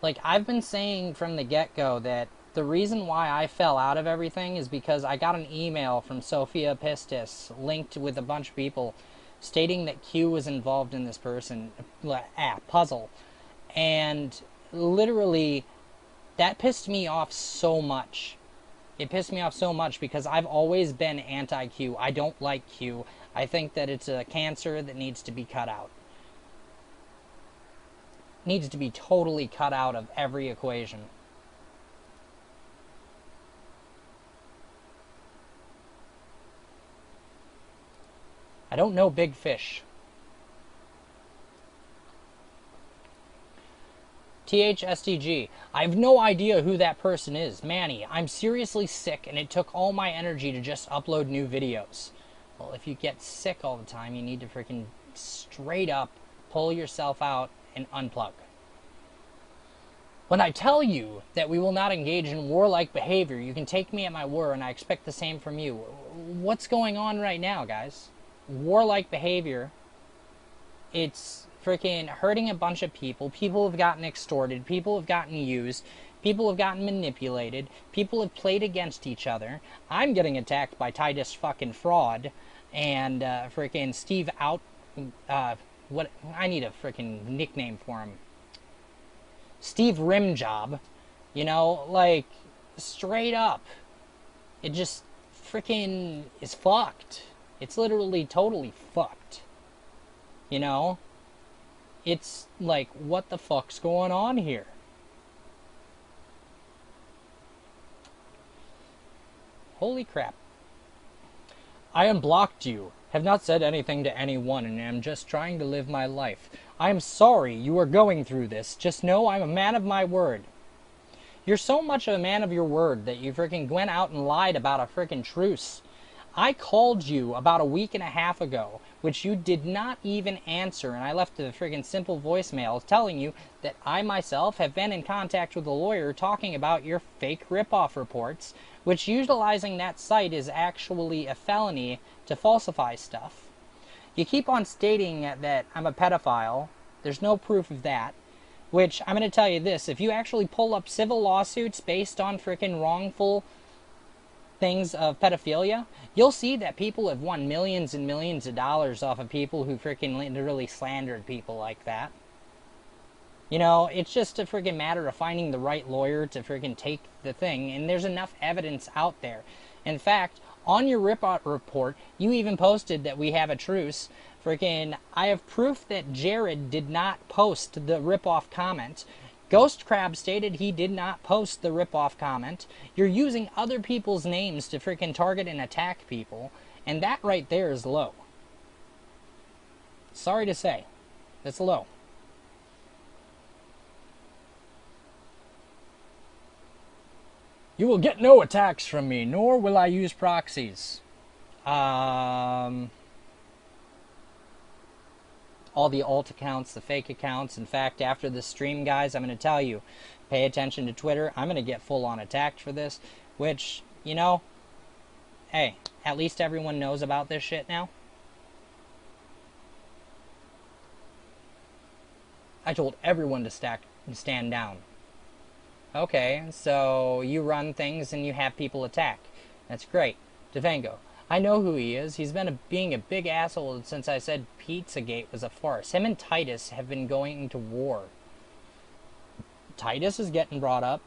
Like, I've been saying from the get-go that the reason why I fell out of everything is because I got an email from Sophia Pistis linked with a bunch of people stating that Q was involved in this puzzle. And literally, that pissed me off so much. It pissed me off so much because I've always been anti-Q. I don't like Q. I think that it's a cancer that needs to be cut out. Needs to be totally cut out of every equation. I don't know big fish. THSTG. I have no idea who that person is. Manny, I'm seriously sick and it took all my energy to just upload new videos. Well, if you get sick all the time, you need to freaking straight up pull yourself out and unplug. When I tell you that we will not engage in warlike behavior, you can take me at my word, and I expect the same from you. What's going on right now, guys? Warlike behavior. It's freaking hurting a bunch of people. People have gotten extorted. People have gotten used. People have gotten manipulated. People have played against each other. I'm getting attacked by Titus fucking Fraud and freaking Steve Out. What? I need a freaking nickname for him. Steve Rimjob. You know, like, straight up. It just freaking is fucked. It's literally totally fucked. You know? It's like, what the fuck's going on here? Holy crap. I unblocked you, have not said anything to anyone, and am just trying to live my life. I am sorry you are going through this. Just know I'm a man of my word. You're so much of a man of your word that you freaking went out and lied about a freaking truce. I called you about a week and a half ago, which you did not even answer, and I left a freaking simple voicemail telling you that I myself have been in contact with a lawyer talking about your fake ripoff reports, which utilizing that site is actually a felony to falsify stuff. You keep on stating that I'm a pedophile. There's no proof of that. Which, I'm going to tell you this, if you actually pull up civil lawsuits based on freaking wrongful things of pedophilia, you'll see that people have won millions and millions of dollars off of people who freaking literally slandered people like that. You know, it's just a freaking matter of finding the right lawyer to freaking take the thing, and there's enough evidence out there. In fact, on your rip-out report, you even posted that we have a truce. Freaking, I have proof that Jared did not post the rip-off comment. Ghost Crab stated he did not post the rip-off comment. You're using other people's names to freaking target and attack people, and that right there is low. Sorry to say, that's low. You will get no attacks from me, nor will I use proxies. All the alt accounts, the fake accounts. In fact, after this stream, guys, I'm going to tell you, pay attention to Twitter. I'm going to get full-on attacked for this, which, you know, hey, at least everyone knows about this shit now. I told everyone to stand down. Okay, so you run things and you have people attack. That's great. Devango, I know who he is. He's been being a big asshole since I said Pizzagate was a farce. Him and Titus have been going to war. Titus is getting brought up.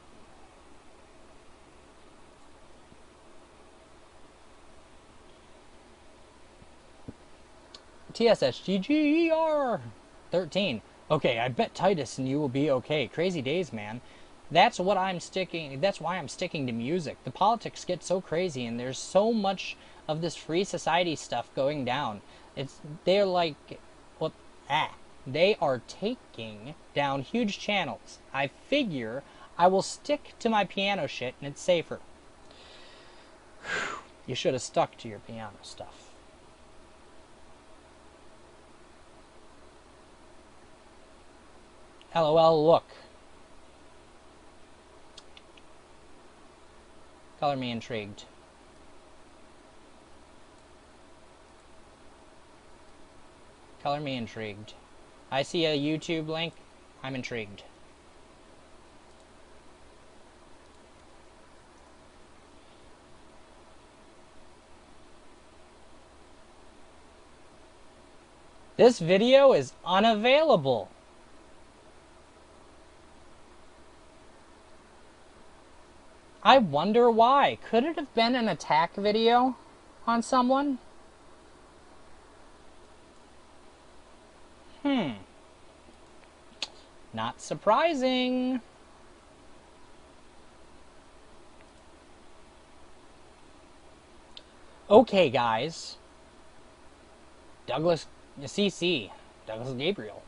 TSSGGR 13. Okay, I bet Titus and you will be okay. Crazy days, man. That's why I'm sticking to music. The politics get so crazy and there's so much of this free society stuff going down. They are taking down huge channels. I figure I will stick to my piano shit and it's safer. You should have stuck to your piano stuff. LOL, look. Color me intrigued. Color me intrigued. I see a YouTube link. I'm intrigued. This video is unavailable. I wonder why. Could it have been an attack video on someone? Not surprising. Okay, guys. Douglas CC. Douglas Gabriel.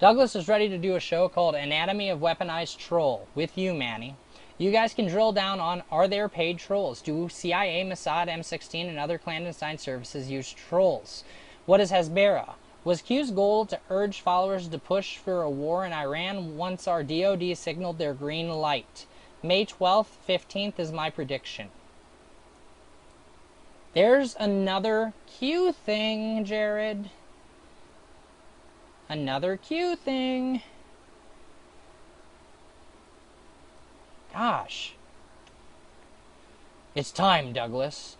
Douglas is ready to do a show called Anatomy of Weaponized Troll with you, Manny. You guys can drill down on, are there paid trolls? Do CIA, Mossad, M16, and other clandestine services use trolls? What is Hasbara? Was Q's goal to urge followers to push for a war in Iran once our DoD signaled their green light? May 12th, 15th is my prediction. There's another Q thing, Jared. Another Q thing. Gosh. It's time, Douglas.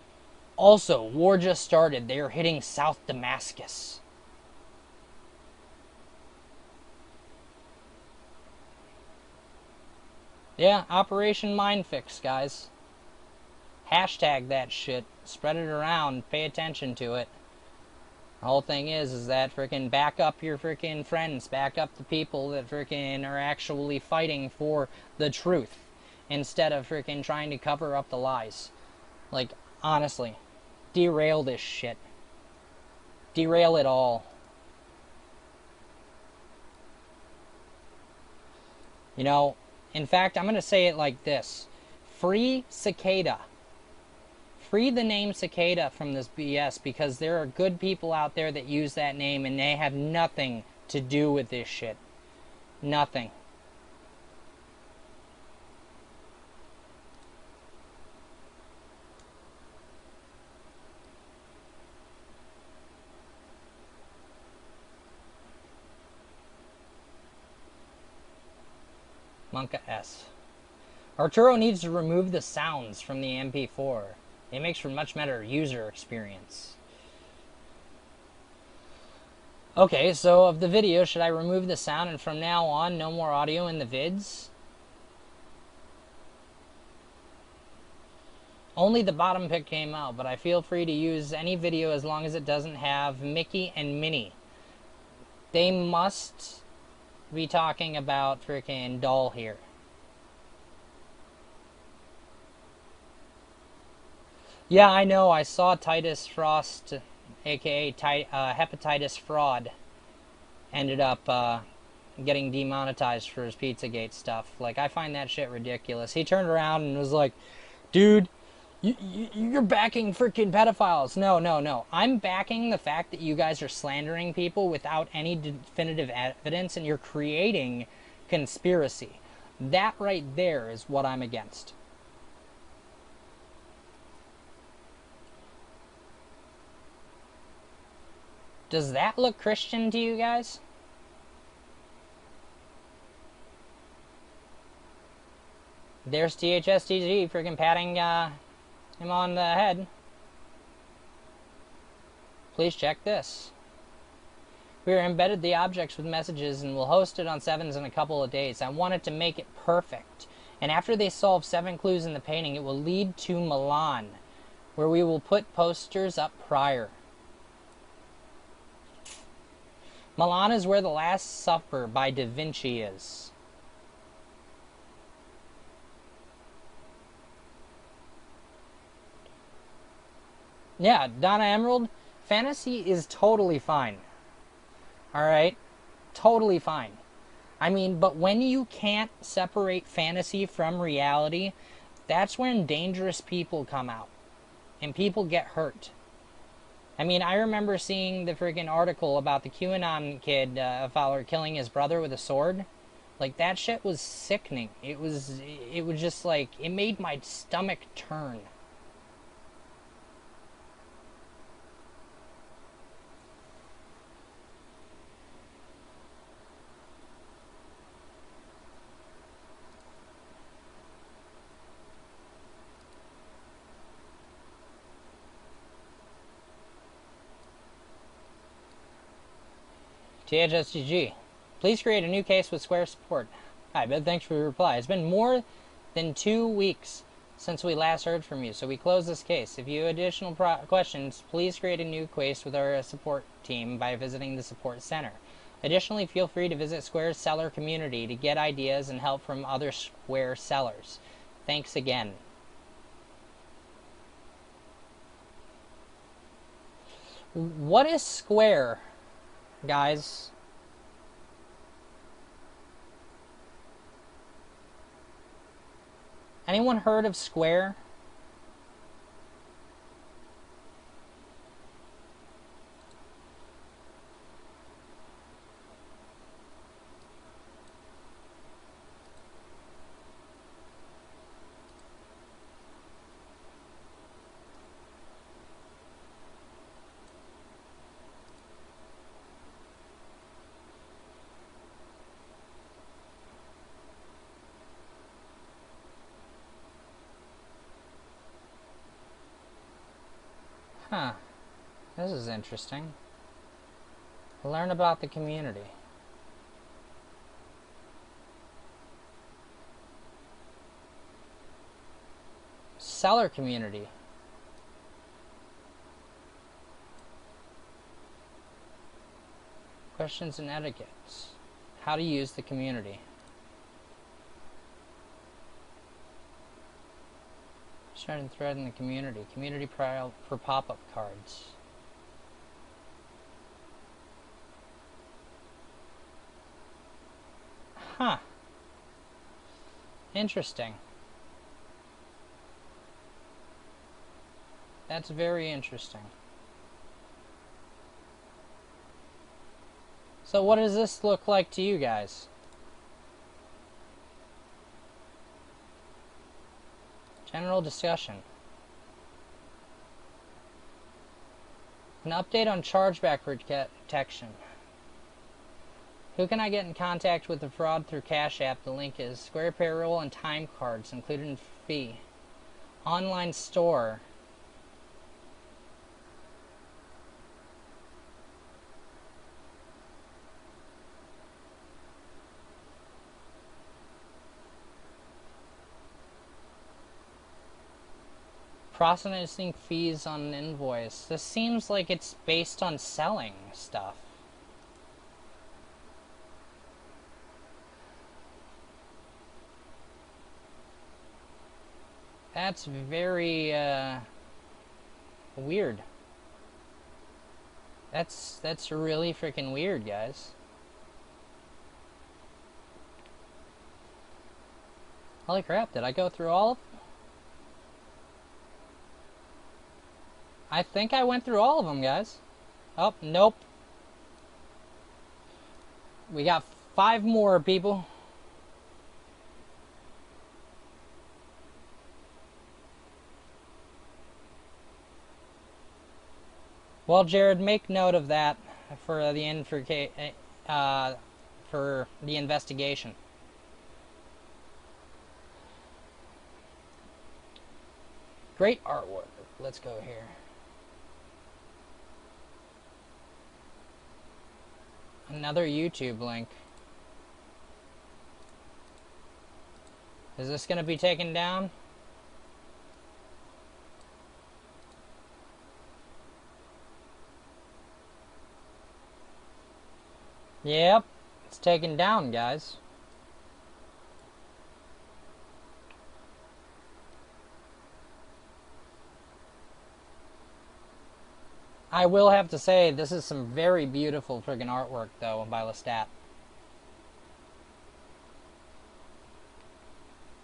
Also, war just started. They are hitting South Damascus. Yeah, Operation Mindfix, guys. Hashtag that shit. Spread it around. Pay attention to it. The whole thing is that frickin' back up your frickin' friends. Back up the people that frickin' are actually fighting for the truth. Instead of frickin' trying to cover up the lies. Like, honestly. Derail this shit. Derail it all. You know, in fact, I'm going to say it like this. Free Cicada. Free the name Cicada from this BS, because there are good people out there that use that name and they have nothing to do with this shit. Nothing. Monka S. Arturo needs to remove the sounds from the MP4. It makes for much better user experience. Okay, so of the video, should I remove the sound and from now on, no more audio in the vids? Only the bottom pick came out, but I feel free to use any video as long as it doesn't have Mickey and Minnie. They must be talking about freaking Doll here. Yeah, I know. I saw Titus Frost, aka Hepatitis Fraud, ended up getting demonetized for his Pizzagate stuff. Like, I find that shit ridiculous. He turned around and was like, dude, you're backing freaking pedophiles. No. I'm backing the fact that you guys are slandering people without any definitive evidence, and you're creating conspiracy. That right there is what I'm against. Does that look Christian to you guys? There's THSTG freaking patting him on the head. Please check this. We are embedded the objects with messages and will host it on 7s in a couple of days. I wanted to make it perfect. And after they solve 7 clues in the painting, it will lead to Milan, where we will put posters up prior. Milan is where The Last Supper by Da Vinci is. Yeah, Donna Emerald, fantasy is totally fine. Alright? Totally fine. I mean, but when you can't separate fantasy from reality, that's when dangerous people come out. And people get hurt. I mean, I remember seeing the friggin' article about the QAnon kid, a follower, killing his brother with a sword. Like, that shit was sickening. It was just like, it made my stomach turn. THSGG. Please create a new case with Square support. Hi, Ben. Thanks for your reply. It's been more than 2 weeks since we last heard from you, so we close this case. If you have additional questions, please create a new case with our support team by visiting the support center. Additionally, feel free to visit Square's seller community to get ideas and help from other Square sellers. Thanks again. What is Square, guys? Anyone heard of Square? Huh. This is interesting. Learn about the community. Seller community. Questions and etiquettes. How to use the community. Starting thread in the community. Community trial for pop-up cards. Huh. Interesting. That's very interesting. So what does this look like to you guys? General discussion. An update on chargeback protection. Who can I get in contact with the fraud through Cash App? The link is Square Payroll and time cards included in fee. Online store. Processing fees on an invoice. This seems like it's based on selling stuff. That's very weird. That's really freaking weird, guys. Holy crap, did I go through all of them? I think I went through all of them, guys. Oh, nope. We got 5 more, people. Well, Jared, make note of that for the for the investigation. Great artwork. Let's go here. Another YouTube link. Is this going to be taken down? Yep, it's taken down, guys. I will have to say, this is some very beautiful friggin' artwork, though, by Lestat.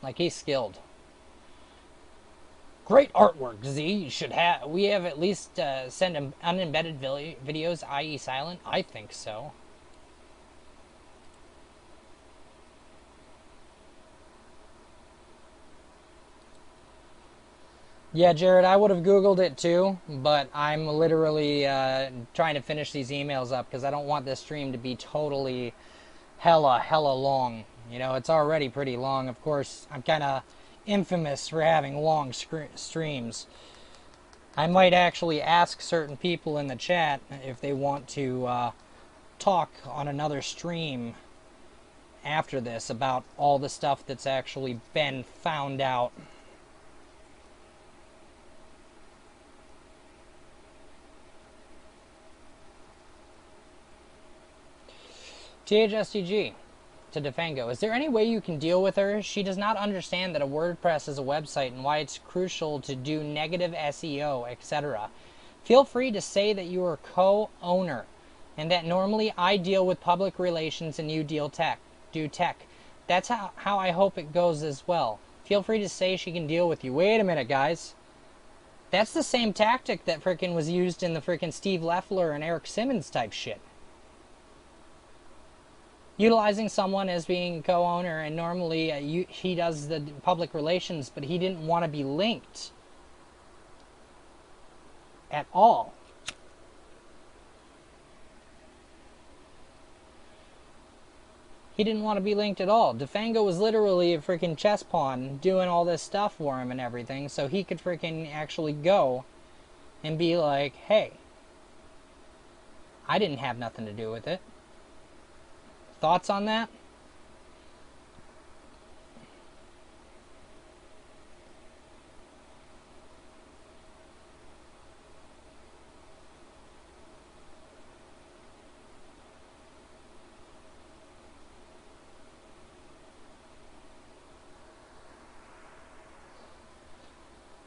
Like, he's skilled. Great artwork, Z. You should have. We have at least send unembedded videos, i.e. silent. I think so. Yeah, Jared, I would have Googled it too, but I'm literally trying to finish these emails up because I don't want this stream to be totally hella long. You know, it's already pretty long. Of course, I'm kind of infamous for having long streams. I might actually ask certain people in the chat if they want to talk on another stream after this about all the stuff that's actually been found out. THSTG to Defango. Is there any way you can deal with her? She does not understand that a WordPress is a website and why it's crucial to do negative SEO, etc. Feel free to say that you are co-owner and that normally I deal with public relations and you do tech. That's how I hope it goes as well. Feel free to say she can deal with you. Wait a minute, guys. That's the same tactic that frickin' was used in the frickin' Steve Leffler and Eric Simmons type shit. Utilizing someone as being a co-owner, and normally he does the public relations, but he didn't want to be linked at all. He didn't want to be linked at all. Defango was literally a freaking chess pawn doing all this stuff for him and everything, so he could freaking actually go and be like, hey, I didn't have nothing to do with it. Thoughts on that?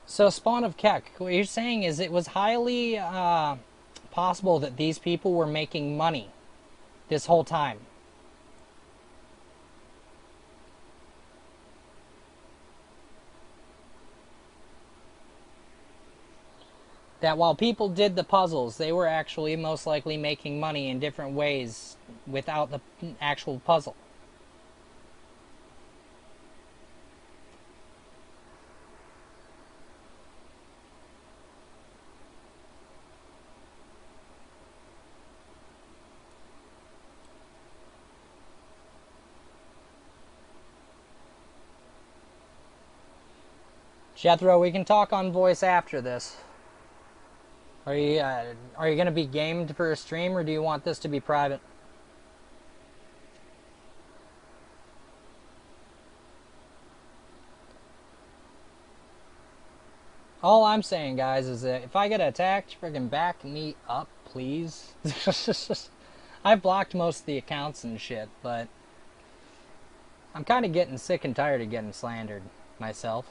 So, Spawn of Keck, what you're saying is it was highly possible that these people were making money this whole time. That while people did the puzzles, they were actually most likely making money in different ways without the actual puzzle. Jethro, we can talk on voice after this. Are you going to be gamed for a stream, or do you want this to be private? All I'm saying, guys, is that if I get attacked, friggin' back me up, please. I've blocked most of the accounts and shit, but I'm kind of getting sick and tired of getting slandered myself.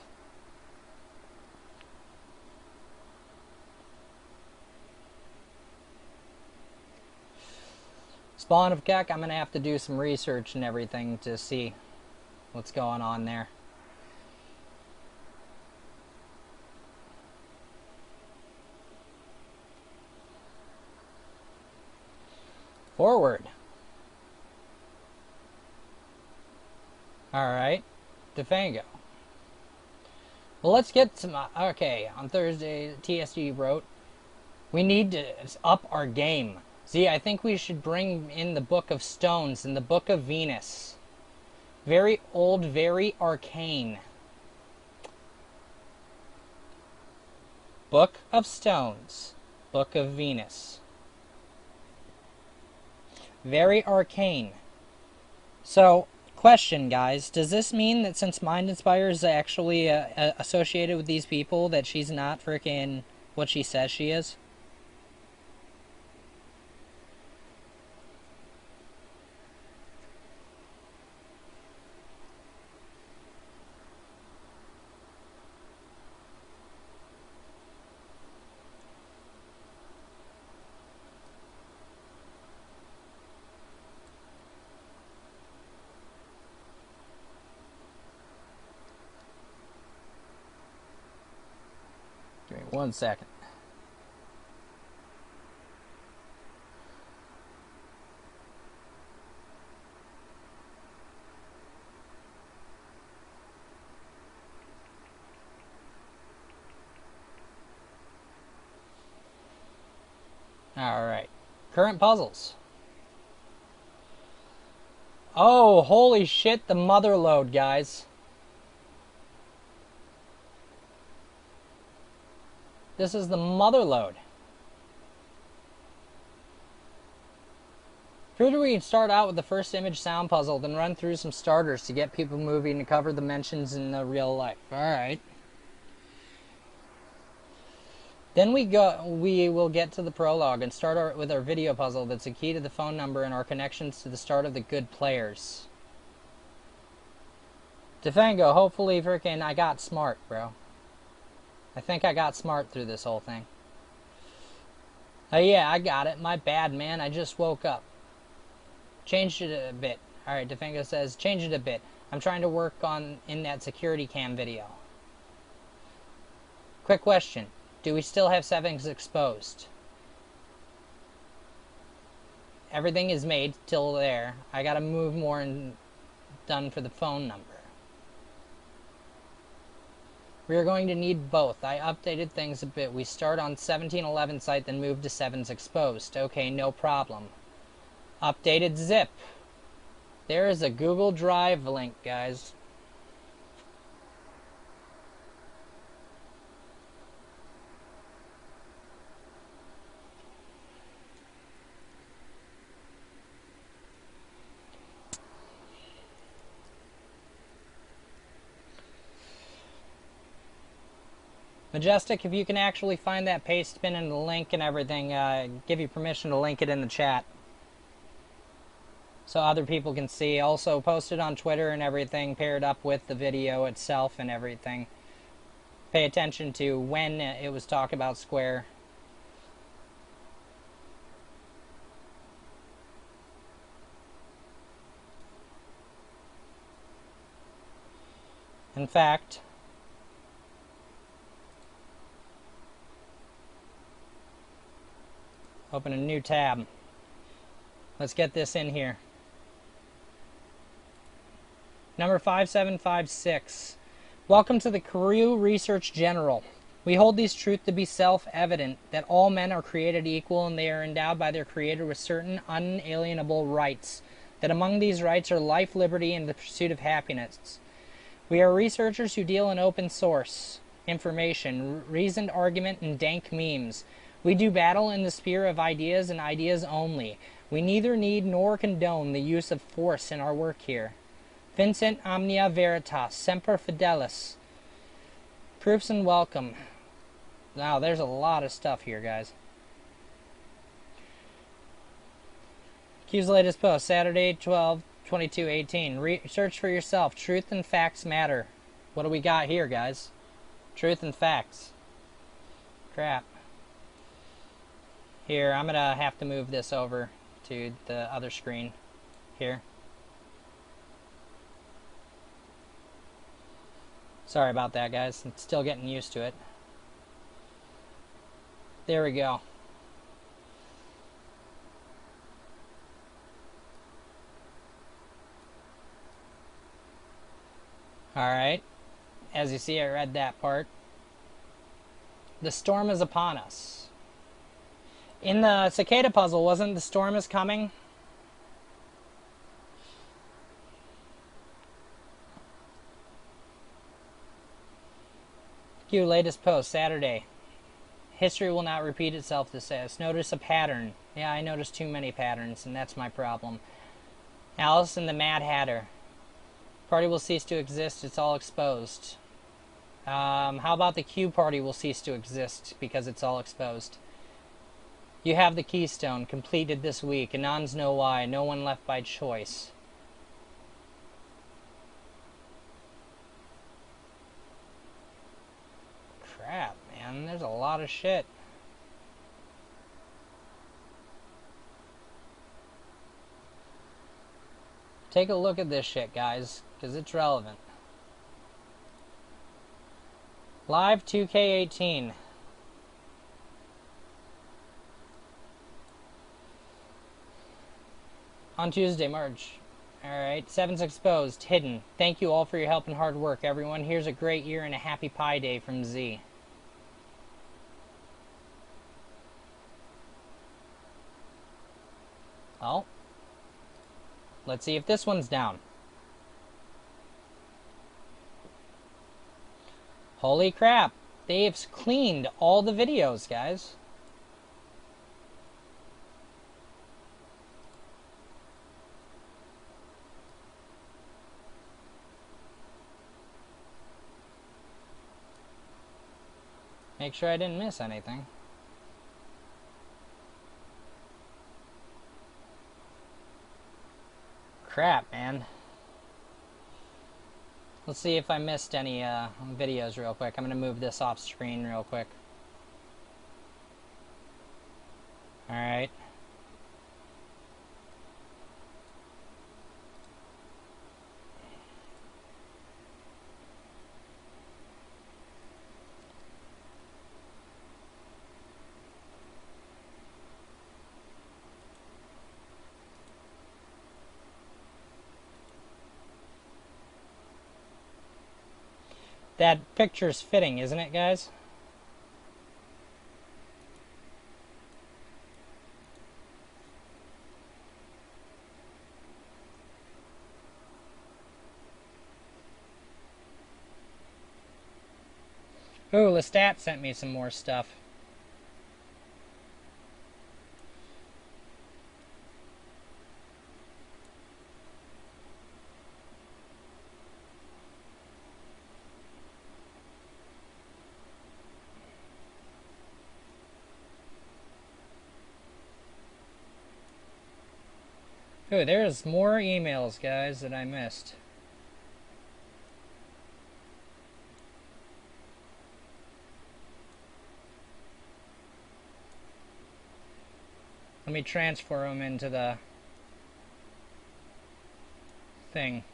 Spawn of Keck, I'm going to have to do some research and everything to see what's going on there. Forward. Alright. Defango. Well, let's get some... Okay, on Thursday, TSD wrote, we need to up our game. See, I think we should bring in the Book of Stones and the Book of Venus. Very old, very arcane. Book of Stones, Book of Venus. Very arcane. So, question, guys. Does this mean that since Mind Inspire is actually associated with these people, that she's not freaking what she says she is? Give me 1 second. Alright. Current puzzles. Oh, holy shit, the mother load, guys. This is the mother load. Figured we can start out with the first image sound puzzle, then run through some starters to get people moving to cover the mentions in the real life. Alright. Then we will get to the prologue and start with our video puzzle that's a key to the phone number and our connections to the start of the good players. Defango, hopefully freaking I got smart, bro. I think I got smart through this whole thing. Yeah, I got it. My bad, man. I just woke up. Changed it a bit. Alright, Defengo says, change it a bit. I'm trying to work on in that security cam video. Quick question. Do we still have settings exposed? Everything is made till there. I gotta move more and done for the phone number. We are going to need both. I updated things a bit. We start on 1711 site, then move to 7's exposed. Okay, no problem. Updated zip. There is a Google Drive link, guys. Majestic, if you can actually find that paste bin and the link and everything, give you permission to link it in the chat. So other people can see. Also post it on Twitter and everything, paired up with the video itself and everything. Pay attention to when it was talked about Square. In fact, open a new tab. Let's get this in here. Number 5756. Welcome to the Carew Research General. We hold these truths to be self-evident, that all men are created equal and they are endowed by their Creator with certain unalienable rights, that among these rights are life, liberty, and the pursuit of happiness. We are researchers who deal in open source information, reasoned argument, and dank memes. We do battle in the sphere of ideas and ideas only. We neither need nor condone the use of force in our work here. Vincent omnia veritas, semper fidelis. Proofs and welcome. Wow, there's a lot of stuff here, guys. Q's latest post, Saturday, 12/22/18. Research for yourself. Truth and facts matter. What do we got here, guys? Truth and facts. Crap. Here, I'm gonna have to move this over to the other screen. Here. Sorry about that, guys. I'm still getting used to it. There we go. Alright. As you see, I read that part. The storm is upon us. In the Cicada puzzle, wasn't the storm is coming? Q, latest post, Saturday. History will not repeat itself, this says. Notice a pattern. Yeah, I noticed too many patterns, and that's my problem. Alice and the Mad Hatter. Party will cease to exist, it's all exposed. How about the Q party will cease to exist because it's all exposed? You have the keystone, completed this week. Anons know why, no one left by choice. Crap, man, there's a lot of shit. Take a look at this shit, guys, because it's relevant. Live 2K18. On Tuesday, March. Alright, 7's exposed, hidden. Thank you all for your help and hard work, everyone. Here's a great year and a happy Pi Day from Z. Oh. Let's see if this one's down. Holy crap. They've cleaned all the videos, guys. Make sure I didn't miss anything. Crap, man. Let's see if I missed any videos real quick. I'm going to move this off screen real quick. Alright. That picture's fitting, isn't it, guys? Ooh, Lestat sent me some more stuff. Ooh, there's more emails, guys, that I missed. Let me transfer them into the thing.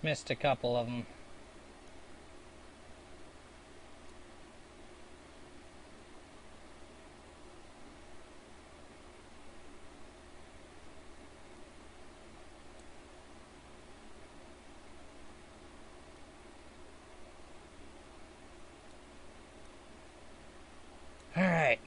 Missed a couple of them. All right.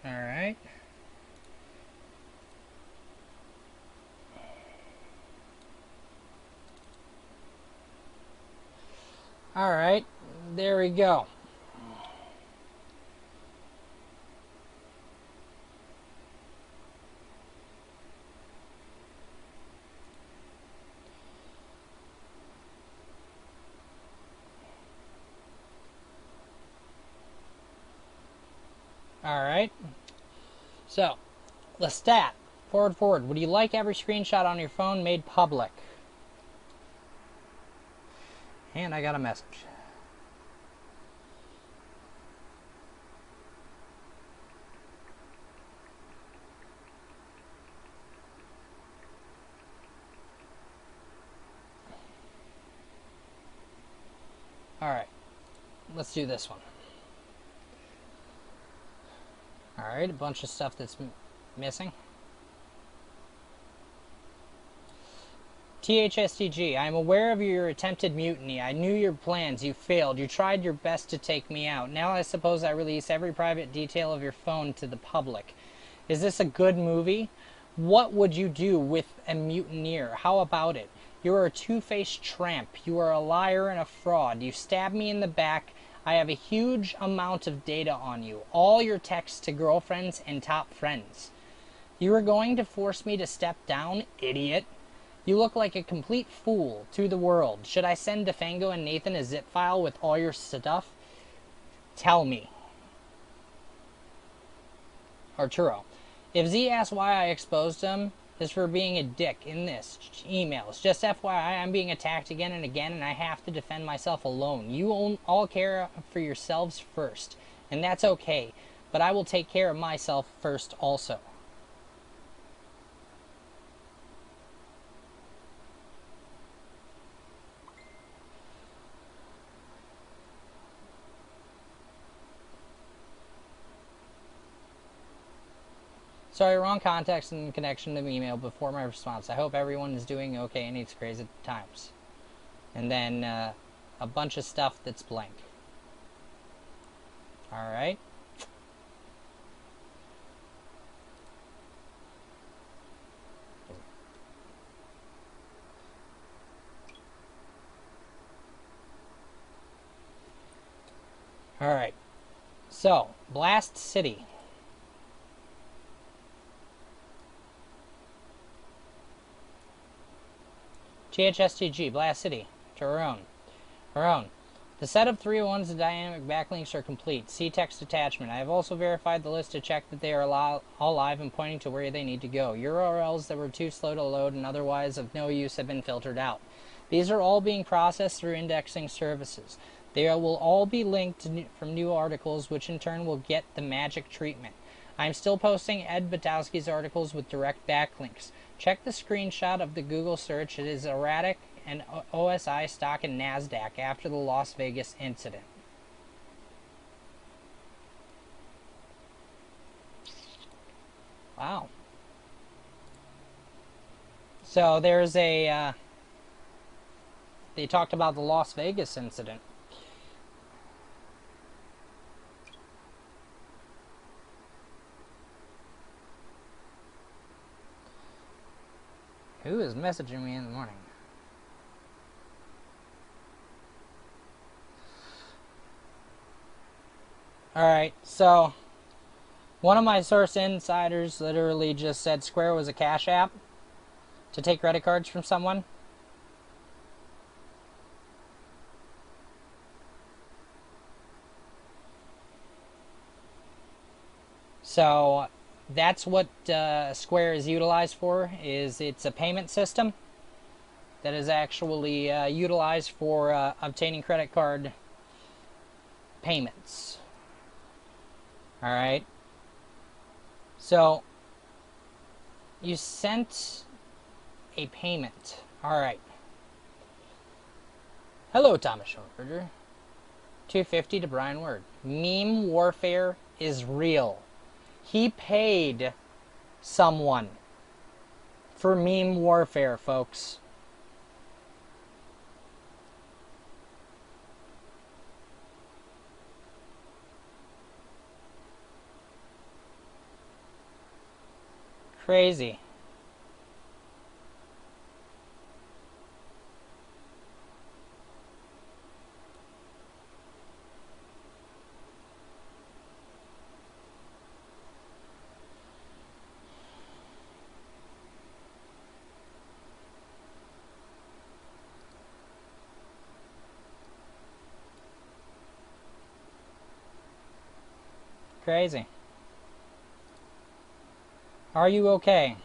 All right. All right. There we go. All right. So, Lestat, forward. Would you like every screenshot on your phone made public? And I got a message. All right. Let's do this one. All right, a bunch of stuff that's missing. THSTG, I am aware of your attempted mutiny. I knew your plans. You failed. You tried your best to take me out. Now I suppose I release every private detail of your phone to the public. Is this a good movie? What would you do with a mutineer? How about it? You are a two-faced tramp. You are a liar and a fraud. You stabbed me in the back. I have a huge amount of data on you. All your texts to girlfriends and top friends. You are going to force me to step down, idiot. You look like a complete fool to the world. Should I send DeFango and Nathan a zip file with all your stuff? Tell me. Arturo. If Z asks why I exposed him, is for being a dick in this emails. Just FYI, I'm being attacked again and again, and I have to defend myself alone. You all care for yourselves first, and that's okay. But I will take care of myself first also. Sorry, wrong context and connection to the email before my response. I hope everyone is doing okay in these crazy times. And then a bunch of stuff that's blank. Alright. Alright. So, Blast City. THSTG, Blast City. To our own. The set of 301s and dynamic backlinks are complete. See text attachment. I have also verified the list to check that they are all live and pointing to where they need to go. URLs that were too slow to load and otherwise of no use have been filtered out. These are all being processed through indexing services. They will all be linked from new articles, which in turn will get the magic treatment. I am still posting Ed Batowski's articles with direct backlinks. Check the screenshot of the Google search. It is erratic and OSI stock in NASDAQ after the Las Vegas incident. Wow. So there's a, they talked about the Las Vegas incident. Who is messaging me in the morning? Alright, so one of my source insiders literally just said Square was a cash app to take credit cards from someone. So that's what Square is utilized for. It's a payment system that is actually utilized for obtaining credit card payments. Alright. So you sent a payment. Alright. Hello, Thomas Schoenbooger. 250 to Brian Word. Meme warfare is real. He paid someone for meme warfare, folks. Crazy. Crazy. Are you okay?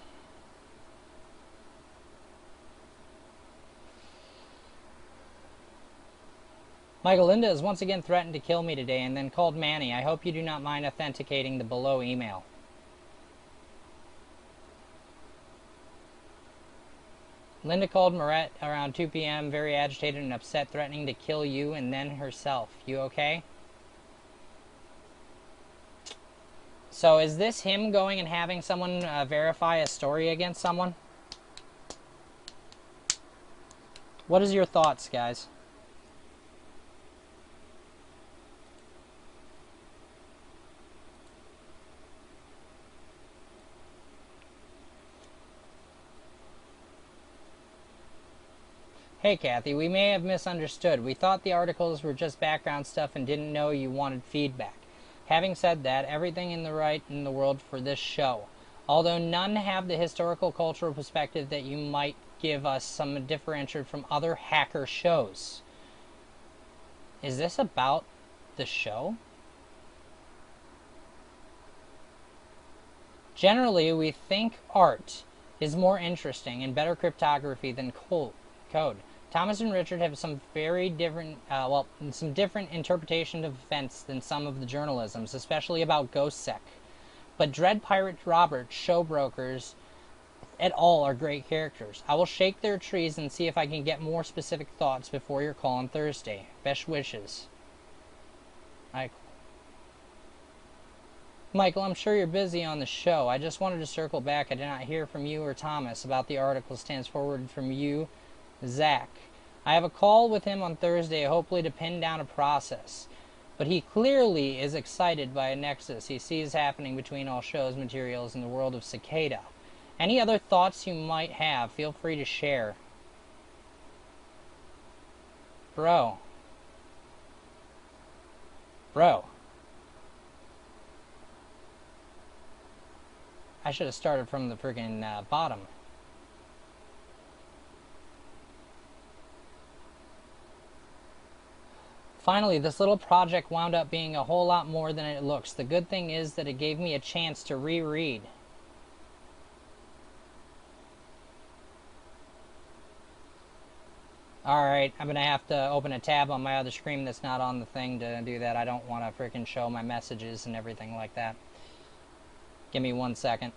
Michael, Linda has once again threatened to kill me today and then called Manny. I hope you do not mind authenticating the below email. Linda called Moret around 2 p.m. very agitated and upset, threatening to kill you and then herself. You okay? So is this him going and having someone verify a story against someone? What is your thoughts, guys? Hey Kathy, we may have misunderstood. We thought the articles were just background stuff and didn't know you wanted feedback. Having said that, everything in the right in the world for this show. Although none have the historical cultural perspective that you might give us some differentiated from other hacker shows. Is this about the show? Generally, we think art is more interesting and better cryptography than code. Thomas and Richard have some very different, some different interpretation of events than some of the journalisms, especially about GhostSec. But Dread Pirate Robert, Showbrokers, et al. Are great characters. I will shake their trees and see if I can get more specific thoughts before your call on Thursday. Best wishes. Michael, I'm sure you're busy on the show. I just wanted to circle back. I did not hear from you or Thomas about the article stands forward from you, Zach. I have a call with him on Thursday, hopefully to pin down a process. But he clearly is excited by a nexus he sees happening between all shows materials in the world of Cicada. Any other thoughts you might have, feel free to share. Bro. Bro. I should have started from the friggin' bottom. Finally, this little project wound up being a whole lot more than it looks. The good thing is that it gave me a chance to reread. Alright, I'm gonna have to open a tab on my other screen that's not on the thing to do that. I don't want to freaking show my messages and everything like that. Give me 1 second.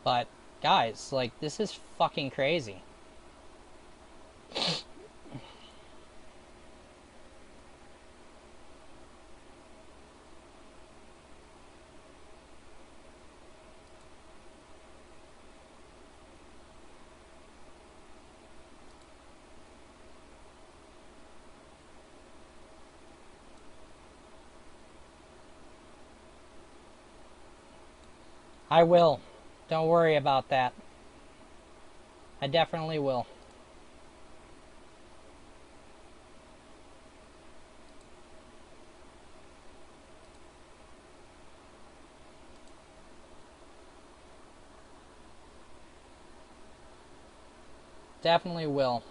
But, guys, like, this is fucking crazy. I will. Don't worry about that. I definitely will. Definitely will.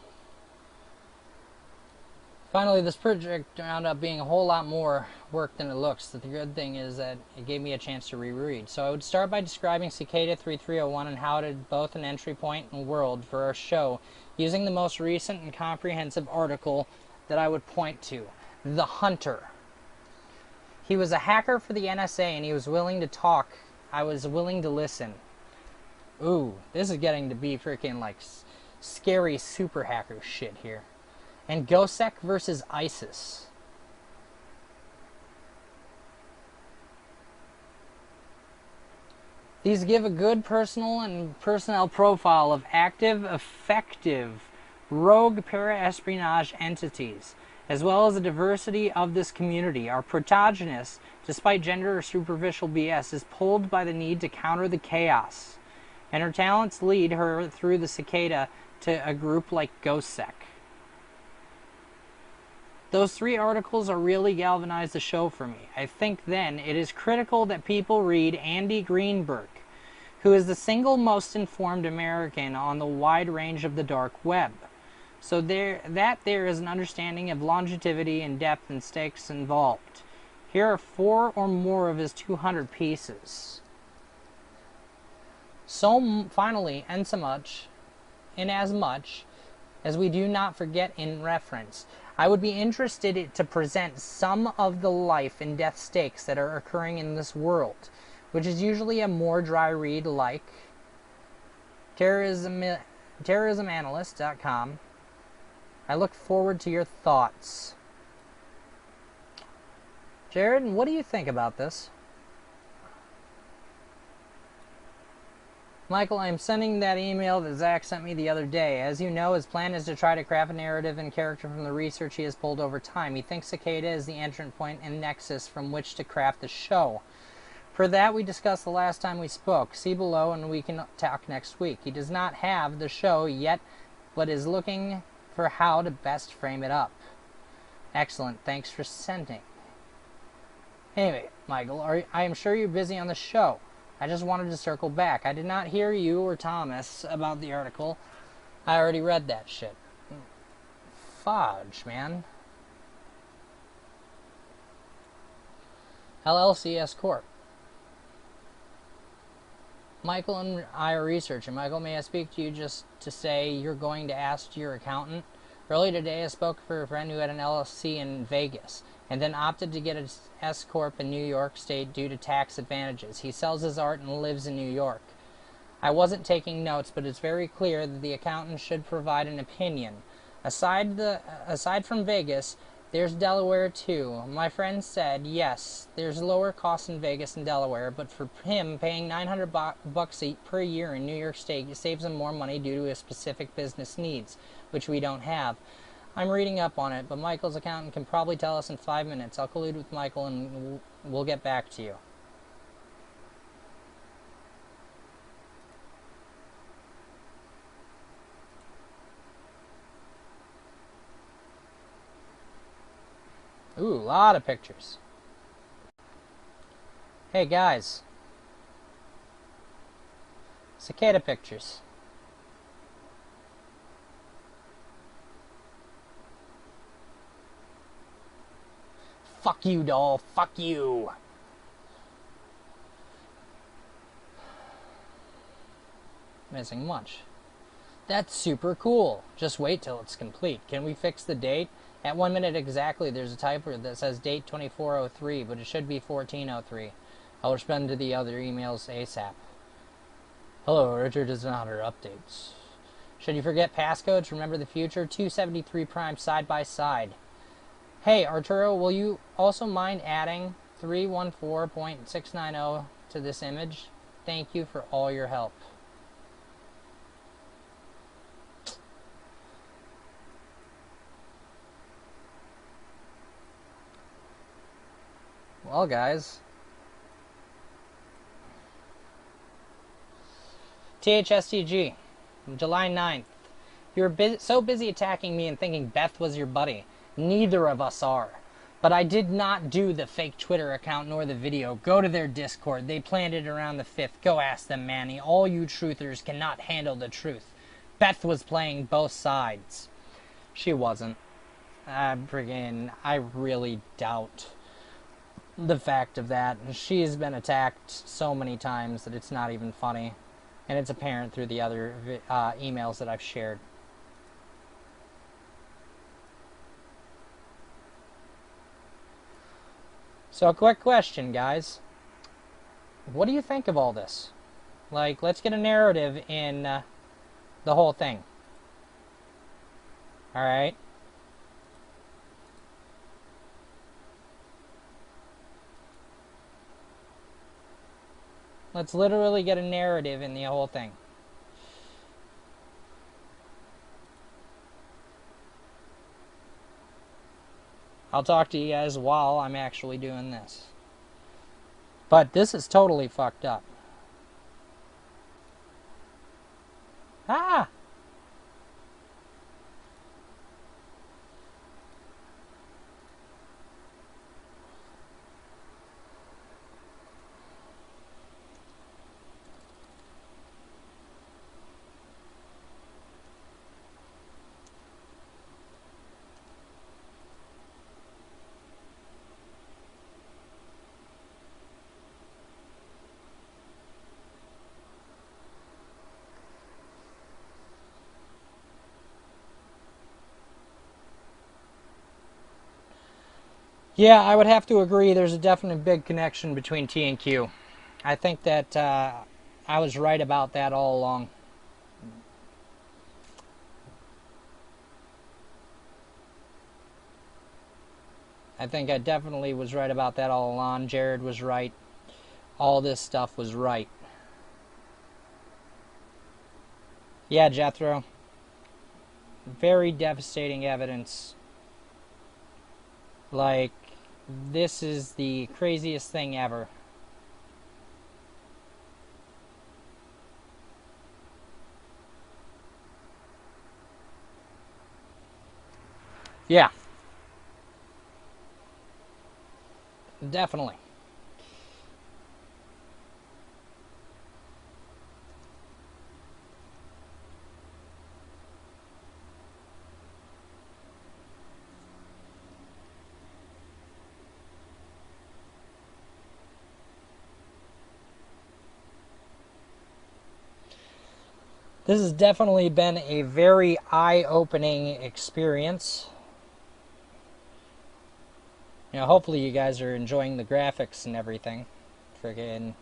Finally, this project wound up being a whole lot more work than it looks. The good thing is that it gave me a chance to reread. So I would start by describing Cicada 3301 and how it is both an entry point and world for our show, using the most recent and comprehensive article that I would point to, The Hunter. He was a hacker for the NSA and he was willing to talk. I was willing to listen. Ooh, this is getting to be freaking like scary super hacker shit here. And GOSEC versus ISIS. These give a good personal and personnel profile of active, effective, rogue para-espionage entities, as well as the diversity of this community. Our protagonist, despite gender or superficial BS, is pulled by the need to counter the chaos, and her talents lead her through the Cicada to a group like GOSEC. Those 3 articles are really galvanized the show for me. I think then it is critical that people read Andy Greenberg, who is the single most informed American on the wide range of the dark web. So there is an understanding of longevity and depth and stakes involved. Here are 4 or more of his 200 pieces. So finally, inasmuch as we do not forget in reference, I would be interested to present some of the life and death stakes that are occurring in this world, which is usually a more dry read like terrorismanalyst.com. I look forward to your thoughts. Jared, what do you think about this? Michael, I'm sending that email that Zach sent me the other day. As you know, his plan is to try to craft a narrative and character from the research he has pulled over time. He thinks Cicada is the entrance point and nexus from which to craft the show. For that, we discussed the last time we spoke. See below and we can talk next week. He does not have the show yet, but is looking for how to best frame it up. Excellent. Thanks for sending. Anyway, Michael, I am sure you're busy on the show. I just wanted to circle back. I did not hear you or Thomas about the article. I already read that shit. Fudge, man. LLCS Corp. Michael and I are researching. Michael, may I speak to you just to say you're going to ask your accountant? Earlier today, I spoke for a friend who had an LLC in Vegas and then opted to get an S Corp in New York State due to tax advantages. He sells his art and lives in New York. I wasn't taking notes, but it's very clear that the accountant should provide an opinion. Aside from Vegas, there's Delaware too. My friend said, yes, there's lower costs in Vegas and Delaware, but for him, paying $900 per year in New York State saves him more money due to his specific business needs, which we don't have. I'm reading up on it, but Michael's accountant can probably tell us in 5 minutes. I'll collude with Michael and we'll get back to you. Ooh, a lot of pictures. Hey guys. Cicada pictures. Fuck you, doll. Fuck you. Missing much. That's super cool. Just wait till it's complete. Can we fix the date? At 1 minute exactly, there's a typo that says date 2403, but it should be 1403. I'll respond to the other emails ASAP. Hello, Richard is on our updates. Should you forget passcodes? Remember the future? 273 prime side by side. Hey, Arturo, will you also mind adding 314.690 to this image? Thank you for all your help. Well, guys. THSTG, July 9th. You were so busy attacking me and thinking Beth was your buddy. Neither of us are. But I did not do the fake Twitter account nor the video. Go to their Discord. They planned it around the 5th. Go ask them, Manny. All you truthers cannot handle the truth. Beth was playing both sides. She wasn't. I really doubt the fact of that. She's been attacked so many times that it's not even funny. And it's apparent through the other emails that I've shared. So a quick question, guys. What do you think of all this? Like, let's get a narrative in the whole thing. Alright? Let's literally get a narrative in the whole thing. I'll talk to you guys while I'm actually doing this. But this is totally fucked up. Ah! Yeah, I would have to agree. There's a definite big connection between T and Q. I think that I was right about that all along. I think I definitely was right about that all along. Jared was right. All this stuff was right. Yeah, Jethro. Very devastating evidence. Like, this is the craziest thing ever. Yeah. Definitely. This has definitely been a very eye-opening experience. You know, hopefully you guys are enjoying the graphics and everything. Friggin'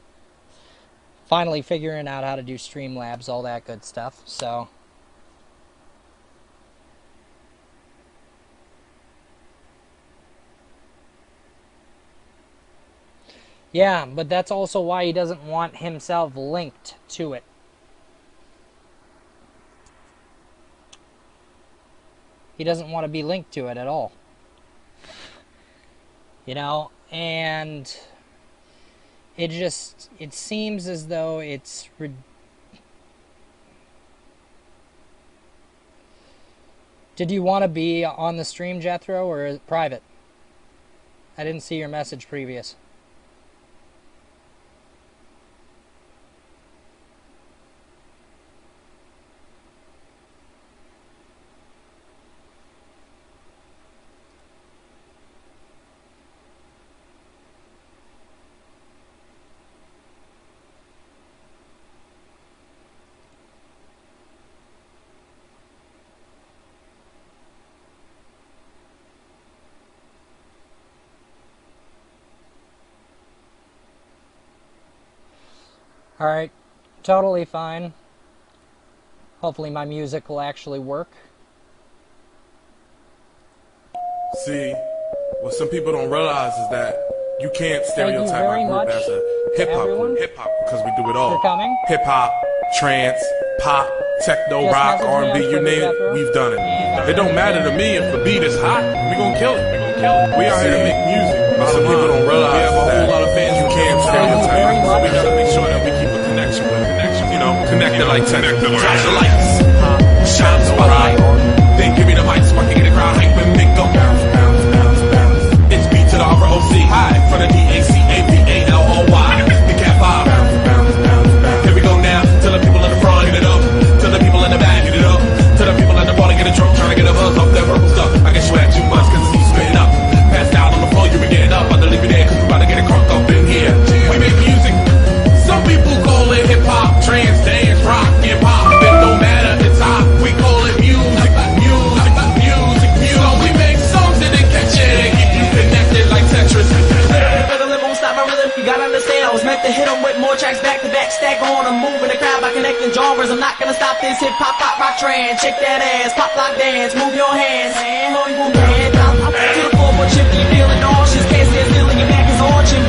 finally figuring out how to do Streamlabs, all that good stuff. So, yeah, but that's also why he doesn't want himself linked to it. He doesn't want to be linked to it at all. You know, and it seems as though it's Did you want to be on the stream, Jethro, or private? I didn't see your message previous. Alright, totally fine. Hopefully my music will actually work. See, what some people don't realize is that you can't stereotype our group as a hip-hop group. Hip-hop, because we do it all. Hip-hop, trance, pop, techno, rock, R&B, you name it, we've done it. It don't matter to me if the beat is hot, we gonna kill it. We are here to make music. But some people don't realize that you can't stereotype it. So we gotta make sure that we keep a connection with it. You know, connected like tension. Drop the lights, shine the spotlight. Then give me the mic so I can get the crowd hype and make them bounce, bounce, bounce, bounce. It's B to the R-O-C, high for the D-A-C-A-V-A-L-O-Y. The Cat 5, bounce, bounce, bounce, bounce. Here we go now, till the people in the front get it up, till the people in the back get it up, till the people in the bottom get a drunk, trying to get a buzz off that verbal stuff. I guess you had too much cause it's spitting up. Passed out on the floor, you been getting up, I'll leave you there cause we about to get it crunk up in here. We make music, some people call it hip-hop, trance, dance, rock, and pop. It don't matter, it's hot, we call it music, music, music, music. So we make songs that they catch it and keep you connected like Tetris. You gotta understand, I was meant to hit them with more tracks back to back, stack on them, moving the crowd by connecting genres. I'm not gonna stop this hip hop, pop, rock trend. Shake that ass, pop, lock, dance, move your hands. Hold your head down to the floor, but chip, you feeling nauseous. Can't stand still, and your back is on. Chip